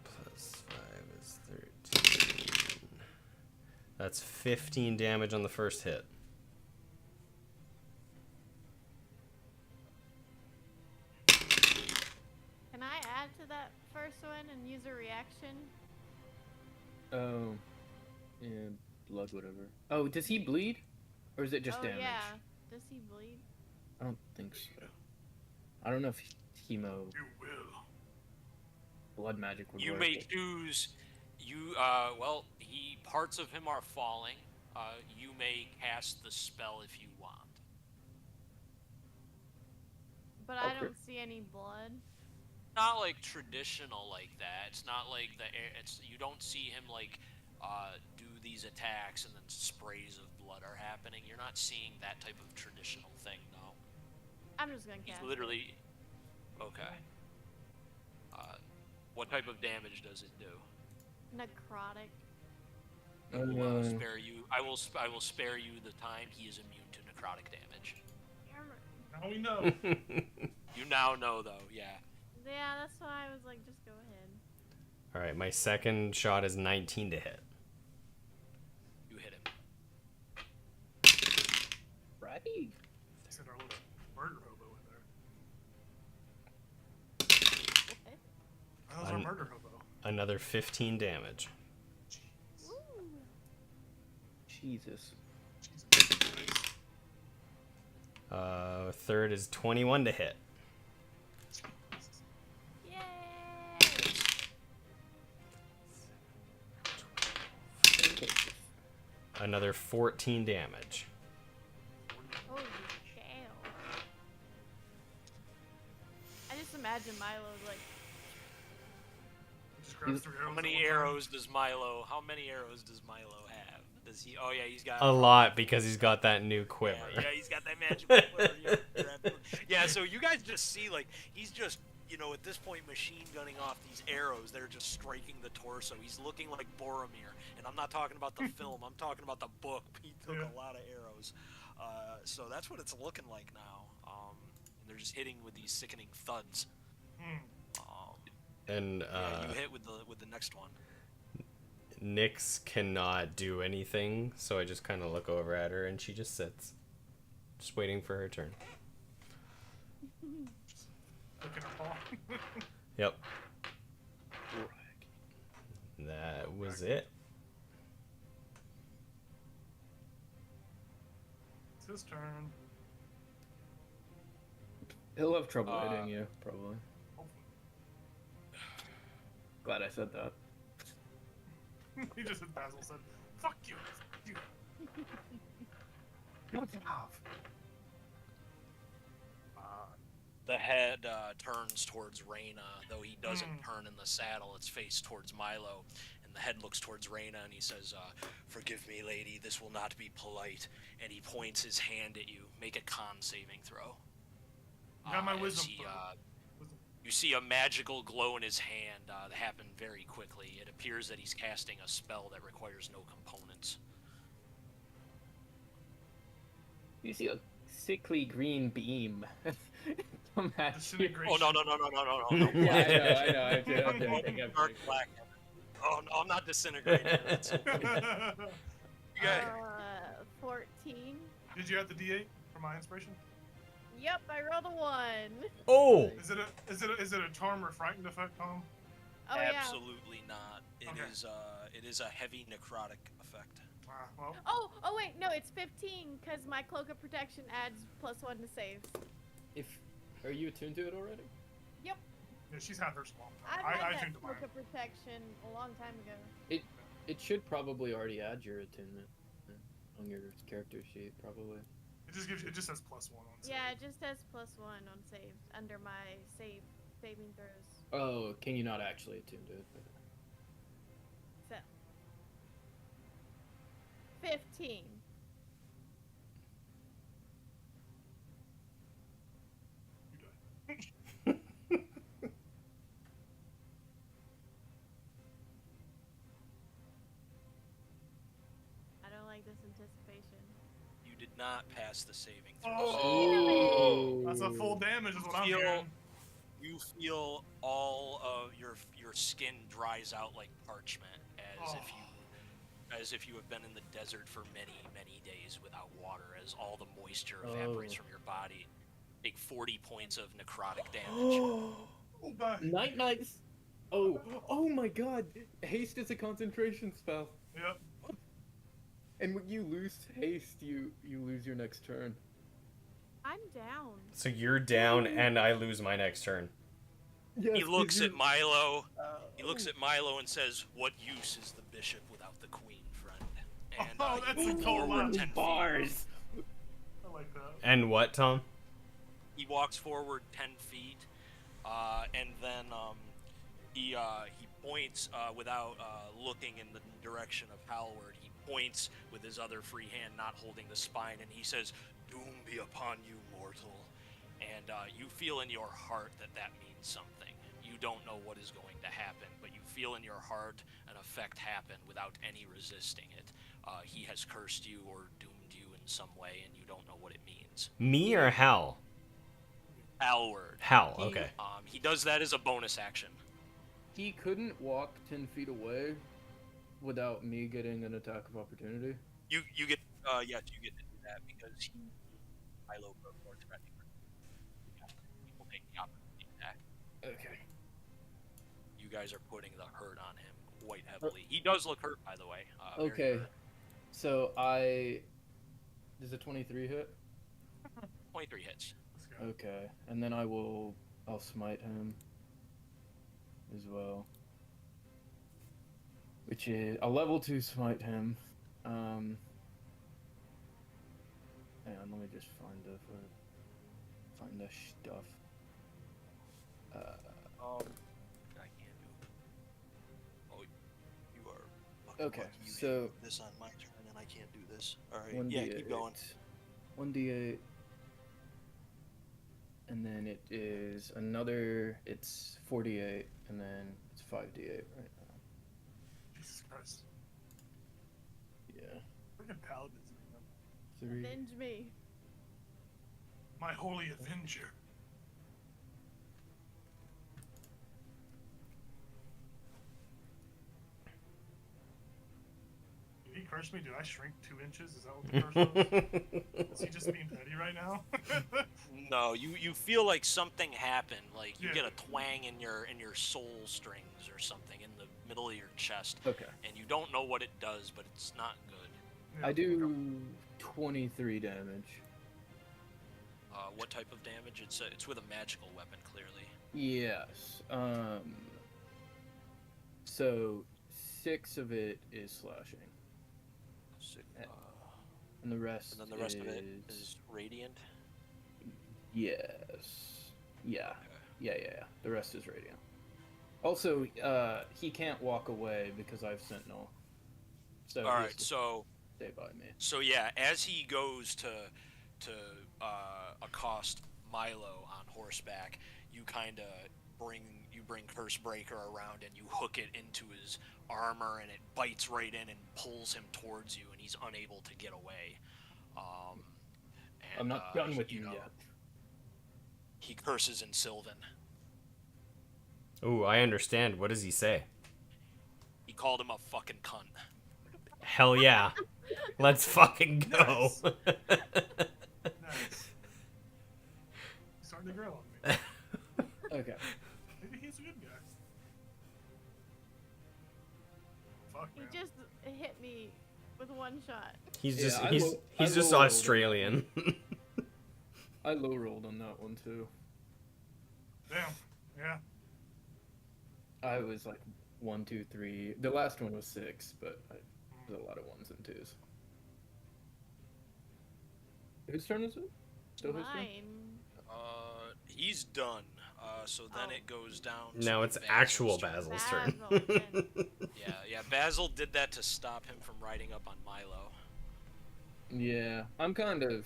plus 5 is 13. That's 15 damage on the first hit.
Can I add to that first one and use a reaction?
Oh, yeah, blood, whatever. Oh, does he bleed, or is it just
oh
damage?
yeah. Does he bleed?
I don't think so. I don't know if hemo
You will.
blood magic would
You
work.
may choose. Well, parts of him are falling. You may cast the spell if you want.
But I
Okay.
don't see any blood.
Not like traditional like that. It's not like you don't see him like do these attacks and then sprays of blood are happening. You're not seeing that type of traditional thing, no.
I'm just gonna
He's
cast.
literally okay. What type of damage does it do?
Necrotic.
I will
Uh,
spare you. I will spare you the time. He is immune to necrotic damage.
Now we know.
You now know, though. Yeah.
Yeah, that's why I was like, just go ahead.
All right, my second shot is 19 to hit.
You hit him.
right.
Send our little murder hobo in there.
Okay.
That was our murder hobo.
Another 15 damage.
Woo!
Jesus.
Jesus Christ.
Third is 21 to hit.
Yay!
another 14 damage.
Holy cow. I just imagine Milo like,
Just grabs 3 arrows.
How many arrows does Milo have? Does he? Oh yeah, he's got
A lot, because he's got that new quiver.
Yeah, he's got that magical quiver. Yeah, so you guys just see, like, he's just, at this point, machine gunning off these arrows that are just striking the torso. He's looking like Boromir, and I'm not talking about the film. I'm talking about the book. He took a lot of arrows. So that's what it's looking like now. And they're just hitting with these sickening thuds.
And
Yeah, you hit with the next one.
Nyx cannot do anything, so I just kind of look over at her, and she just sits, just waiting for her turn.
Look at her paw.
Yep. That was it.
It's his turn.
He'll have trouble hitting you, probably. Glad I said that.
He just hit Basil, said, "Fuck you, fuck you."
The head turns towards Reyna, though he doesn't turn in the saddle. It's faced towards Milo, and the head looks towards Reyna, and he says, "Forgive me, lady. This will not be polite." And he points his hand at you. Make a con saving throw.
Got my
as
wisdom.
You see a magical glow in his hand happen very quickly. It appears that he's casting a spell that requires no components.
You see a sickly green beam come at you.
Oh no!
Yeah, I know. I'm kidding.
Dark black. Oh no, I'm not disintegrating. That's you guys,
14.
Did you have the D8 for my inspiration?
Yep, I rolled a 1.
Oh!
Is it a charm or frightened effect, Tom?
Oh
absolutely not. It is a heavy necrotic effect.
Well.
Oh wait, no, it's 15 because my cloak of protection adds +1 to saves.
Are you attuned to it already?
Yep.
Yeah, she's had hers long.
I
I
read
tuned
that
to mine.
cloak of protection a long time ago.
It should probably already add your attunement on your character sheet, probably.
It just says +1 on save.
Yeah, it just says +1 on saves under my saving throws.
Oh, can you not actually attune to it?
So 15.
You die.
I don't like this anticipation.
You did not pass the saving throw.
Oh, that's a full damage, is what I'm hearing.
You feel all of your skin dries out like parchment, as if you have been in the desert for many, many days without water, as all the moisture evaporates from your body. Take 40 points of necrotic damage.
Oh, bye.
Night. Oh my god! Haste is a concentration spell.
Yep.
And when you lose haste, you lose your next turn.
I'm down.
So you're down, and I lose my next turn.
Yes,
He looks at Milo. He looks at Milo and says, "What use is the bishop without the queen, friend?" And
That's
he
a
moves
cool
forward
line.
10 feet.
bars.
I like that.
And what, Tom?
He walks forward 10 feet, and then he points without looking in the direction of Halward. He points with his other free hand, not holding the spine, and he says, "Doom be upon you, mortal." And you feel in your heart that means something. You don't know what is going to happen, but you feel in your heart an effect happen without any resisting it. He has cursed you or doomed you in some way, and you don't know what it means.
Me or Hal?
Halward.
Hal, okay.
He does that as a bonus action.
He couldn't walk 10 feet away without me getting an attack of opportunity.
You get you get to do that because Milo broke more threatening. People take the opportunity attack.
Okay.
You guys are putting the hurt on him quite heavily. He does look hurt, by the way. Very
Okay.
hurt.
So does a 23 hit?
23 hits.
Let's go.
Okay. And then I'll smite him as well. Which is a level 2 smite him. Hang on, let me just find the stuff.
I can't do. Oh, you are. Fucking
Okay,
lucky you
so
hit this on my turn, and I can't do this. All right.
1d8.
Yeah, keep going.
1d8. And then it is another. It's 48, and then it's 5d8 right now.
Jesus Christ.
Yeah.
Freaking paladins, man.
3.
Avenge me.
My holy avenger. Did he curse me? Did I shrink 2 inches? Is that what the curse was? Is he just being petty right now?
No, you feel like something happened, like you
Yeah.
get a twang in your soul strings or something in the middle of your chest,
Okay.
and you don't know what it does, but it's not good.
Yeah,
I do 23 damage.
What type of damage? It's with a magical weapon, clearly.
Yes. So 6 of it is slashing,
So,
and the rest.
and then the rest of it is radiant.
Yes. Yeah.
Okay.
Yeah. The rest is radiant. Also, he can't walk away because I've Sentinel. So
All
he has
right,
to
so
stay by me.
So yeah, as he goes to accost Milo on horseback, you kind of bring Curse Breaker around and you hook it into his armor, and it bites right in and pulls him towards you, and he's unable to get away. And,
I'm not done with you
know,
yet.
He curses in Sylvan.
Ooh, I understand. What does he say?
He called him a fucking cunt.
Hell yeah. Let's fucking go.
Nice. Nice. He's starting to grow on me.
Okay.
Maybe he's a good guy. Fuck,
He
man.
just hit me with one shot.
He's
Yeah,
just
I
he's
will-
he's
I
just
will roll.
Australian.
I low rolled on that one too.
Damn. Yeah.
I was like 1, 2, 3. The last one was 6, but there's a lot of 1s and 2s. Whose turn is it? Still his turn?
Mine.
He's done. So then
Oh.
it goes down.
Now
to
it's
Basil's
actual
turn.
Basil's turn.
Basil again.
Yeah. Basil did that to stop him from riding up on Milo.
Yeah, I'm kind of.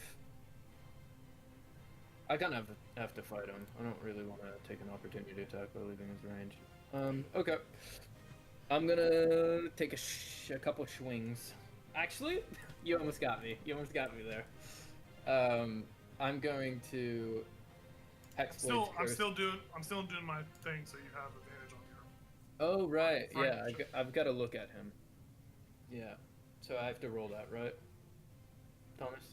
I kind of have to fight him. I don't really want to take an opportunity attack by leaving his range. Okay. I'm gonna take a couple swings. Actually, you almost got me. You almost got me there. I'm going to. Hexblade's
I'm
Curse.
still doing my thing, so you have advantage on your.
Oh right,
Fine.
yeah. I've got to look at him. Yeah. So I have to roll that, right? Thomas.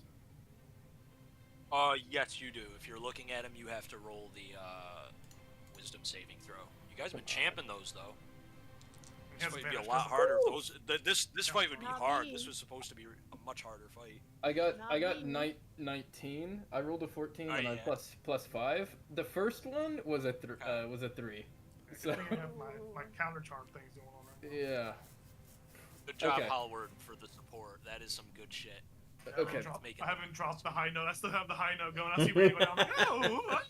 Yes, you do. If you're looking at him, you have to roll the wisdom saving throw. You guys have been champing those though.
He
This
has
fight would be a
advantage
lot
'cause-
harder. This fight would be
Not
hard.
me.
This was supposed to be a much harder fight.
I got
Not me.
19. I rolled a 14
Oh,
and I
yeah.
plus 5. The first one was a 3.
Good
So
thing I have my counter charm things going on right now.
yeah.
Good job,
Okay.
Halward, for the support. That is some good shit.
Okay.
Make it-
I haven't dropped the high note. I still have the high note going. I see where you go down. Like, oh,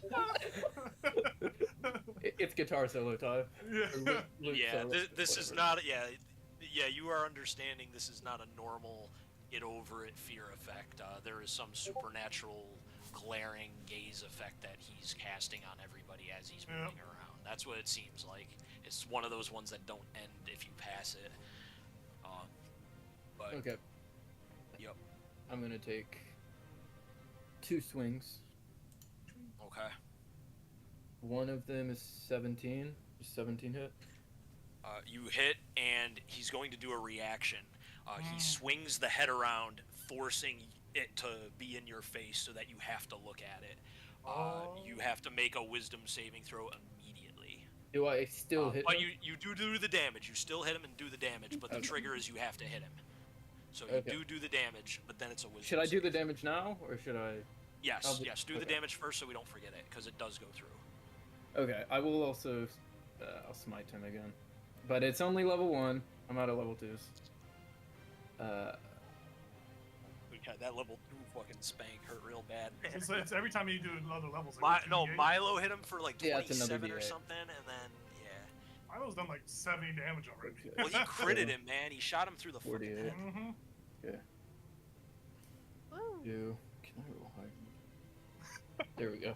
It's guitar solo time.
yeah.
Or loop
Yeah,
solo,
this is
whatever.
not. Yeah. You are understanding. This is not a normal get over it fear effect. There is some supernatural glaring gaze effect that he's casting on everybody as he's
Yeah.
moving around. That's what it seems like. It's one of those ones that don't end if you pass it. But
Okay.
Yep.
I'm gonna take 2 swings.
Okay.
One of them is 17. Is 17 hit?
You hit, and he's going to do a reaction. He swings the head around, forcing it to be in your face so that you have to look at it. You have to make a wisdom saving throw immediately.
Do I still hit
But
him?
you do the damage. You still hit him and do the damage, but the
Okay.
trigger is you have to hit him. So you
Okay.
do the damage, but then it's a wisdom
Should I do the
saving
damage now, or should I?
Yes,
I'll do-
yes. Do the
okay.
damage first so we don't forget it, because it does go through.
Okay, I will also. I'll smite him again, but it's only level 1. I'm out of level 2s.
Yeah, that level 2 fucking spank hurt real bad, man.
So it's every time you do other levels. Like
No,
2d8.
Milo hit him for like
Yeah, it's another
27 or
D8.
something, and then, yeah.
Milo's done like 70 damage already.
Okay.
Well, he critted
Yeah.
him, man. He shot him through the fucking
48.
head.
Mm-hmm.
Okay.
Woo.
You. Can I roll high? There we go.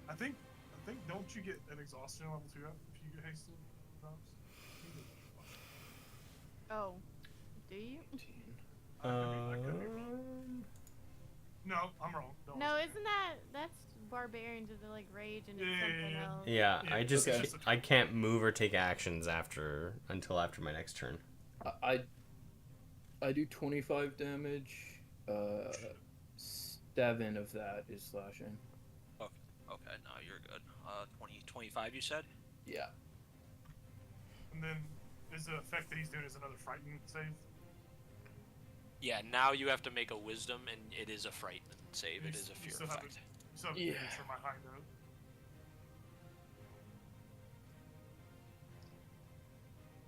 I think don't you get an exhaustion level 2 if you get hasted?
Oh, do you?
18.
I could be wrong. No, I'm wrong. Don't
No,
listen.
isn't that's barbarians with the like rage and it's
Yeah,
something
yeah.
else?
Yeah,
Yeah,
I just
okay.
I can't move or take actions until after my next turn.
I do 25 damage. 7 of that is slashing.
Okay, no, you're good. 25, you said?
Yeah.
And then is the effect that he's doing is another frightened save?
Yeah, now you have to make a wisdom, and it is a frightened save. It is a
You
fear
still have
effect.
You still have
Yeah.
damage from my high note.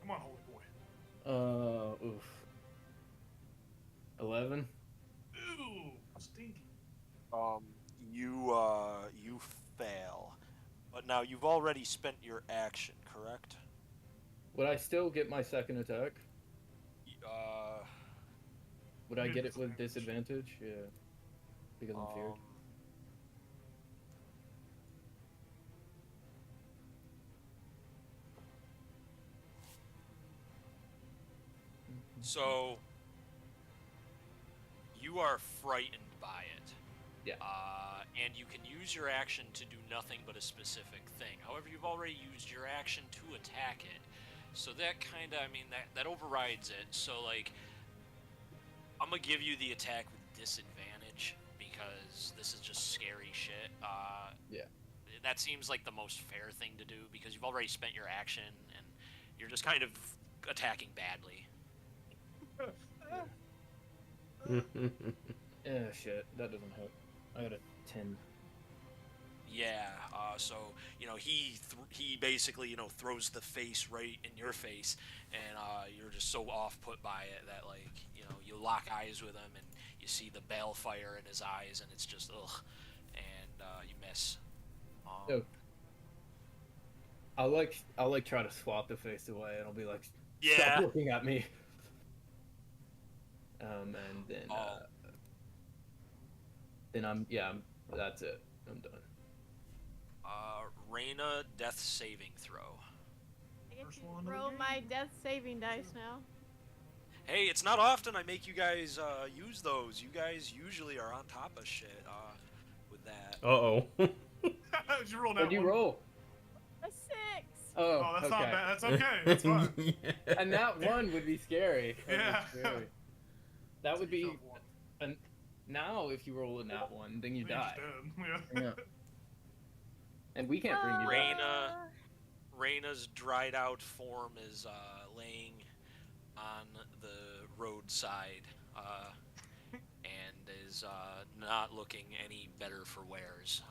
Come on, holy boy.
Oof. 11.
Ooh, stinky.
You fail. But now you've already spent your action, correct?
Would I still get my second attack? Would I
Yeah,
get it with
disadvantage.
disadvantage? Yeah. Because I'm feared.
So you are frightened by it.
Yeah.
And you can use your action to do nothing but a specific thing. However, you've already used your action to attack it. So that kind of, I mean, that overrides it. So, like, I'm going to give you the attack with disadvantage because this is just scary shit.
Yeah.
That seems like the most fair thing to do because you've already spent your action and you're just kind of attacking badly.
Yeah, shit. That doesn't help. I got a 10.
Yeah, so, you know, he basically, you know, throws the face right in your face, and you're just so off-put by it that, like, you know, you lock eyes with him, and you see the balefire in his eyes, and it's just, ugh, and you miss.
Oh. I'll try to swap the face away, and I'll be like,
Yeah.
stop looking at me. And then, that's it. I'm done.
Reyna, death saving throw.
I get
First
to
one of the
roll
game.
my death saving dice now.
Hey, it's not often I make you guys use those. You guys usually are on top of shit with that.
Uh-oh.
Did you roll that
What'd you
one?
roll?
A 6.
Oh,
Oh, that's
okay.
not bad. That's okay. That's fine.
And that one would be scary. That would be
Yeah.
scary. That would
You
be
killed one.
now if you roll a nat one, then you
You're
die.
just dead. Yeah.
Yeah. And we can't bring you back.
Reyna's dried out form is laying on the roadside and is not looking any better for wears.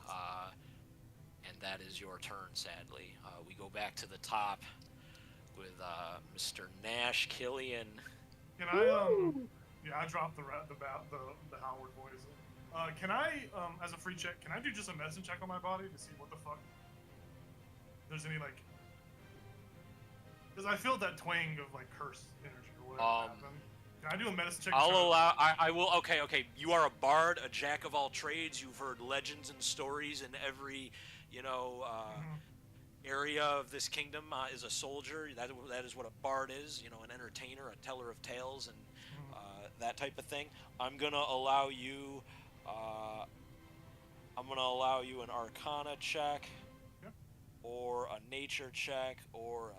And that is your turn, sadly. We go back to the top with Mr. Nash Killian.
Can I Yeah, I dropped the Howard voice. Can I as a free check? Can I do just a medicine check on my body to see what the fuck? If there's any like, because I feel that twang of like curse energy or whatever happened. Can I do a medicine check?
I'll allow. I will. Okay. You are a bard, a jack of all trades. You've heard legends and stories in every, area of this kingdom. Is a soldier. That is what a bard is. You know, an entertainer, a teller of tales, and that type of thing. I'm gonna allow you. I'm gonna allow you an Arcana check, or a Nature check, or a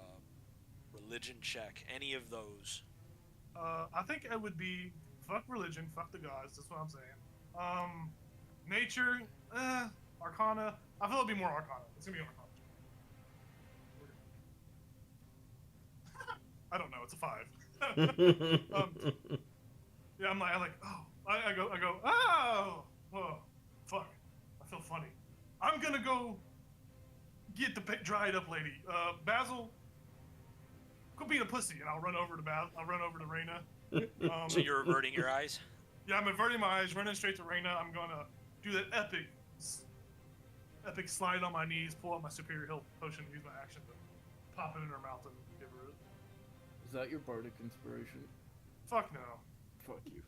Religion check. Any of those.
I think it would be fuck religion, fuck the gods. That's what I'm saying. Nature, Arcana. I feel it'd be more Arcana. It's gonna be Arcana. I don't know. It's a 5. Yeah, I'm like, oh, I go, oh, whoa, fuck. I feel funny. I'm gonna go get the dried up lady. Basil, quit being a pussy, and I'll run over to Reyna.
So you're averting your eyes?
Yeah, I'm averting my eyes, running straight to Reyna. I'm gonna do that epic slide on my knees, pull out my superior health potion, use my action to pop it in her mouth and give her it.
Is that your bardic inspiration?
Fuck no.
Fuck you.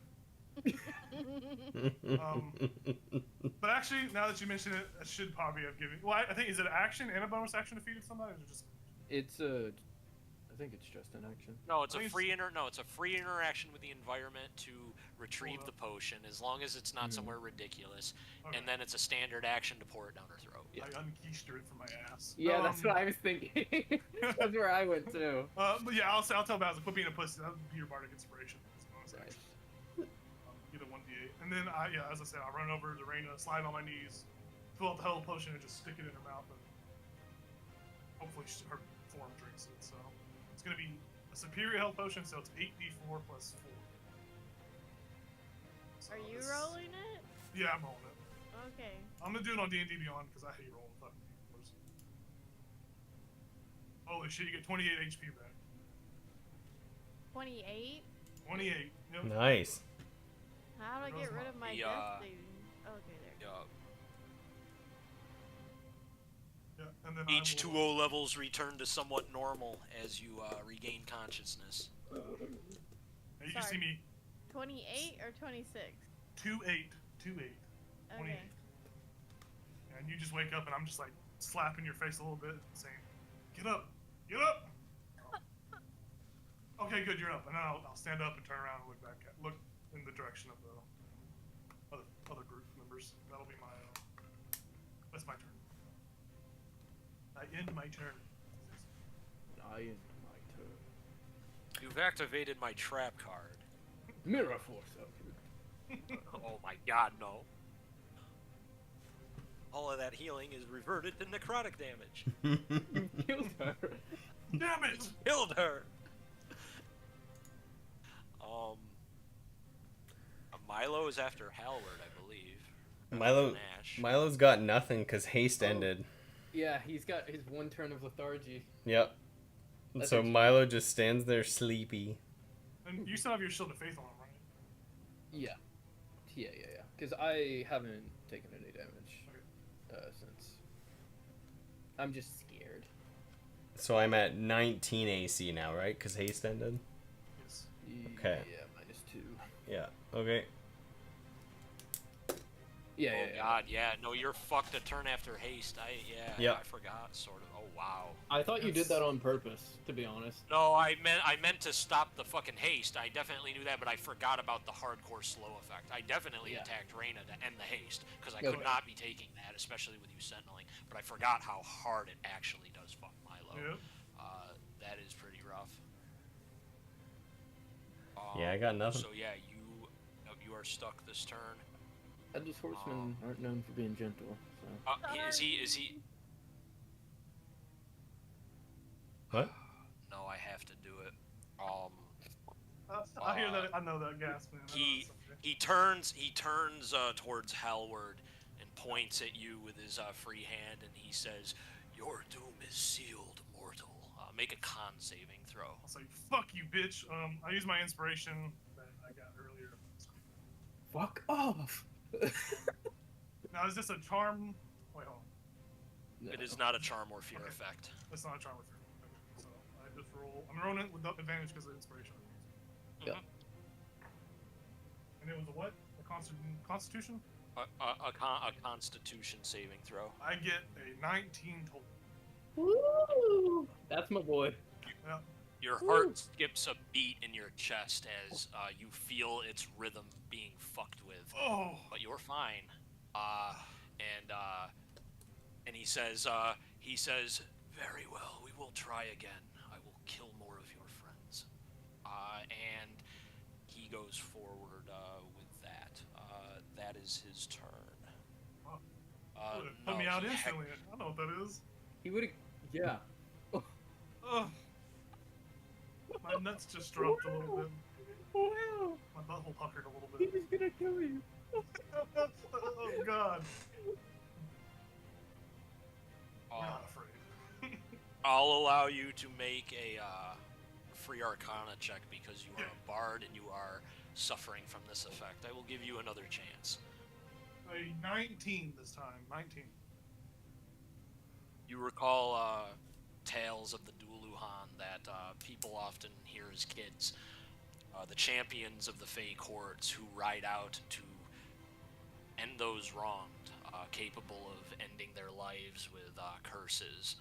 But actually, now that you mention it, I should probably have given. Well, I think is it an action and a bonus action to feed somebody, or is it just?
It's a. I think it's just an action.
No, it's a
Please.
free it's a free interaction with the environment to retrieve the potion, as long as it's not somewhere ridiculous.
Okay.
And then it's a standard action to pour it down her throat.
I unkeistered it from my ass.
Yeah, that's what I was thinking. That's where I went too.
But yeah, I'll tell Basil, quit being a pussy. That would be your bardic inspiration. As a bonus action. Get a 1d8, and then as I said, I'll run over to Reyna, slide on my knees, fill out the health potion, and just stick it in her mouth, and hopefully her form drinks it. So it's gonna be a superior health potion, so it's 8d4 plus 4. So
Are you rolling it?
Yeah, I'm rolling it.
Okay.
I'm gonna do it on D&D Beyond because I hate rolling fucking numbers. Holy shit, you get 28 HP back.
28?
28. Yep.
Nice.
How do I get rid of my
The,
death saving? Okay, there.
Yeah, and then
H2O levels return to somewhat normal as you regain consciousness.
Hey, you can see me
28 or 26?
2-8.
Okay.
28. And you just wake up and I'm just like slapping your face a little bit, saying, "Get up, get up." Okay, good, you're up. And then I'll stand up and turn around and look in the direction of the other group members. That'll be my. That's my turn. I end my turn.
I end my turn.
You've activated my trap card.
Mirror force up.
Oh my god, no. All of that healing is reverted to necrotic damage.
You killed her.
Damn it!
Killed her! Milo is after Halward, I believe. Nash.
Milo's got nothing because haste ended.
Yeah, he's got his one turn of lethargy.
Yep.
That's
So
actually-
Milo just stands there sleepy.
And you still have your Shield of Faith on, right?
Yeah. Yeah. Because I haven't taken any damage since. I'm just scared.
So I'm at 19 AC now, right? Because haste ended?
Yes.
Okay.
Yeah, -2.
Yeah. Okay.
Yeah,
Oh
yeah.
god, yeah. No, you're fucked a turn after haste.
Yep.
I forgot, sort of. Oh wow.
I thought you did that on purpose, to be honest.
No, I meant to stop the fucking haste. I definitely knew that, but I forgot about the hardcore slow effect. I definitely attacked Reyna to end the haste, because I could
Okay.
not be taking that, especially with you sentineling. But I forgot how hard it actually does fuck Milo.
Yep.
That is pretty rough.
Yeah, I got nothing.
So yeah, you are stuck this turn.
Headless horsemen aren't known for being gentle, so.
Is he?
What?
No, I have to do it.
I hear that. I know that gas, man. I know
He
that's okay.
he turns towards Halward and points at you with his free hand, and he says, "Your doom is sealed, mortal. Make a con saving throw."
I'll say, "Fuck you, bitch." I use my inspiration that I got earlier.
Fuck off!
Now, is this a charm? Wait, hold on.
It is not a charm or fear effect.
That's not a charm with fear. Okay, so I just roll. I'm rolling it with advantage because of inspiration.
Yeah.
And it was a what? A constitution?
A Constitution saving throw.
I get a 19 total.
Woo! That's my boy.
Yeah.
Your heart skips a beat in your chest as you feel its rhythm being fucked with.
Oh.
But you're fine. And he says, "Very well, we will try again. I will kill more of your friends." And he goes forward with that. That is his turn.
Wow.
No,
Put me out
he
instantly. I know what that is.
He would've. Yeah.
Ugh. My nuts just dropped a little bit.
Wow!
My butthole puckered a little
He
bit.
was gonna kill you.
Oh god. We're
Uh,
not afraid.
I'll allow you to make a free Arcana check because you are a bard and you are suffering from this effect. I will give you another chance.
A 19 this time. 19.
You recall tales of the Dualuhan that people often hear as kids. The champions of the Fey courts who ride out to end those wronged, capable of ending their lives with curses,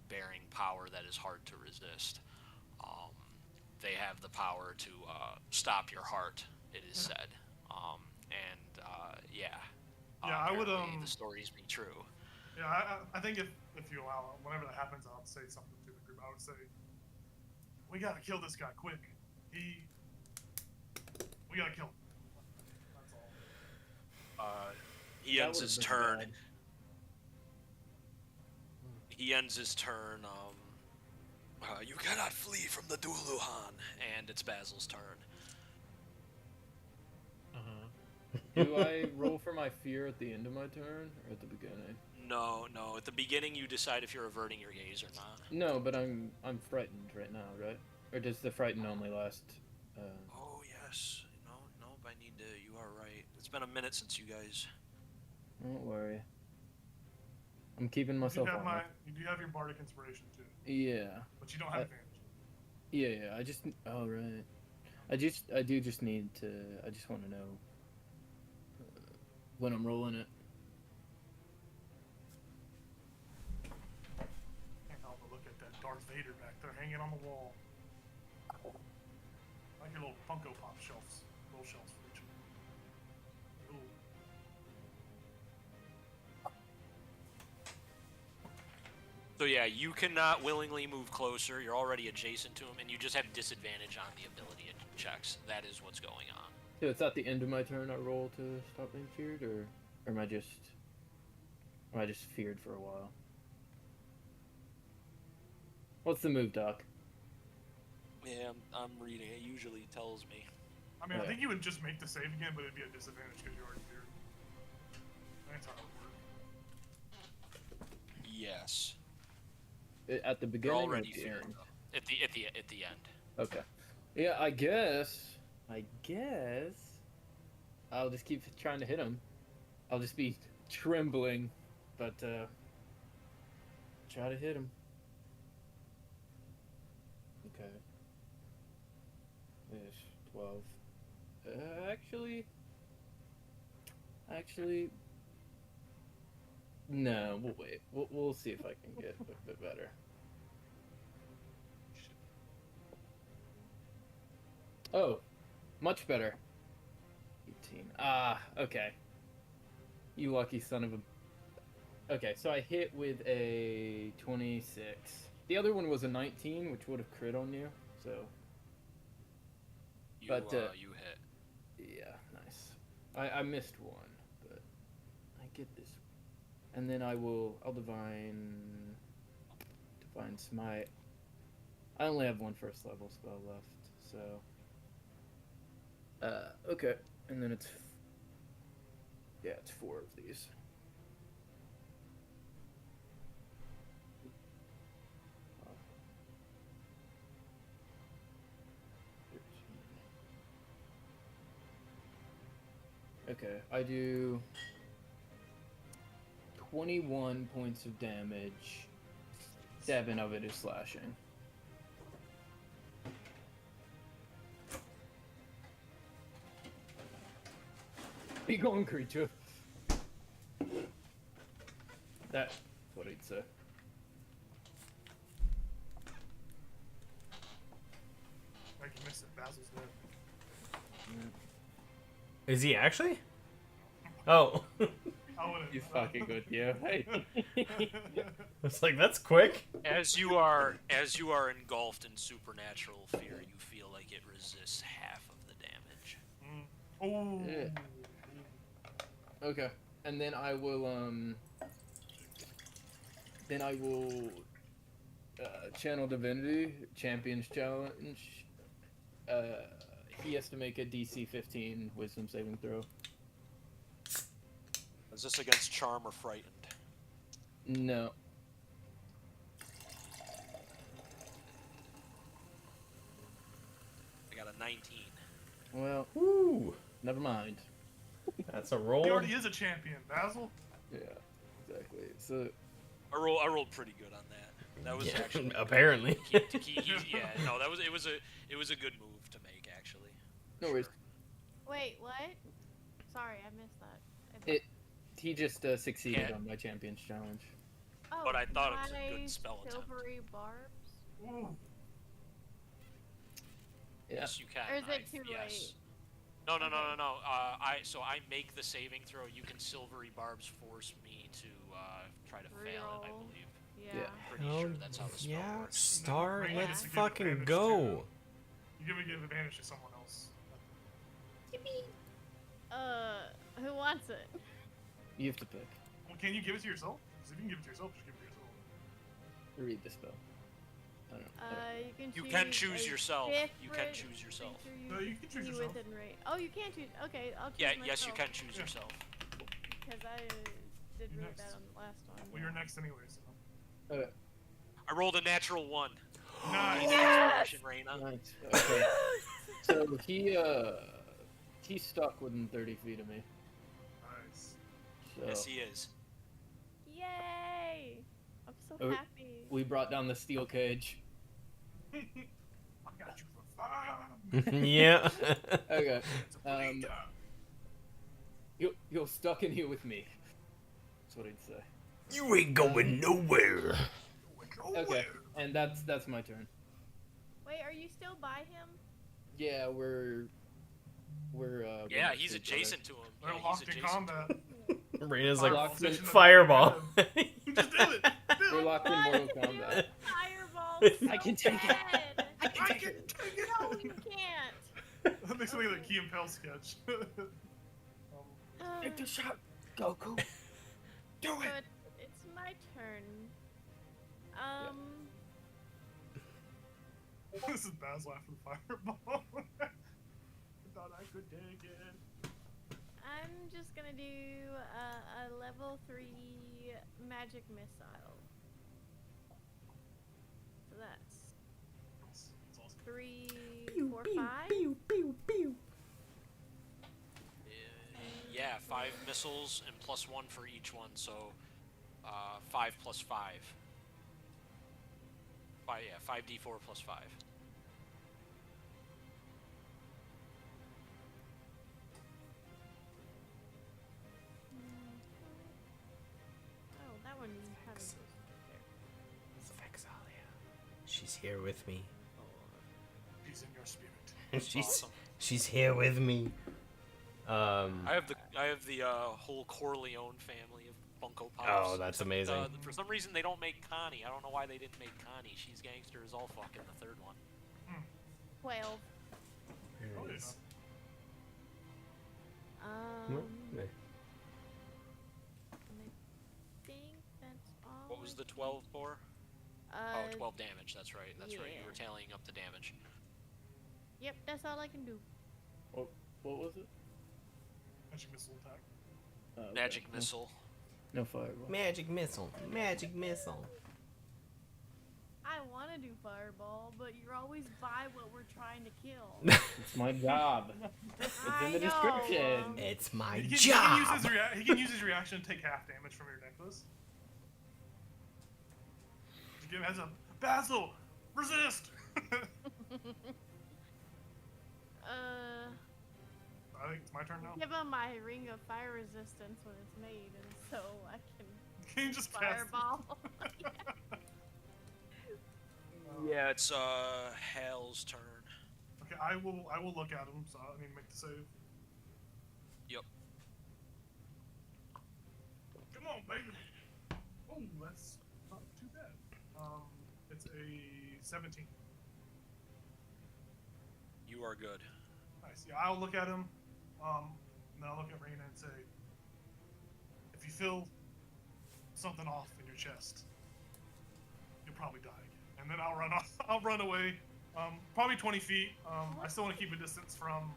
bearing power that is hard to resist. They have the power to stop your heart, it is said.
I would
the stories be true.
Yeah, I think if you allow, whenever that happens, I'll say something to the group. I would say, we gotta kill this guy quick. We gotta kill him. That's all.
He ends his turn. He ends his turn. You cannot flee from the Dualuhan, and it's Basil's turn.
Do I roll for my fear at the end of my turn or at the beginning?
No. At the beginning, you decide if you're averting your gaze or not.
No, but I'm frightened right now, right? Or does the frighten only last?
Oh yes. No. I need to. You are right. It's been a minute since you guys.
Don't worry. I'm keeping myself on it.
You do have your bardic inspiration too.
Yeah.
But you don't have advantage.
Yeah. I just. Oh right. I do just need to. I just want to know when I'm rolling it.
Can't help but look at that Darth Vader back there hanging on the wall. Like your little Funko Pop shelves. Little shelves for each one. Ooh.
So yeah, you cannot willingly move closer. You're already adjacent to him, and you just have disadvantage on the ability checks. That is what's going on.
So it's at the end of my turn I roll to stop being feared, or am I just feared for a while? What's the move, Doc?
Yeah, I'm reading. It usually tells me.
I mean, I think you would just make the save again, but it'd be a disadvantage because you're already feared. That's how it would work.
Yes.
At the beginning
You're already
or at the
feared.
end?
At the end.
Okay. Yeah, I guess I'll just keep trying to hit him. I'll just be trembling, but try to hit him. Okay. Ish, 12. Actually, no. We'll wait. We'll see if I can get a bit better. Oh, much better. 18. Okay. You lucky son of a... Okay, so I hit with a 26. The other one was a 19, which would have crit on you, so...
You hit.
Yeah, nice. I missed one, but I get this. And then I'll Divine Smite. I only have one first level spell left, so... okay. And then it's 4 of these. Okay, I do 21 points of damage. 7 of it is slashing. Be gone, creature. That's what he'd say.
Like you missed it, Basil's dead.
Is he actually? Oh.
He's fucking with you. Hey.
It's like, that's quick.
As you are engulfed in supernatural fear, you feel like it resists half of the damage.
Oh.
Yeah. Okay, and then I will channel divinity, Champion's Challenge. He has to make a DC 15 Wisdom saving throw.
Is this against charm or frightened?
No.
19.
Well,
Woo!
never mind.
That's a
He
roll.
already is a champion, Basil.
Yeah, exactly. So
I rolled pretty good on that. That was
Yeah,
actually
apparently.
yeah, no, that was it was a good move to make actually.
no worries.
Wait, what? Sorry, I missed that.
He just succeeded
Yeah.
on my champions challenge.
Oh,
But I thought it was a
my
good spell attempt.
silvery barbs?
Ooh.
Yeah.
Yes, you can.
Or is it too
yes.
late?
No.
Okay.
I make the saving throw. You can silvery barbs force me to try to fail it. I
Reroll.
believe.
Yeah.
Pretty sure that's how the spell
yeah,
works.
Star,
Raina
let's
gets to give
fucking
advantage
go.
You give advantage to someone else.
Who wants it?
You have to pick.
Well, can you give it to yourself? Because if you can give it to yourself, just give it to yourself.
Read the spell. I don't know.
You
You can
choose
choose
a
yourself. You can
different
choose yourself.
creature
No, you can choose
see
yourself.
within range. Oh, you can choose. Okay, I'll choose
Yeah,
myself.
yes, you can choose
Yeah.
yourself.
Because I did
You're
really
next.
bad on the last one.
Well, you're next anyway, so.
Okay.
I rolled a natural 1.
Nice.
Inspiration, Raina.
Nice. Okay. So he's stuck within 30 feet of me.
Nice.
So
Yes, he is.
Yay! I'm so
Oh,
happy.
we brought down the steel cage.
I got you for fun.
Yeah.
Okay.
It's a burrito.
You're stuck in here with me. That's what he'd say.
You ain't going nowhere.
Okay. And that's my turn.
Wait, are you still by him?
Yeah, we're
Yeah,
next
he's
to each other.
adjacent to him.
They're
Yeah, he's
locked in
adjacent.
combat.
Raina's
Fireball
like,
station that
fireball.
You just did it.
We're locked in
Why
Mortal
did you
Kombat.
do Fireball so
I can take it.
bad?
I can take it.
No, you can't.
That makes me think of the Key and Peele sketch.
Uh,
Take the shot, Goku. Do
so
it.
it's my turn.
This is Basil after the fireball. I thought I could take it.
I'm just gonna do a level 3 magic missile. So that's
That's awesome.
3, 4, 5.
Yeah, 5 missiles and +1 for each one, so 5 plus 5. 5d4 plus 5.
Oh, that one had a boost
She's here with me.
He's in your spirit.
She's here with me.
I have the whole Corleone family of Funko Pops.
Oh, that's amazing.
For some reason, they don't make Connie. I don't know why they didn't make Connie. She's gangster as all fuck in the third one.
12.
There
Oh,
it
yeah.
is.
And I think that's all.
What was the 12 for? Oh, 12 damage. That's right. That's right. You
yeah.
were tallying up the damage.
Yep, that's all I can do.
What was it?
Magic missile attack.
Okay.
Magic missile.
No fireball.
Magic missile. Magic missile.
I want to do fireball, but you're always by what we're trying to kill.
It's my job. It's in the description.
It's my
He
job.
he can use his reaction to take half damage from your necklace. Just give him a heads up. Basil, resist! I think it's my turn now.
Give him my ring of fire resistance when it's made, and so I can
Can you just cast it?
fireball.
Yeah, it's Hal's turn.
Okay, I will look at him. So I need to make the save.
Yep.
Come on, baby. Oh, that's not too bad. It's a 17.
You are good.
Nice. Yeah, I'll look at him. And then I'll look at Raina and say, if you feel something off in your chest, you'll probably die again. And then I'll run off. I'll run away. Probably 20 feet. I still want to keep a distance from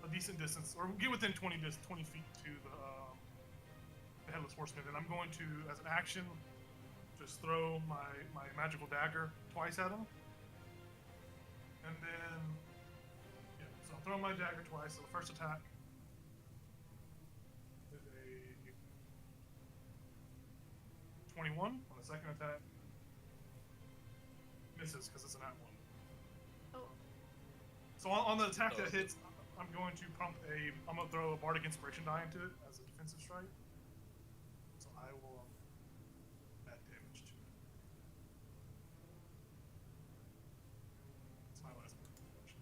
a decent distance, or get within 20 feet to the headless horseman. And I'm going to, as an action, just throw my magical dagger twice at him. And then, yeah, so I'll throw my dagger twice. So the first attack is a 21. On the second attack, misses because it's an at one.
Oh.
So on the attack that hits, I'm going to I'm going to throw a Bardic Inspiration die into it as a defensive strike. So I will add damage to it. It's my last Bardic Inspiration.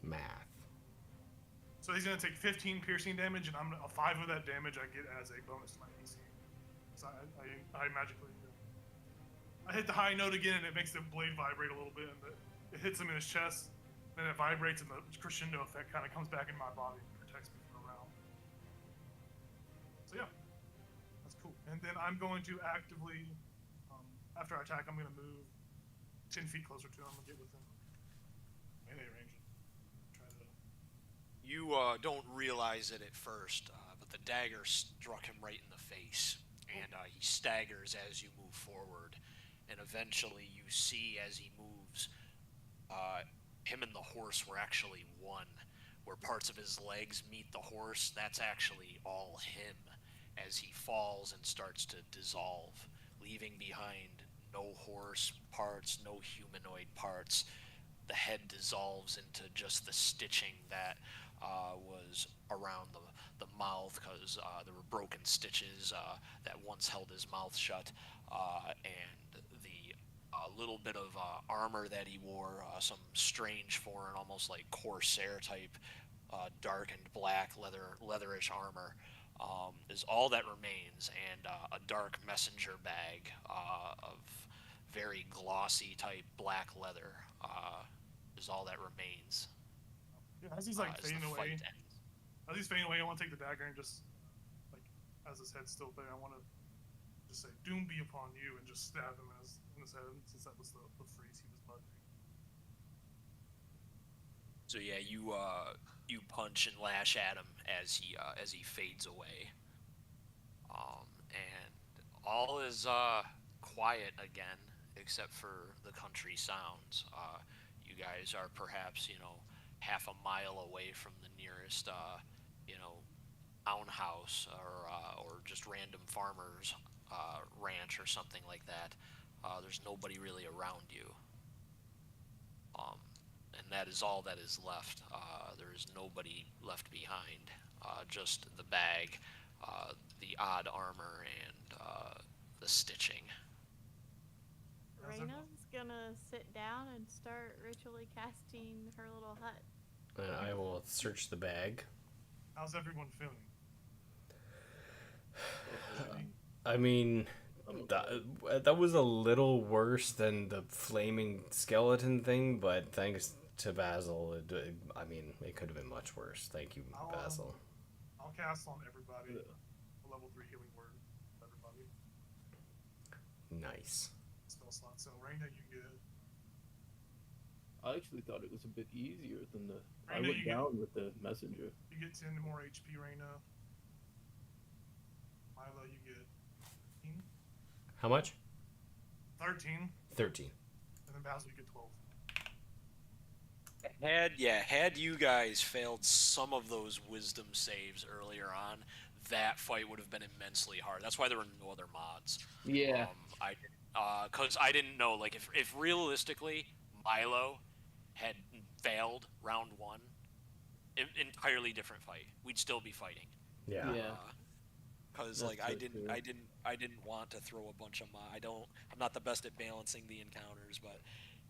Math.
So he's going to take 15 piercing damage, and a 5 of that damage I get as a bonus to my AC. So I magically... I hit the high note again, and it makes the blade vibrate a little bit, and it hits him in his chest, then it vibrates, and the crescendo effect kind of comes back in my body and protects me for a round. So yeah, that's cool. And then I'm going to actively, after I attack, I'm going to move 10 feet closer to him and get within melee range.
You don't realize it at first, but the dagger struck him right in the face, and he staggers as you move forward. And eventually you see as he moves, him and the horse were actually one. Where parts of his legs meet the horse, that's actually all him as he falls and starts to dissolve, leaving behind no horse parts, no humanoid parts. The head dissolves into just the stitching that was around the mouth, because there were broken stitches that once held his mouth shut, and the little bit of armor that he wore, some strange foreign, almost like corsair type, darkened black leatherish armor, is all that remains, and a dark messenger bag of very glossy type black leather is all that remains.
Yeah, as he's like fading away,
I
want to take the dagger and just, like, as his head's still there, I want to just say, "Doom be upon you," and just stab him in his head, since that was the phrase he was muttering.
So yeah, you punch and lash at him as he fades away, and all is quiet again, except for the country sounds. You guys are perhaps half a mile away from the nearest townhouse or just random farmers ranch or something like that. There's nobody really around you. And that is all that is left. There is nobody left behind. Just the bag, the odd armor, and the stitching.
Raina's gonna sit down and start ritually casting her little hut.
And I will search the bag.
How's everyone feeling?
I mean, that was a little worse than the flaming skeleton thing, but thanks to Basil, it could have been much worse. Thank you, Basil.
I'll cast on everybody a level 3 healing word. Everybody.
Nice.
Spell slot. So Raina, you get.
I actually thought it was a bit easier than the.
Raina,
I went down with the messenger.
You get 10 more HP, Raina. Milo, you get 13.
How much?
13.
13.
And then Basil, you get 12.
Had you guys failed some of those wisdom saves earlier on, that fight would have been immensely hard. That's why there were no other mods.
Yeah.
Because I didn't know, like, if realistically Milo had failed round 1, entirely different fight. We'd still be fighting.
Yeah.
Because like I didn't want to throw a bunch of I'm not the best at balancing the encounters, but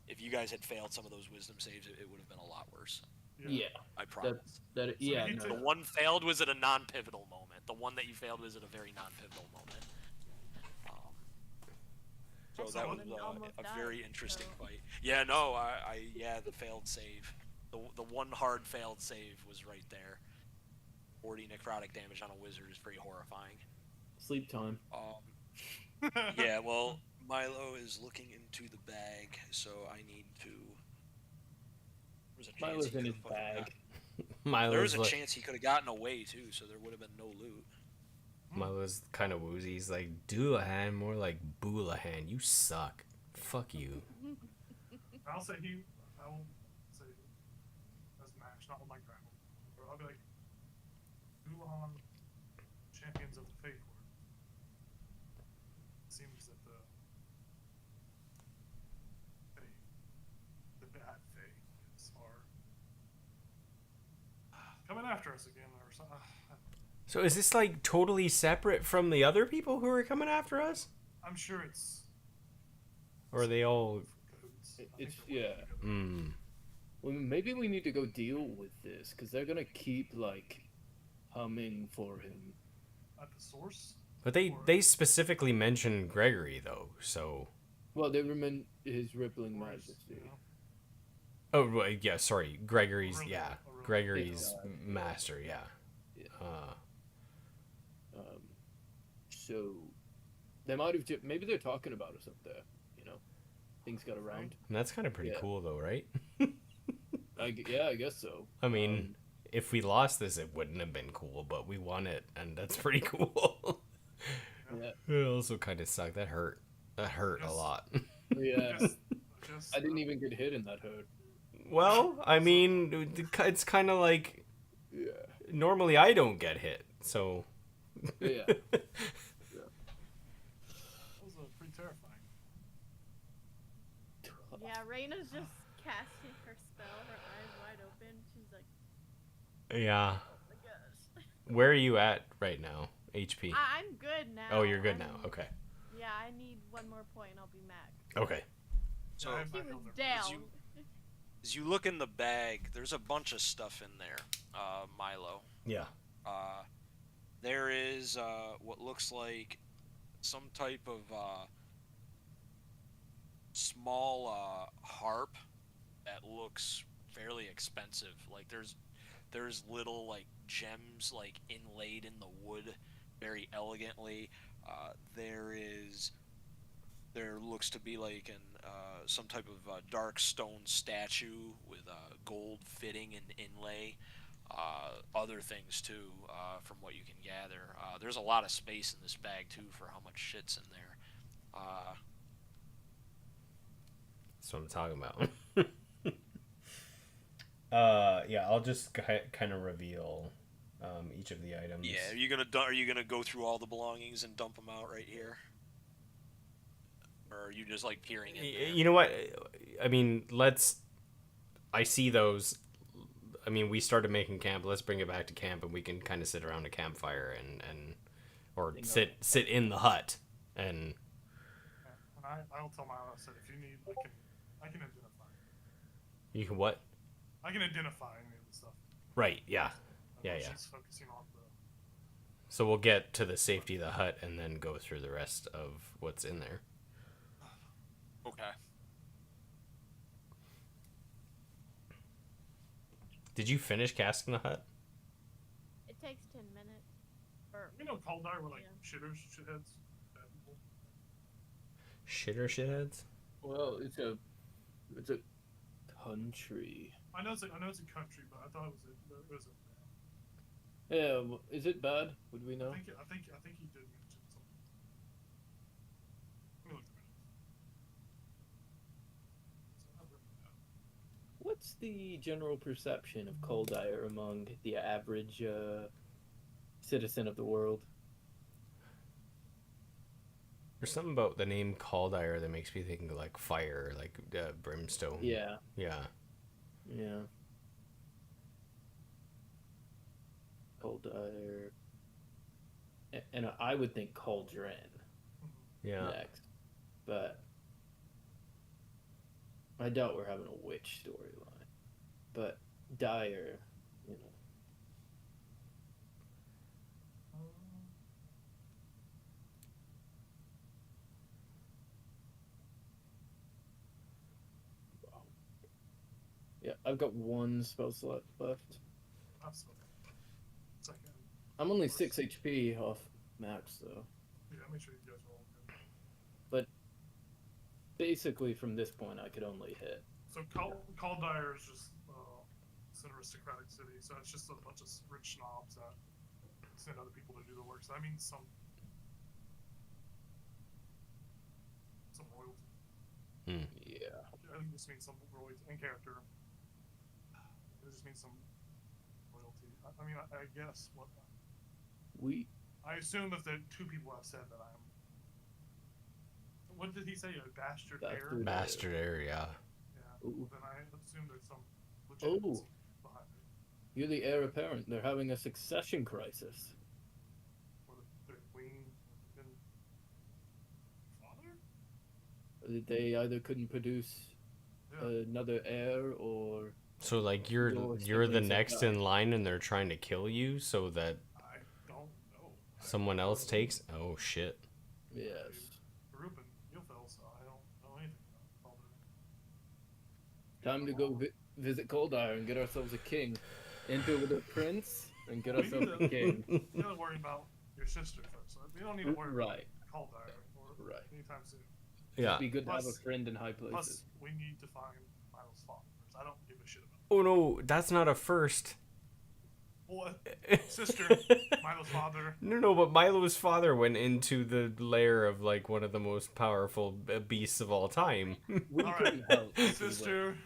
if you guys had failed some of those wisdom saves, it would have been a lot worse.
Yeah.
I promise.
So
The one failed was at a non-pivotal moment. The one that you failed was at a very non-pivotal moment. So that was a very interesting fight. Yeah, no, the failed save. The one hard failed save was right there. 40 necrotic damage on a wizard is pretty horrifying.
Sleep time.
Yeah, well,
Milo is looking into the bag, so I need to. There's a chance
Milo's
he
in
could
his
have fucking
bag.
got. There was
Milo's
a
like,
chance he could have gotten away too, so there would have been no loot.
Milo's kind of woozy. He's like, Doulahan, more like Boulahan. You suck. Fuck you.
I'll say I will say as match, not with my grapple. Or I'll be like, Ulan, champions of the Faith Word. It seems that the bad Fae are coming after us again, or something.
So is this like totally separate from the other people who are coming after us?
I'm sure it's.
Or are they all...
It's Well, maybe we need to go deal with this because they're gonna keep like humming for him.
At the source.
But they specifically mention Gregory though, so...
Well, they remember his rippling
Or is,
majesty.
you know,
Oh, right, yeah, sorry. Gregory's,
Aurelian-
yeah.
Aurelian.
Gregory's
Yeah.
master, yeah.
Yeah.
Uh,
So they might have. Maybe they're talking about us up there. You know, things got around.
and that's kind of pretty
Yeah.
cool though, right?
I guess so.
I mean, if we lost this, it wouldn't have been cool, but we won it, and that's pretty cool.
Yeah,
It also kind of sucked. That hurt. That hurt a
Yes.
lot.
yeah.
Just,
I didn't even get hit in that hurt.
Well, I mean, it's kind of like
Yeah.
normally I don't get hit, so.
Yeah.
That was pretty terrifying.
Yeah, Raina's just casting her spell, her eyes wide open. She's like,
Yeah.
oh my gosh.
Where are you at right now? HP.
I'm good now.
Oh, you're good now. Okay.
Yeah, I need one more point and I'll be max.
Okay.
So
Yeah, I have
She
my
was
elder.
down.
as you look in the bag, there's a bunch of stuff in there, Milo.
Yeah.
There is what looks like some type of small harp that looks fairly expensive. Like there's little like gems like inlaid in the wood very elegantly. There looks to be like some type of dark stone statue with gold fitting and inlay. Other things too, from what you can gather. There's a lot of space in this bag too for how much shit's in there.
That's what I'm talking about. Yeah, I'll just kind of reveal each of the items.
Yeah, are you gonna go through all the belongings and dump them out right here, or are you just like peering in there?
You know what? I mean, I see those. I mean, we started making camp. Let's bring it back to camp, and we can kind of sit around a campfire or sit in the hut and.
Yeah. And I'll tell Milo, I said, if you need, I can identify.
You can what?
I can identify any of the stuff.
Right. Yeah. Yeah.
She's focusing on the.
So we'll get to the safety of the hut and then go through the rest of what's in there.
Okay.
Did you finish casting the hut?
It takes 10 minutes. Or,
You know, Cold Dire were like
Yeah.
shitheads. Bad people.
Shitheads?
Well, it's a country.
I know it's a country, but I thought it was a.
Yeah, is it bad? Would we know?
I think he did mention something. Let me look at the minutes. So I've written it down.
What's the general perception of Coldire among the average citizen of the world?
There's something about the name Kaldire that makes me think of like fire, like brimstone.
Yeah,
Yeah.
yeah. Coldire. And I would think Cauldron
Yeah.
next. But I doubt we're having a witch storyline. But Dire, you know. Yeah, I've got one spell slot left.
That's okay. Second.
I'm only 6 HP off max, though.
Yeah, make sure you guys are all good.
Basically, from this point, I could only hit.
So Kaldire is just it's an aristocratic city, so it's just a bunch of rich snobs that send other people to do the work. So that means some royalty.
Yeah.
I think this means some royalty in character. It just means some royalty. I mean, I guess what I assume if the two people have said that I'm. What did he say? A bastard heir?
Bastard heir, yeah.
Yeah.
Ooh.
Then I assume there's some legitimacy behind it.
You're the heir apparent. They're having a succession crisis.
Or the queen and father?
They either couldn't produce another heir, or
So like you're the
siblings
next
have
in line, and they're trying to kill you so that
I don't know.
someone else takes. Oh shit.
yes.
Ruben, you fell, so I don't know anything about Calder.
Time to go visit Coldire and get ourselves a king. Enter with a prince and get
We
ourselves
need
a king.
You gotta worry about your sister first. So you don't need to worry
Right.
about Calder or
Right.
anytime soon.
Yeah.
It'd be good to have a
Plus-
friend in high places.
Plus, we need to find Milo's father first. I don't give a shit about
Oh no, that's not a first.
what sister, Milo's father.
No, but Milo's father went into the lair of like one of the most powerful beasts of all time.
We
All
couldn't
right.
help. if we
Sister,
went,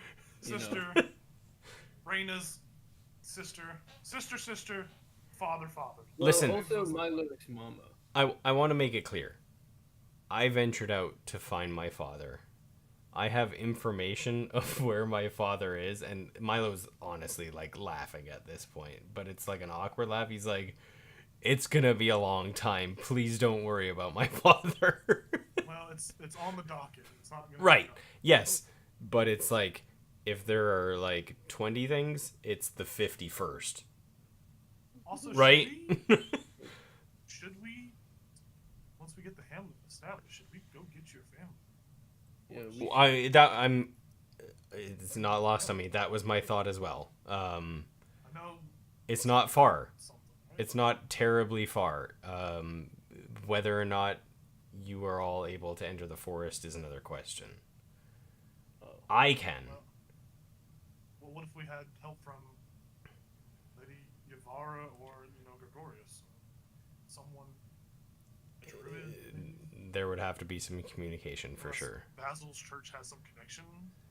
you know.
sister, Raina's sister, sister, father.
Well,
Listen.
Also, Milo's mama.
I want to make it clear. I ventured out to find my father. I have information of where my father is, and Milo's honestly like laughing at this point, but it's like an awkward laugh. He's like, "It's gonna be a long time. Please don't worry about my father."
Well, it's on the docket. It's not gonna
Right.
be done.
Yes, but it's like if there are like 20 things, it's the 51st.
Also,
Right?
should we once we get the Hamlet established, should we go get your family?
Yeah,
It's not lost on me. That was my thought as well.
I know
It's not far.
something. Right?
It's not terribly far. Whether or not you are all able to enter the forest is another question. I can.
Well, what if we had help from Lady Yavara or Gregorius, someone, a druid?
There would have to be some communication for
Unless
sure.
Basil's church has some connection.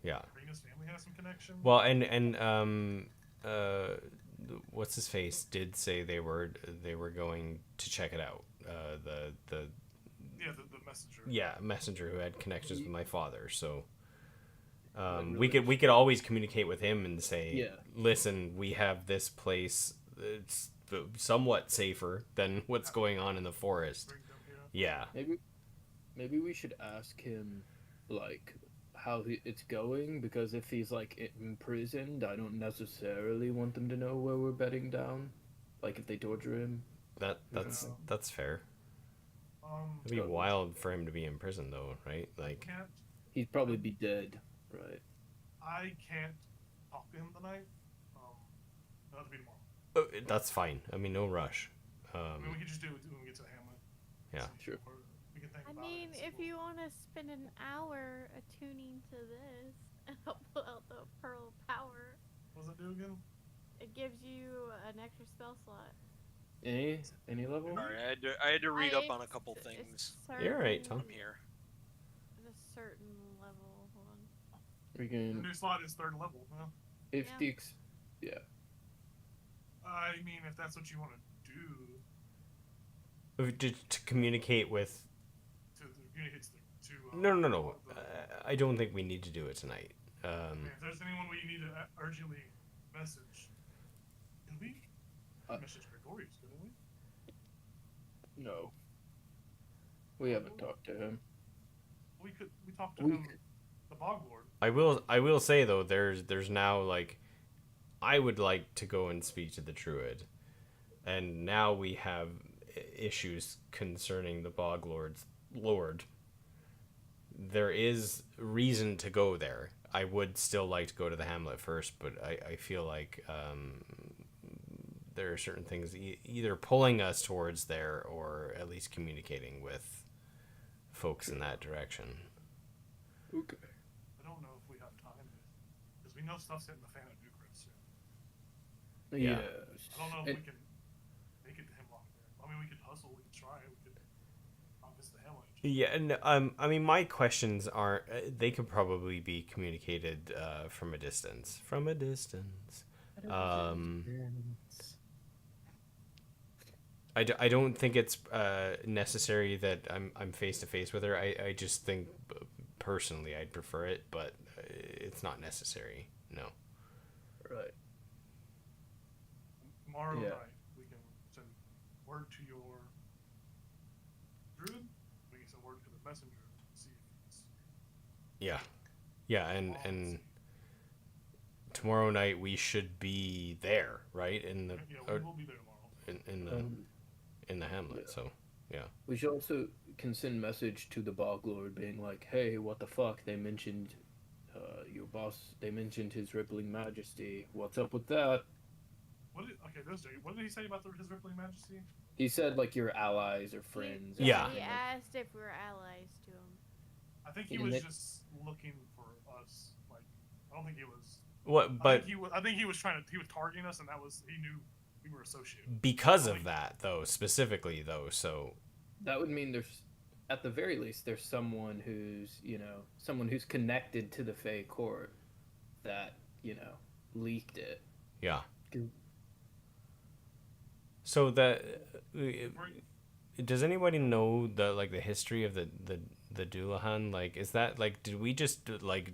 Yeah.
Rena's family has some connection.
Well, and what's his face did say they were going to check it out. The
messenger.
messenger who had connections with my father. So we could always communicate with him and say, listen, we have this place. It's somewhat safer than what's going on in the forest.
Bring them here.
Yeah.
maybe we should ask him, like, how it's going, because if he's like imprisoned, I don't necessarily want them to know where we're bedding down. Like if they torture him.
That's fair. It'd be wild for him to be in prison though, right? Like
He'd probably be dead, right?
I can't talk to him tonight. That'll be tomorrow.
that's fine. I mean, no rush.
I mean, we could just do it when we get to Hamlet.
Yeah.
Sure.
Or we can think
I
about
mean,
it.
if you want to spend an hour attuning to this and I'll pull out the Pearl of Power,
What does that do again?
it gives you an extra spell slot.
Any level?
Sorry, I had to read up on a
It's-
couple
it's
things.
You're right, Tom.
I'm here.
At a certain level. Hold on.
We
The
can
new slot is 3rd level. Well,
if
Yeah.
the ex- yeah.
I mean, if that's what you want to do,
To communicate with.
to communicate to.
No. I don't think we need to do it tonight.
I mean, if there's anyone we need to urgently message, can we message Gregorius? Couldn't we?
No. We haven't talked to him.
We talked to
We
him, the Bog Lord.
I will say though, there's now like, I would like to go and speak to the Druid, and now we have issues concerning the Bog Lord. There is reason to go there. I would still like to go to the Hamlet first, but I feel like there are certain things either pulling us towards there or at least communicating with folks in that direction.
Okay.
I don't know if we have time because we know stuff's hitting the fan at Newcrest soon.
Yeah.
Yes.
I don't know if
And
we can make it to Hemlock there. I mean, we could hustle. We could try. We could visit the Hamlet.
Yeah, and I mean, my questions aren't. They could probably be communicated from a distance. From a distance. I don't think it's necessary that I'm face to face with her. I just think personally I'd prefer it, but it's not necessary. No.
right.
Tomorrow
Yeah.
night, we can send word to your druid. We can send word to the messenger and see if he's
Yeah. Yeah, and tomorrow night we should be there, right? In the
yeah, we will be there tomorrow.
in the Hamlet.
Yeah.
So yeah.
We should also can send message to the Bog Lord being like, hey, what the fuck? They mentioned your boss. They mentioned his rippling majesty. What's up with that?
Okay, this day. What did he say about his rippling majesty?
He said like your allies or friends. or
Yeah.
He
something like-
asked if we were allies to him.
I think he
And
was
it-
just looking for us. Like, I don't think he was.
What? But
I think he was targeting us, and he knew we were associated.
because of that, though, specifically, though, so
That would mean there's, at the very least, there's someone who's connected to the Fey court that leaked it.
yeah.
Good.
So does anybody know the history of the Doulahan? Like, is that like, did we just like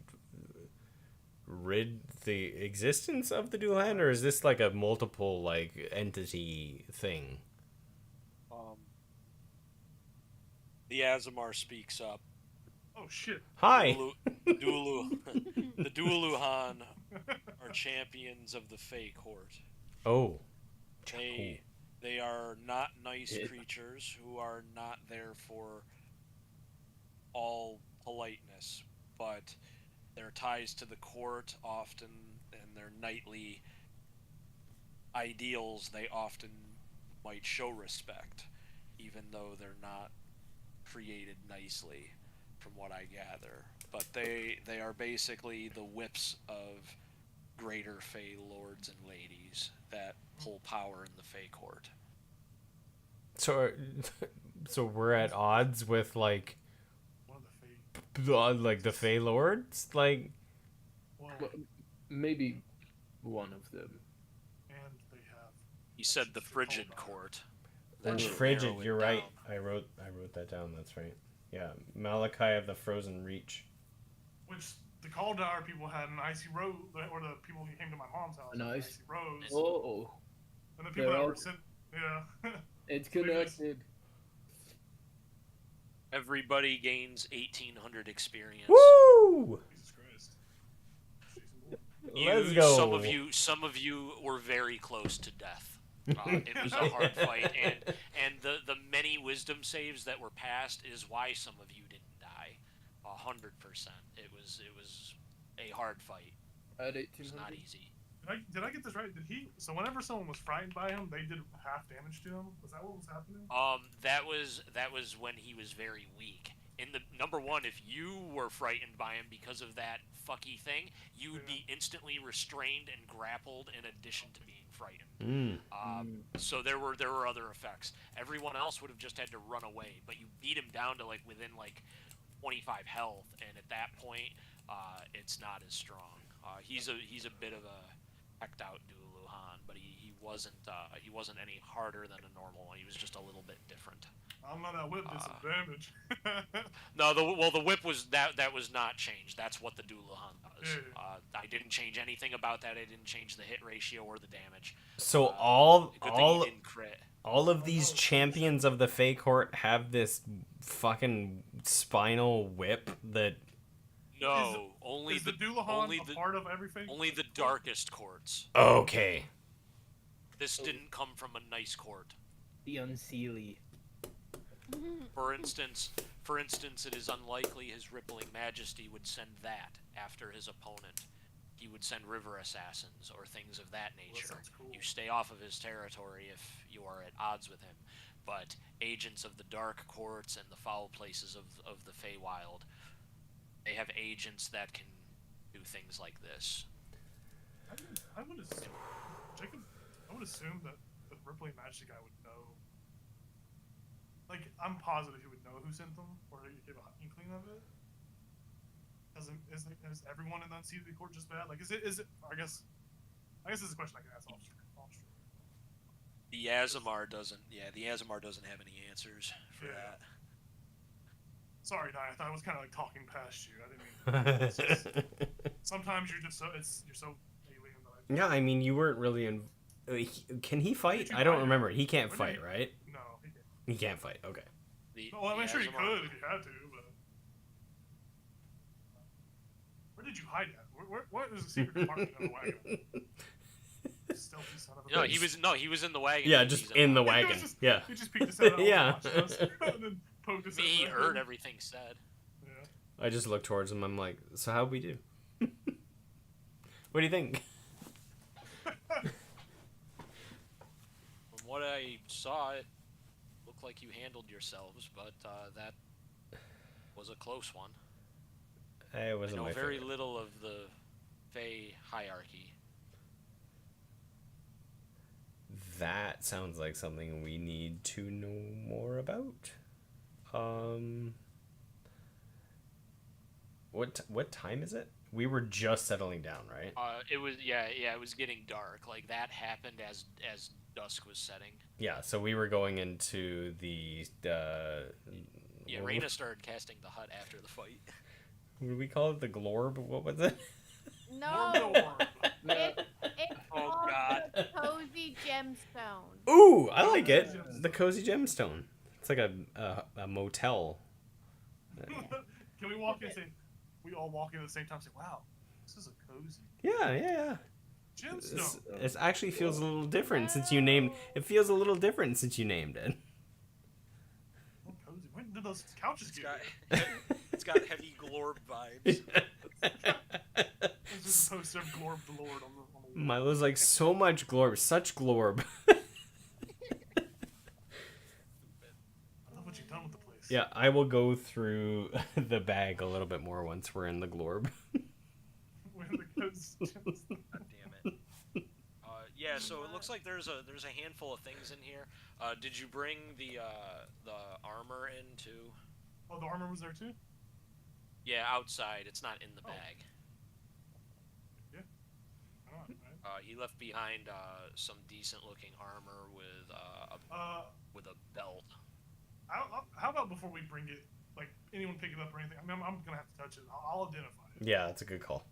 rid the existence of the Doulahan, or is this like a multiple like entity thing?
The Azamar speaks up.
Oh shit!
Hi.
The Dualuhan are champions of the Fey court.
Oh.
They are not nice
Yeah.
creatures who are not there for all politeness, but their ties to the court often and their knightly ideals, they often might show respect, even though they're not created nicely, from what I gather. But they are basically the whips of greater Fey lords and ladies that pull power in the Fey court.
So we're at odds with like
One of the Fey.
like the Fey Lords, like.
Well,
Well, maybe one of them.
and they have.
He said the Frigid court.
And
That should
frigid,
narrow it
you're right.
down.
I wrote that down. That's right. Yeah, Malachi of the Frozen Reach.
Which the Kaldar people had an icy rose, or the people who came to my mom's house
An
had an
ice-
icy rose,
Oh,
and the people
they're
that
all-
were sent. Yeah.
it's
Maybe it's-
connected.
Everybody gains 1,800 experience.
Woo!
Jesus Christ. Season one.
Let's go.
Some of you were very close to death. It was a hard fight, and the many wisdom saves that were passed is why some of you didn't die. 100%. It was a hard fight.
At
It was not
1800.
easy.
Did I get this right? Did he? So whenever someone was frightened by him, they did half damage to him. Was that what was happening?
That was when he was very weak. In the number one, if you were frightened by him because of that fucky thing, you would be instantly restrained and grappled in addition to being frightened. So there were other effects. Everyone else would have just had to run away, but you beat him down to like within like 25 health, and at that point, it's not as strong. He's a bit of a hecked out Dualuhan, but he wasn't any harder than a normal one. He was just a little bit different.
I don't know, that whip did some damage.
No, the whip was that was not changed. That's what the Dualuhan does.
Yeah.
I didn't change anything about that. I didn't change the hit ratio or the damage.
So
Good thing he didn't crit.
all of these champions of the Fey Court have this fucking spinal whip that.
No, only
Is the Dualuhan
only
a
the
part of everything?
only the darkest courts.
Okay.
This didn't come from a nice court.
The Unseelie.
For instance, it is unlikely His Rippling Majesty would send that after his opponent. He would send river assassins or things of that nature.
sounds cool.
You stay off of his territory if you are at odds with him. But agents of the dark courts and the foul places of the Feywild
They have agents that can do things like this.
I would assume, Jacob. I would assume that the Ripley Magic guy would know. Like, I'm positive he would know who sent them, or he gave an inkling of it. Is everyone in the unceded court just bad? Like, is it? I guess this is a question I can ask off stream.
The Azamar doesn't. Yeah, the Azamar doesn't have any answers for that.
Sorry, Nye. I thought I was kind of like talking past you. I didn't mean. It's just, sometimes you're so alien that
Yeah, I mean, you weren't really in. Can he fight? I don't remember. He can't fight, right?
No, he can't.
He can't fight. Okay.
Well, I'm sure you could if you had to, but where did you hide at? What is the secret compartment in the wagon? Stealthy son of a
No, he was in the wagon.
Yeah, just in the wagon. Yeah.
He just peeked his head out
Yeah.
and watched us, and then poked his head
He
back
heard
in.
everything said.
Yeah.
I just look towards him. I'm like, so how'd we do? What do you think?
From what I saw, it looked like you handled yourselves, but that was a close one.
It
I
wasn't
know
my
very
favorite.
little of the Fey hierarchy.
That sounds like something we need to know more about. What time is it? We were just settling down, right?
It was it was getting dark. Like that happened as dusk was setting.
Yeah, so we were going into the
Yeah, Reyna started casting the hut after the fight.
what do we call it? The glorb? What was it?
No,
Orb.
it's
Oh,
called
God.
the cozy gemstone.
Ooh, I like it. The cozy gemstone. It's like a motel.
Can we walk in and say, we all walk in at the same time and say, wow, this is a cozy
Yeah.
gemstone.
It actually feels a little different since you named. It feels a little different since you named it.
Oh, cozy. When did those couches get here?
It's got heavy glorb vibes.
It's just a poster of Glorb the Lord on the wall.
Milo's like, so much glorb, such glorb.
I love what you've done with the place.
Yeah, I will go through the bag a little bit more once we're in the glorb.
When the cozy gemstone.
God damn it. Yeah, so it looks like there's a handful of things in here. Did you bring the armor in too?
Oh, the armor was there too?
Yeah, outside. It's not in the bag.
Alright, right.
He left behind some decent-looking armor with a belt.
How about before we bring it, like anyone pick it up or anything? I mean, I'm gonna have to touch it. I'll identify it.
Yeah, that's a good call.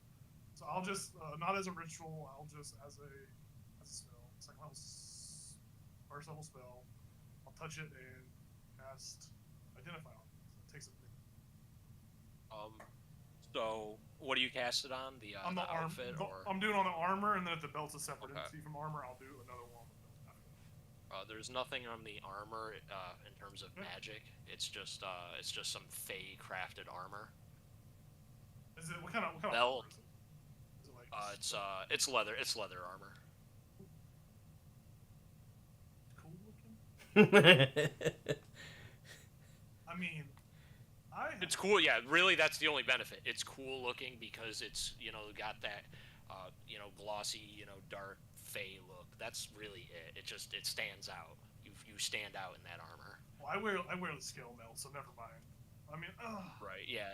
So I'll just not as a ritual. I'll just as a spell. Second level, first level spell. I'll touch it and cast identify on it. So it takes a minute.
So what do you cast it on? The outfit, or
I'm doing on the armor, and then if the belt's a separate
Okay.
entity from armor, I'll do another one.
there's nothing on the armor in terms of magic. It's just some Fey crafted armor.
Is it what kind of
Belt.
armor is it? Is it like
It's leather. It's leather armor.
cool looking? I mean,
It's cool. Yeah, really, that's the only benefit. It's cool looking because it's got that glossy dark Fey look. That's really it. It stands out. You stand out in that armor.
Well, I wear the scale mail, so never mind. I mean,
Right. Yeah.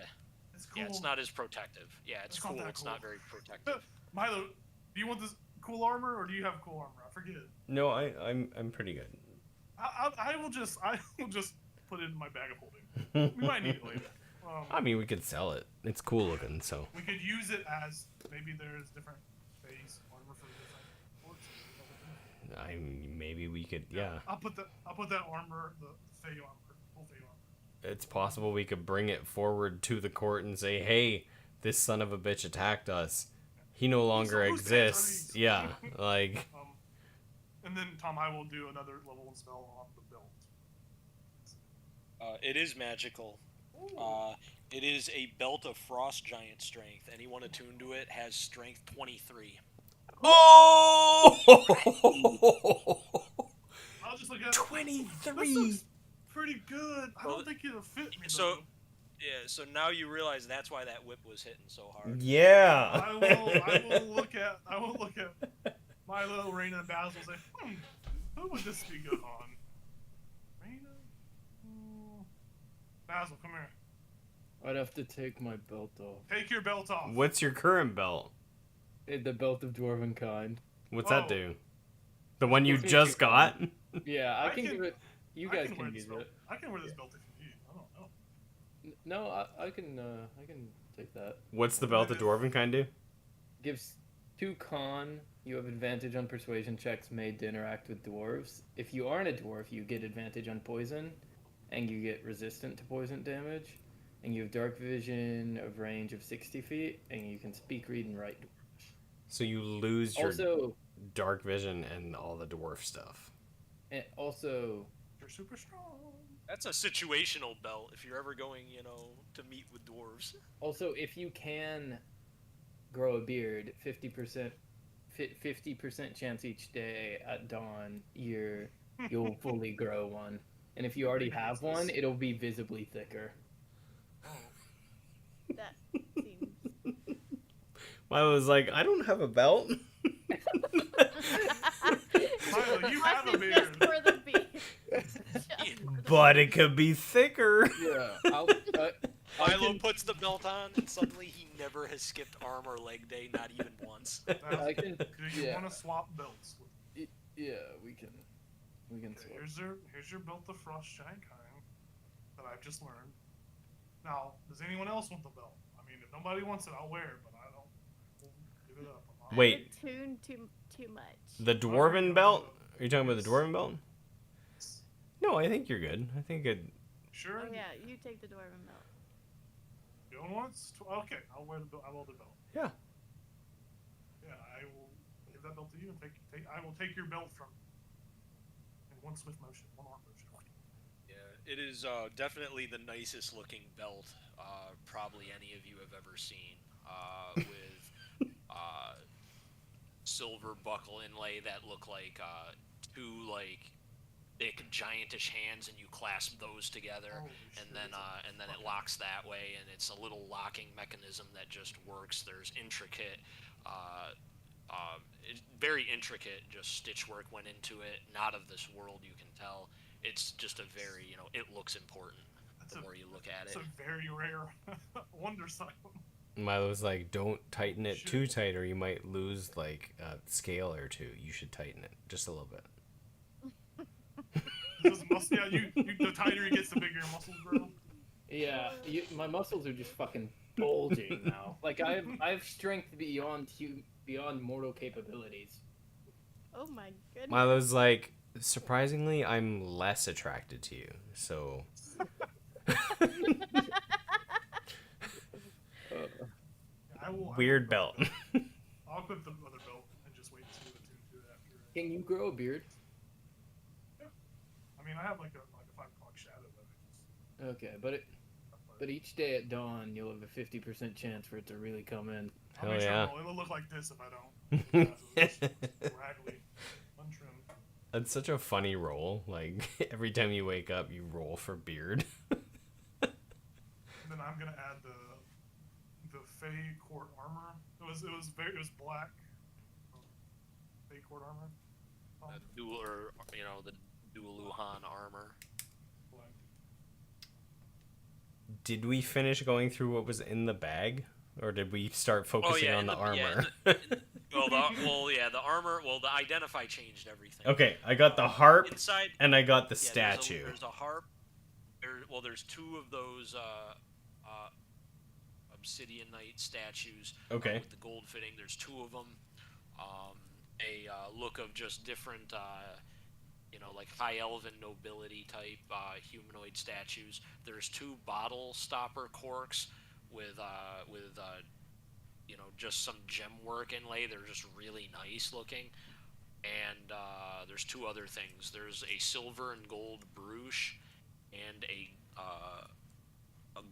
it's cool.
Yeah. It's not as protective. Yeah. It's
It's not
cool.
that
It's
cool.
not very protective.
Milo, do you want this cool armor or do you have cool armor? I forget.
No, I'm pretty good.
I will just put it in my bag of holding. We might need it later.
I mean, we could sell it. It's cool looking, so.
We could use it as maybe there's different phase armor for different ports.
Maybe we could, yeah.
I'll put that armor, the Fey armor, full Fey armor.
It's possible we could bring it forward to the court and say, hey, this son of a bitch attacked us. He no longer
Whose
exists.
hands are these?
Yeah, like.
And then Tom, I will do another level 1 spell on the belt.
It is magical. It is a belt of frost giant strength. Anyone attuned to it has strength 23.
Oh!
I'll just look at it.
23!
This looks pretty good. I
Well,
don't think it'll fit me.
so
though.
Yeah, so now you realize that's why that whip was hitting so hard.
Yeah.
I will look at Milo, Raina, and Basil and say, who would this be good on? Raina? Basil, come here.
I'd have to take my belt off.
Take your belt off.
What's your current belt?
The belt of dwarven kind.
What's
Oh.
that do? The one you
Gives me
just
two
got?
Yeah, I
I
can
can-
give it. You
I
guys
wear
can
this
use
belt.
it.
I can wear this belt if you need. I don't know.
No, I can take that.
What's the belt of dwarven kind do?
Gives 2 con. You have advantage on persuasion checks made to interact with dwarves. If you aren't a dwarf, you get advantage on poison, and you get resistant to poison damage. And you have dark vision of range of 60 feet, and you can speak, read, and write.
So you lose your
Also,
dark vision and all the dwarf stuff.
also,
You're super strong.
That's a situational belt if you're ever going, to meet with dwarves.
if you can grow a beard, 50% chance each day at dawn, you'll fully grow one. And if you already have one, it'll be visibly thicker.
That seems.
Milo was like, I don't have a belt.
Milo, you have a
Must be just
beard.
for the beard.
But it could be thicker.
Yeah,
Milo puts the belt on, and suddenly he never has skipped arm or leg day, not even once.
I can.
Do you
Yeah,
want to swap belts?
yeah, we can
Okay,
swap.
here's your belt of frost giant kind that I've just learned. Now, does anyone else want the belt? I mean, if nobody wants it, I'll wear it, but I don't. We'll give it up.
Wait.
Tune too much.
The dwarven belt? Are you talking about the dwarven belt? No, I think you're good. I think it.
Sure.
Oh yeah, you take the dwarven belt.
Going once? Okay, I'll wear the belt. I will the belt.
Yeah.
Yeah, I will give that belt to you and I will take your belt from you. In one swift motion, one arm motion.
Yeah, it is definitely the nicest looking belt probably any of you have ever seen. With silver buckle inlay that look like 2 big giantish hands, and you clasp those together,
Holy
and
shit,
then
it's
and then it locks that way, and it's a little locking mechanism that just works. There's intricate, very intricate, just stitch work went into it. Not of this world, you can tell. It's just a very, it looks important the more you look at it.
It's a very rare wonder sign.
Milo's like, don't tighten it
Shit.
too tight or you might lose like a scale or 2. You should tighten it just a little bit.
Yeah, the tighter it gets, the bigger your muscles grow.
Yeah, my muscles are just fucking bulging now. Like I have strength beyond mortal capabilities.
Oh my goodness.
Milo's like, surprisingly, I'm less attracted to you. So. Weird belt.
I'll put the other belt and just wait and see what Tune do after.
Can you grow a beard?
I mean, I have like a 5 o'clock shadow that I just.
Okay, but each day at dawn, you'll have a 50% chance for it to really come in.
I'll
Hell
make sure
yeah.
it'll look like this if I don't. It's raggedy, untrimmed.
That's such a funny roll. Like, every time you wake up, you roll for beard.
And then I'm gonna add the Fey Court armor. It was black. Fey Court armor.
The Dualuhan armor.
Black.
Did we finish going through what was in the bag? Or did we start focusing on the armor?
The armor. Well, the identify changed everything.
Okay, I got the harp
Inside,
and I got the
yeah,
statue.
There's a harp. There's 2 of those obsidian knight statues.
Okay.
With the gold fitting, there's 2 of them. A look of just different, like high elven nobility type humanoid statues. There's 2 bottle stopper corks with just some gem work inlay. They're just really nice looking. And there's 2 other things. There's a silver and gold brooch and a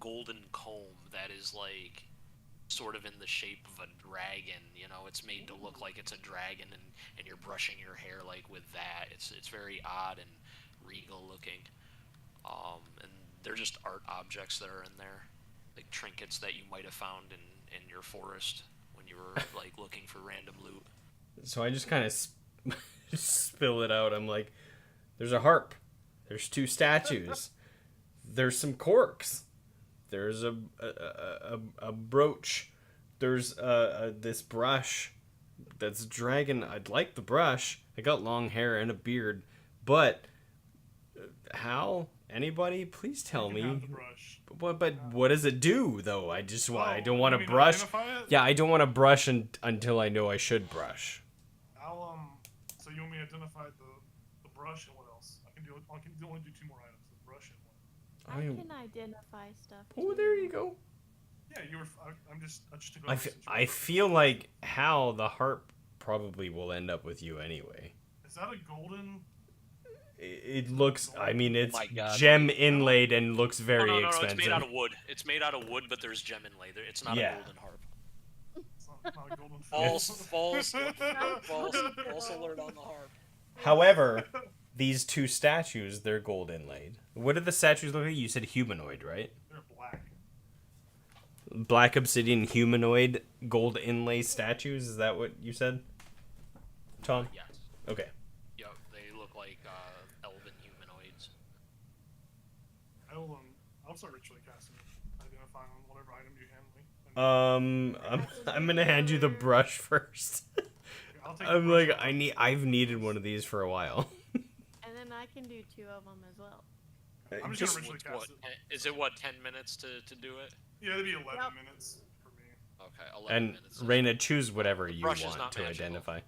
golden comb that is like sort of in the shape of a dragon. It's made to look like it's a dragon, and you're brushing your hair like with that. It's very odd and regal looking. And they're just art objects that are in there. like trinkets that you might have found in your forest when you were like looking for random loot.
So I just kind of spill it out. I'm like, there's a harp. There's 2 statues. There's some corks. There's a brooch. There's this brush that's dragon. I'd like the brush. I got long hair and a beard, but how? Anybody? Please tell
You can have
me.
the brush.
But what does it do though? I don't want
you
to
mean
brush.
identify it?
Yeah, I don't want to brush until I know I should brush.
So you want me to identify the brush and what else? I can only do 2 more items: the brush and what?
I can identify stuff.
Oh,
too.
there you go.
Yeah, you were. I just took
I feel like Hal, the harp, probably will end up with you anyway.
Is that a golden?
It looks. I mean, it's
my God.
gem inlaid and looks very
no,
expensive.
it's made out of wood. It's made out of wood, but there's gem inlay. It's not
Yeah.
a golden harp.
It's not a golden.
False alert on the harp.
However, these 2 statues, they're gold inlaid. What did the statues look like? You said humanoid, right?
They're black.
Black obsidian humanoid gold inlay statues. Is that what you said, Tom?
Yes.
Okay.
Yep, they look like elven humanoids.
I'll start ritually casting it, identifying on whatever item you hand me.
I'm gonna hand you the brush first.
I'll take
I'm
the
like,
brush.
I've needed one of these for a while.
And then I can do 2 of them as well.
I'm just
Just-
gonna ritually cast it.
Is it 10 minutes to do it?
Yeah, it'd be 11
Yep.
minutes for me.
Okay, 11
And
minutes.
Raina, choose whatever you
brush is
want
not
to
magical.
identify.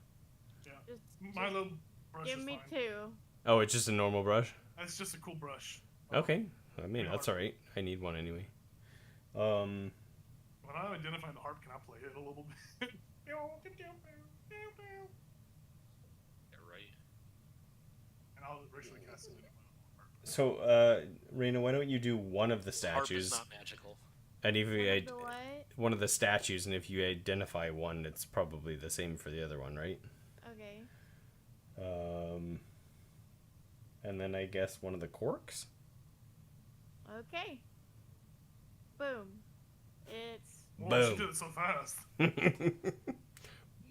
Yeah,
Just,
my little brush
give
is
me
fine.
2.
Oh, it's just a normal brush?
That's just a cool brush.
Okay. I mean,
Yeah.
that's alright. I need one anyway.
When I identify the harp, can I play it a little bit?
Yeah, right.
And I'll ritually cast it in my harp.
So, Raina, why don't you do one of the
Harp is
statues?
not magical.
And if you
The what?
one of the statues, and if you identify one, it's probably the same for the other one, right?
Okay.
And then I guess one of the corks?
Okay. Boom. It's
Well, she
Boom.
did it so fast.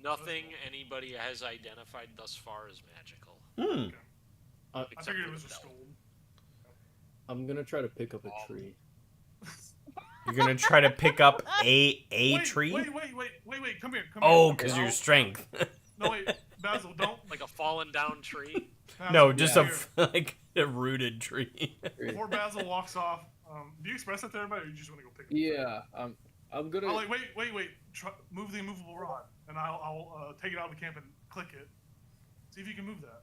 Nothing anybody has identified thus far is magical.
I
I
Except
figured
for
it was
the
just
bell.
gold.
I'm gonna try to pick up a tree.
You're gonna try to pick up a
Wait,
tree?
Wait, come here.
Oh,
here.
because your strength.
No, wait, Basil, don't.
Like a fallen down tree.
Basil,
No, just
come
like a rooted tree.
here. Before Basil walks off, do you express that to everybody, or you just want to go pick it up?
Yeah, I'm gonna.
Oh, like, wait. Move the immovable rod, and I'll take it out of the camp and click it. See if you can move that.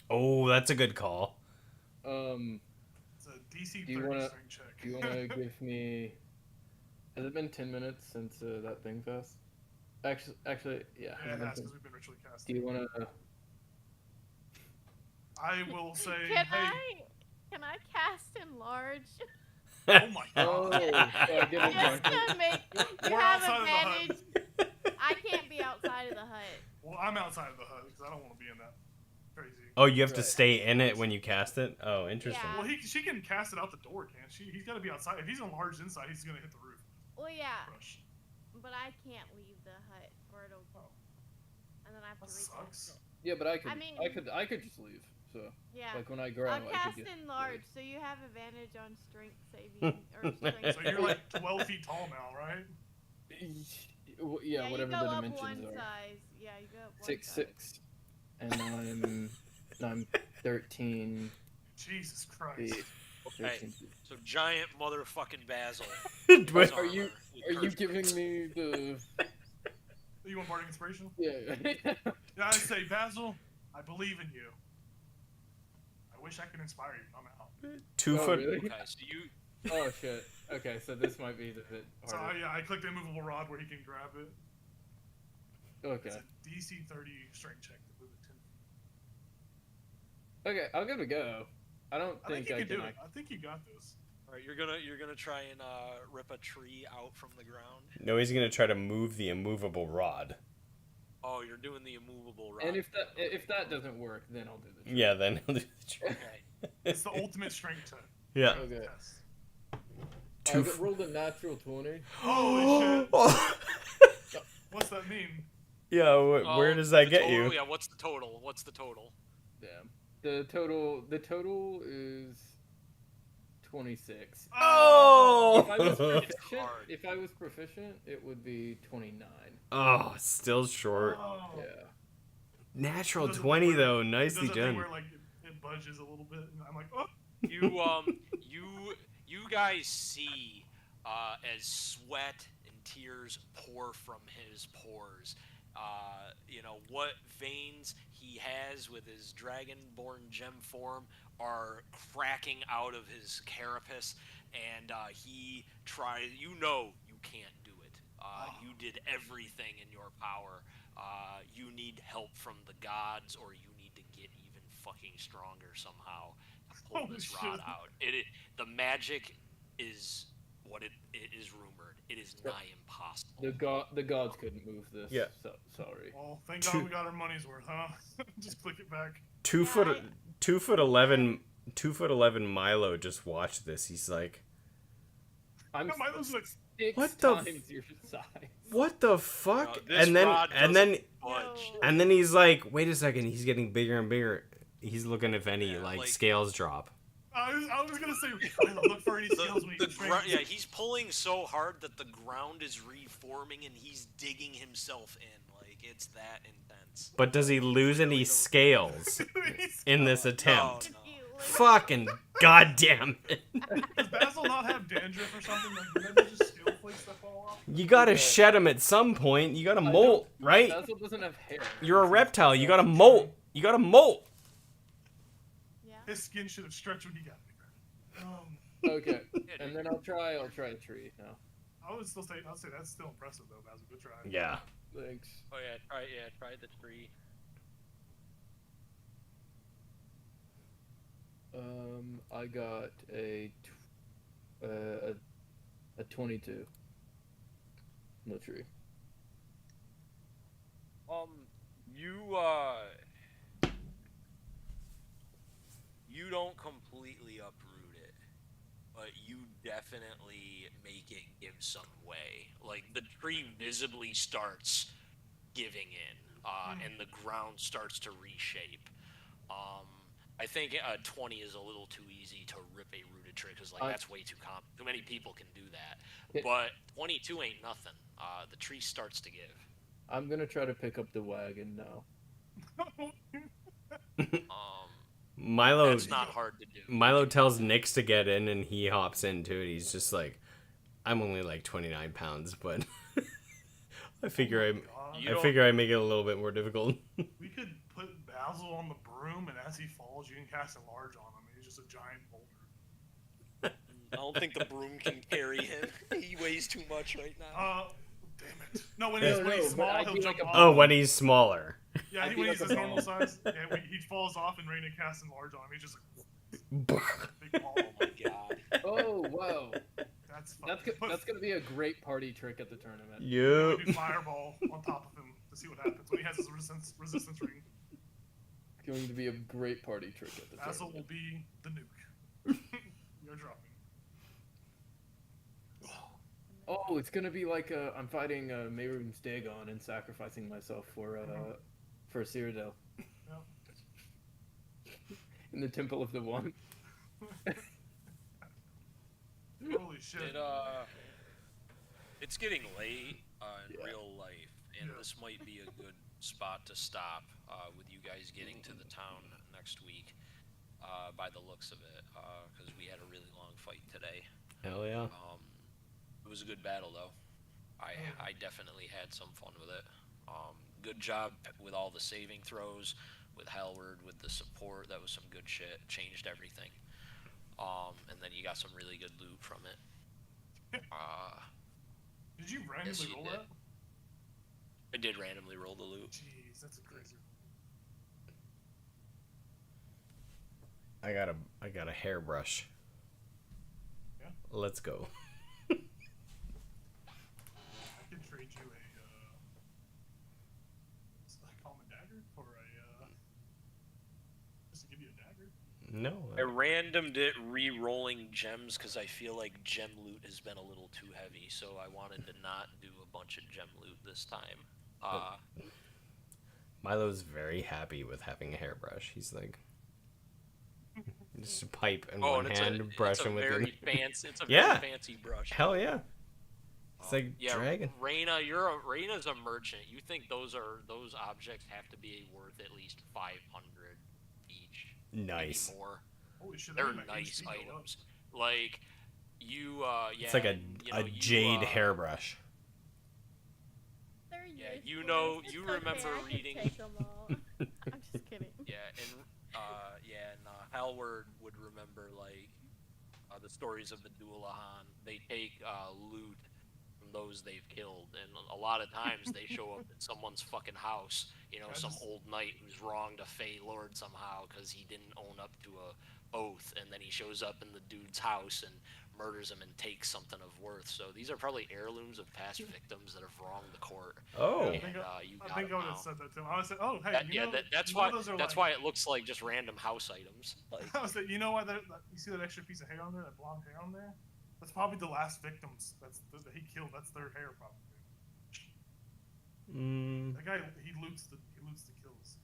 Oh, that's a good call.
It's a DC
Do you
30
wanna-
strength check.
Do you wanna give me? Has it been 10 minutes since that thing fest? Actually, yeah.
Yeah,
has
it
it been
has,
10
because we've been ritually
Do
casting.
you wanna?
I will say,
Can
hey.
can I cast enlarge?
Oh my
Oh,
god.
so I get it
Just
done.
to make you
We're
have
outside of the hut.
advantage. I can't be outside of the hut.
Well, I'm outside of the hut because I don't want to be in that crazy.
Oh, you have to
Right.
stay in it when you cast it? Oh, interesting.
Yeah.
Well, she can cast it out the door, can't she? He's got to be outside. If he's enlarged inside, he's gonna hit the roof.
Well, yeah,
Brush.
but I can't leave the hut or it'll. And then I have to
That
recast
sucks.
it.
Yeah, but I could.
I mean-
I could just leave. So
Yeah.
like when I grow,
I'll
I
cast
could just
enlarge, so you have advantage on strength saving or strength.
So you're like 12 feet tall now, right?
Yeah, whatever
you go
the
up
dimensions
one
are.
size. Yeah, you go up one
6'6", and I'm 13
Jesus Christ.
feet.
Hey,
13 feet.
so giant motherfucking Basil.
Wait,
Are you giving me the?
You want bardic inspiration?
Yeah.
Yeah, I say, Basil, I believe in you. I wish I could inspire you. I'm out.
2
Oh,
foot.
really?
Okay, so you
Oh shit. Okay, so this might be the bit
So
harder.
I clicked the immovable rod where he can grab it.
Okay.
It's a DC 30 strength check to move it 10 feet.
Okay, I'll give it a go. I don't
I think
think
you
I
can
can.
do it. I think you got this.
all right, you're gonna try and rip a tree out from the ground.
No, he's gonna try to move the immovable rod.
Oh, you're doing the immovable rod.
And if that doesn't work, then I'll do the trick.
Yeah, then he'll do the trick.
Okay.
It's the ultimate strength check.
Yeah.
Okay.
Yes.
Two.
Rolled a natural 20.
Holy shit! What's that mean?
Yeah, where does that
the
get
total,
you?
Yeah, what's the total? What's the total?
Damn. The total is 26.
Oh!
If I was
It's
proficient,
hard.
it would be 29.
Oh, still short.
Oh.
Yeah.
Natural
Does it
20
where-
though,
it
nicely
does that thing
done.
Where like it budges a little bit, and I'm like, oh.
You guys see as sweat and tears pour from his pores. What veins he has with his dragonborn gem form are cracking out of his carapace, and he tries. You can't do it. You did everything in your power. You need help from the gods, or you need to get even fucking stronger somehow to pull
Holy
this rod
shit.
out. The magic is what it is rumored. It is nigh impossible.
The gods couldn't move this.
Yeah.
So, sorry.
Well, thank God we got our money's worth, huh? Just click it back.
2'11", 2'11" Milo just watched this. He's like,
I'm
Milo's like,
6
What the
times your size.
"What the fuck?"
This
and then
rod
and then
doesn't budge.
and then he's like, "Wait a second." He's getting bigger and bigger. He's looking if any
like-
scales drop.
I was gonna say, Milo, look for any skills when you
Yeah, he's pulling so hard that the ground is reforming, and he's digging himself in. Like, it's that intense.
But does he lose any scales in this attempt?
No.
Fucking goddamn it!
Does Basil not have dandruff or something? Like, do they just skill flakes that fall off?
You gotta shed him at some point. You gotta molt, right?
Basil doesn't have hair.
You're a reptile. You gotta molt. You gotta molt.
Yeah.
His skin should have stretched when he got bigger.
Okay, and then I'll try a tree now.
I'll say that's still impressive though, Basil. Good try.
Yeah.
Thanks.
Oh try the tree.
I got a 22. No tree.
You don't completely uproot it, but you definitely make it give some way. Like, the tree visibly starts giving in, and the ground starts to reshape. I think 20 is a little too easy to rip a rooted tree, because that's way too common. Too many people can do that. But 22 ain't nothing. The tree starts to give.
I'm gonna try to pick up the wagon now.
Milo.
That's not hard to do.
Milo tells Nix to get in, and he hops into it. He's just like, "I'm only like 29 pounds, but I figure I make it a little bit more difficult."
We could put Basil on the broom, and as he falls, you can cast enlarge on him. He's just a giant boulder.
I don't think the broom can carry him. He weighs too much right now.
Damn it. No, when he's
but
small,
I'd
he'll
be
jump
like a-
off.
Oh, when he's smaller.
Yeah,
I'd
when
be
he's
like
his
a
normal
ball.
size. Yeah, he falls off, and Raina casts enlarge on him. He's just like big ball.
Oh my god.
Oh wow,
That's fun.
that's gonna be a great party trick at the tournament.
Yep.
We do fireball on top of him to see what happens when he has his resistance ring.
Going to be a great party trick at the
Basil will
tournament.
be the nuke. You're dropping.
Oh, it's gonna be like I'm fighting Mehrunes Dagon and sacrificing myself for Cyrodiil.
Yeah.
In the Temple of the One.
Holy shit.
It's getting late in
Yeah.
real life, and
Yeah.
this might be a good spot to stop with you guys getting to the town next week, by the looks of it, because we had a really long fight today.
Hell yeah.
It was a good battle, though. I definitely had some fun with it. Good job with all the saving throws, with Halward, with the support. That was some good shit. Changed everything. And then you got some really good loot from it.
Did you randomly
Yes, you
roll
did.
that?
I did randomly roll the loot.
Jeez, that's crazy.
I got a hairbrush.
Yeah.
Let's go.
I can trade you a common dagger for a just to give you a dagger.
No.
I randomed it re-rolling gems because I feel like gem loot has been a little too heavy, so I wanted to not do a bunch of gem loot this time.
Milo's very happy with having a hairbrush. He's like, just a pipe in one hand, brushing with the
fancy. It's a
Yeah.
very fancy brush.
Hell yeah. It's like
yeah,
dragon.
Reyna's a merchant. You think those objects have to be worth at least 500 each?
Nice.
Maybe more.
Holy shit,
They're
that made my
nice
HP go up.
items. Like you, yeah.
It's like a
and, you know,
jade hairbrush.
They're
Yeah,
useless.
you know,
It's
you
okay,
remember
I can
reading-
take 'em all. I'm just kidding.
Yeah, and Halward would remember like the stories of the Dualahan. They take loot from those they've killed, and a lot of times they show up at someone's fucking house. You know, some old knight who's wronged a Fey Lord somehow because he didn't own up to a oath, and then he shows up in the dude's house and murders him and takes something of worth. So these are probably heirlooms of past victims that have wronged the court.
Oh.
And,
I
got
think I
them
would have
now.
said that to him. I would say, oh, hey,
That's
you know
why.
those are
That's
like,
why it looks like just random house items. Like,
I was like, you know why? You see that extra piece of hair on there, that blonde hair on there? That's probably the last victims that he killed. That's their hair, probably. That guy, he loots the kills.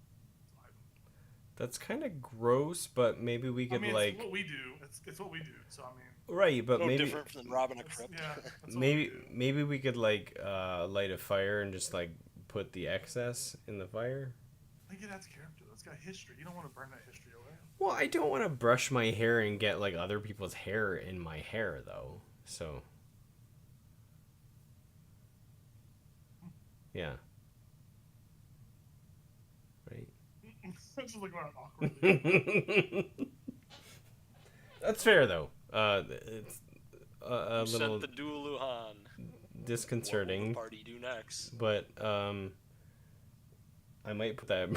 That's kind of gross, but maybe we could
It's what we do. It's what we do. So I mean.
Right, but
no
maybe
different from robbing a crypt.
Yeah. That's what we do.
maybe we could like light a fire and just like put the excess in the fire.
I think it adds character. That's got history. You don't want to burn that history away.
Well, I don't want to brush my hair and get like other people's hair in my hair though. So yeah. Right.
It's just like awkward.
That's fair though. It's a little
Sent the Dualuhan.
disconcerting.
What will the party do next?
But I might put that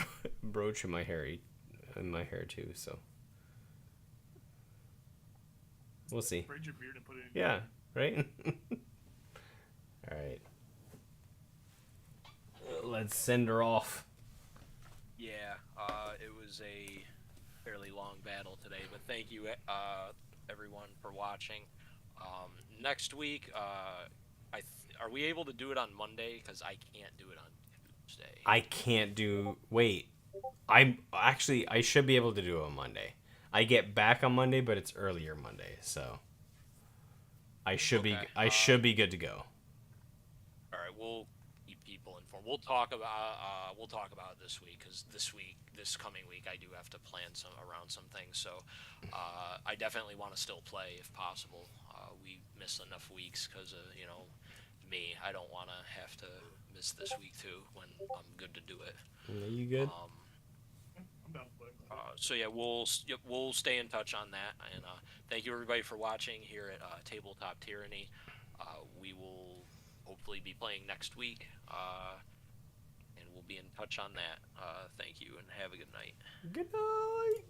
brooch in my hair too. So we'll see.
Braid your beard and put it in.
Yeah. Right. All right. Let's send her off.
Yeah, it was a fairly long battle today, but thank you, everyone, for watching. Next week, are we able to do it on Monday? Because I can't do it on Tuesday.
I can't do. Wait. I should be able to do it on Monday. I get back on Monday, but it's earlier Monday, so I should be good to go.
All right, we'll keep people informed. We'll talk about it this week because this coming week, I do have to plan around some things. So I definitely want to still play if possible. We miss enough weeks because me. I don't want to have to miss this week too when I'm good to do it.
Are you good?
I'm down to play.
So yeah, we'll stay in touch on that, and thank you everybody for watching here at Tabletop Tyranny. We will hopefully be playing next week, and we'll be in touch on that. Thank you, and have a good night.
Good night.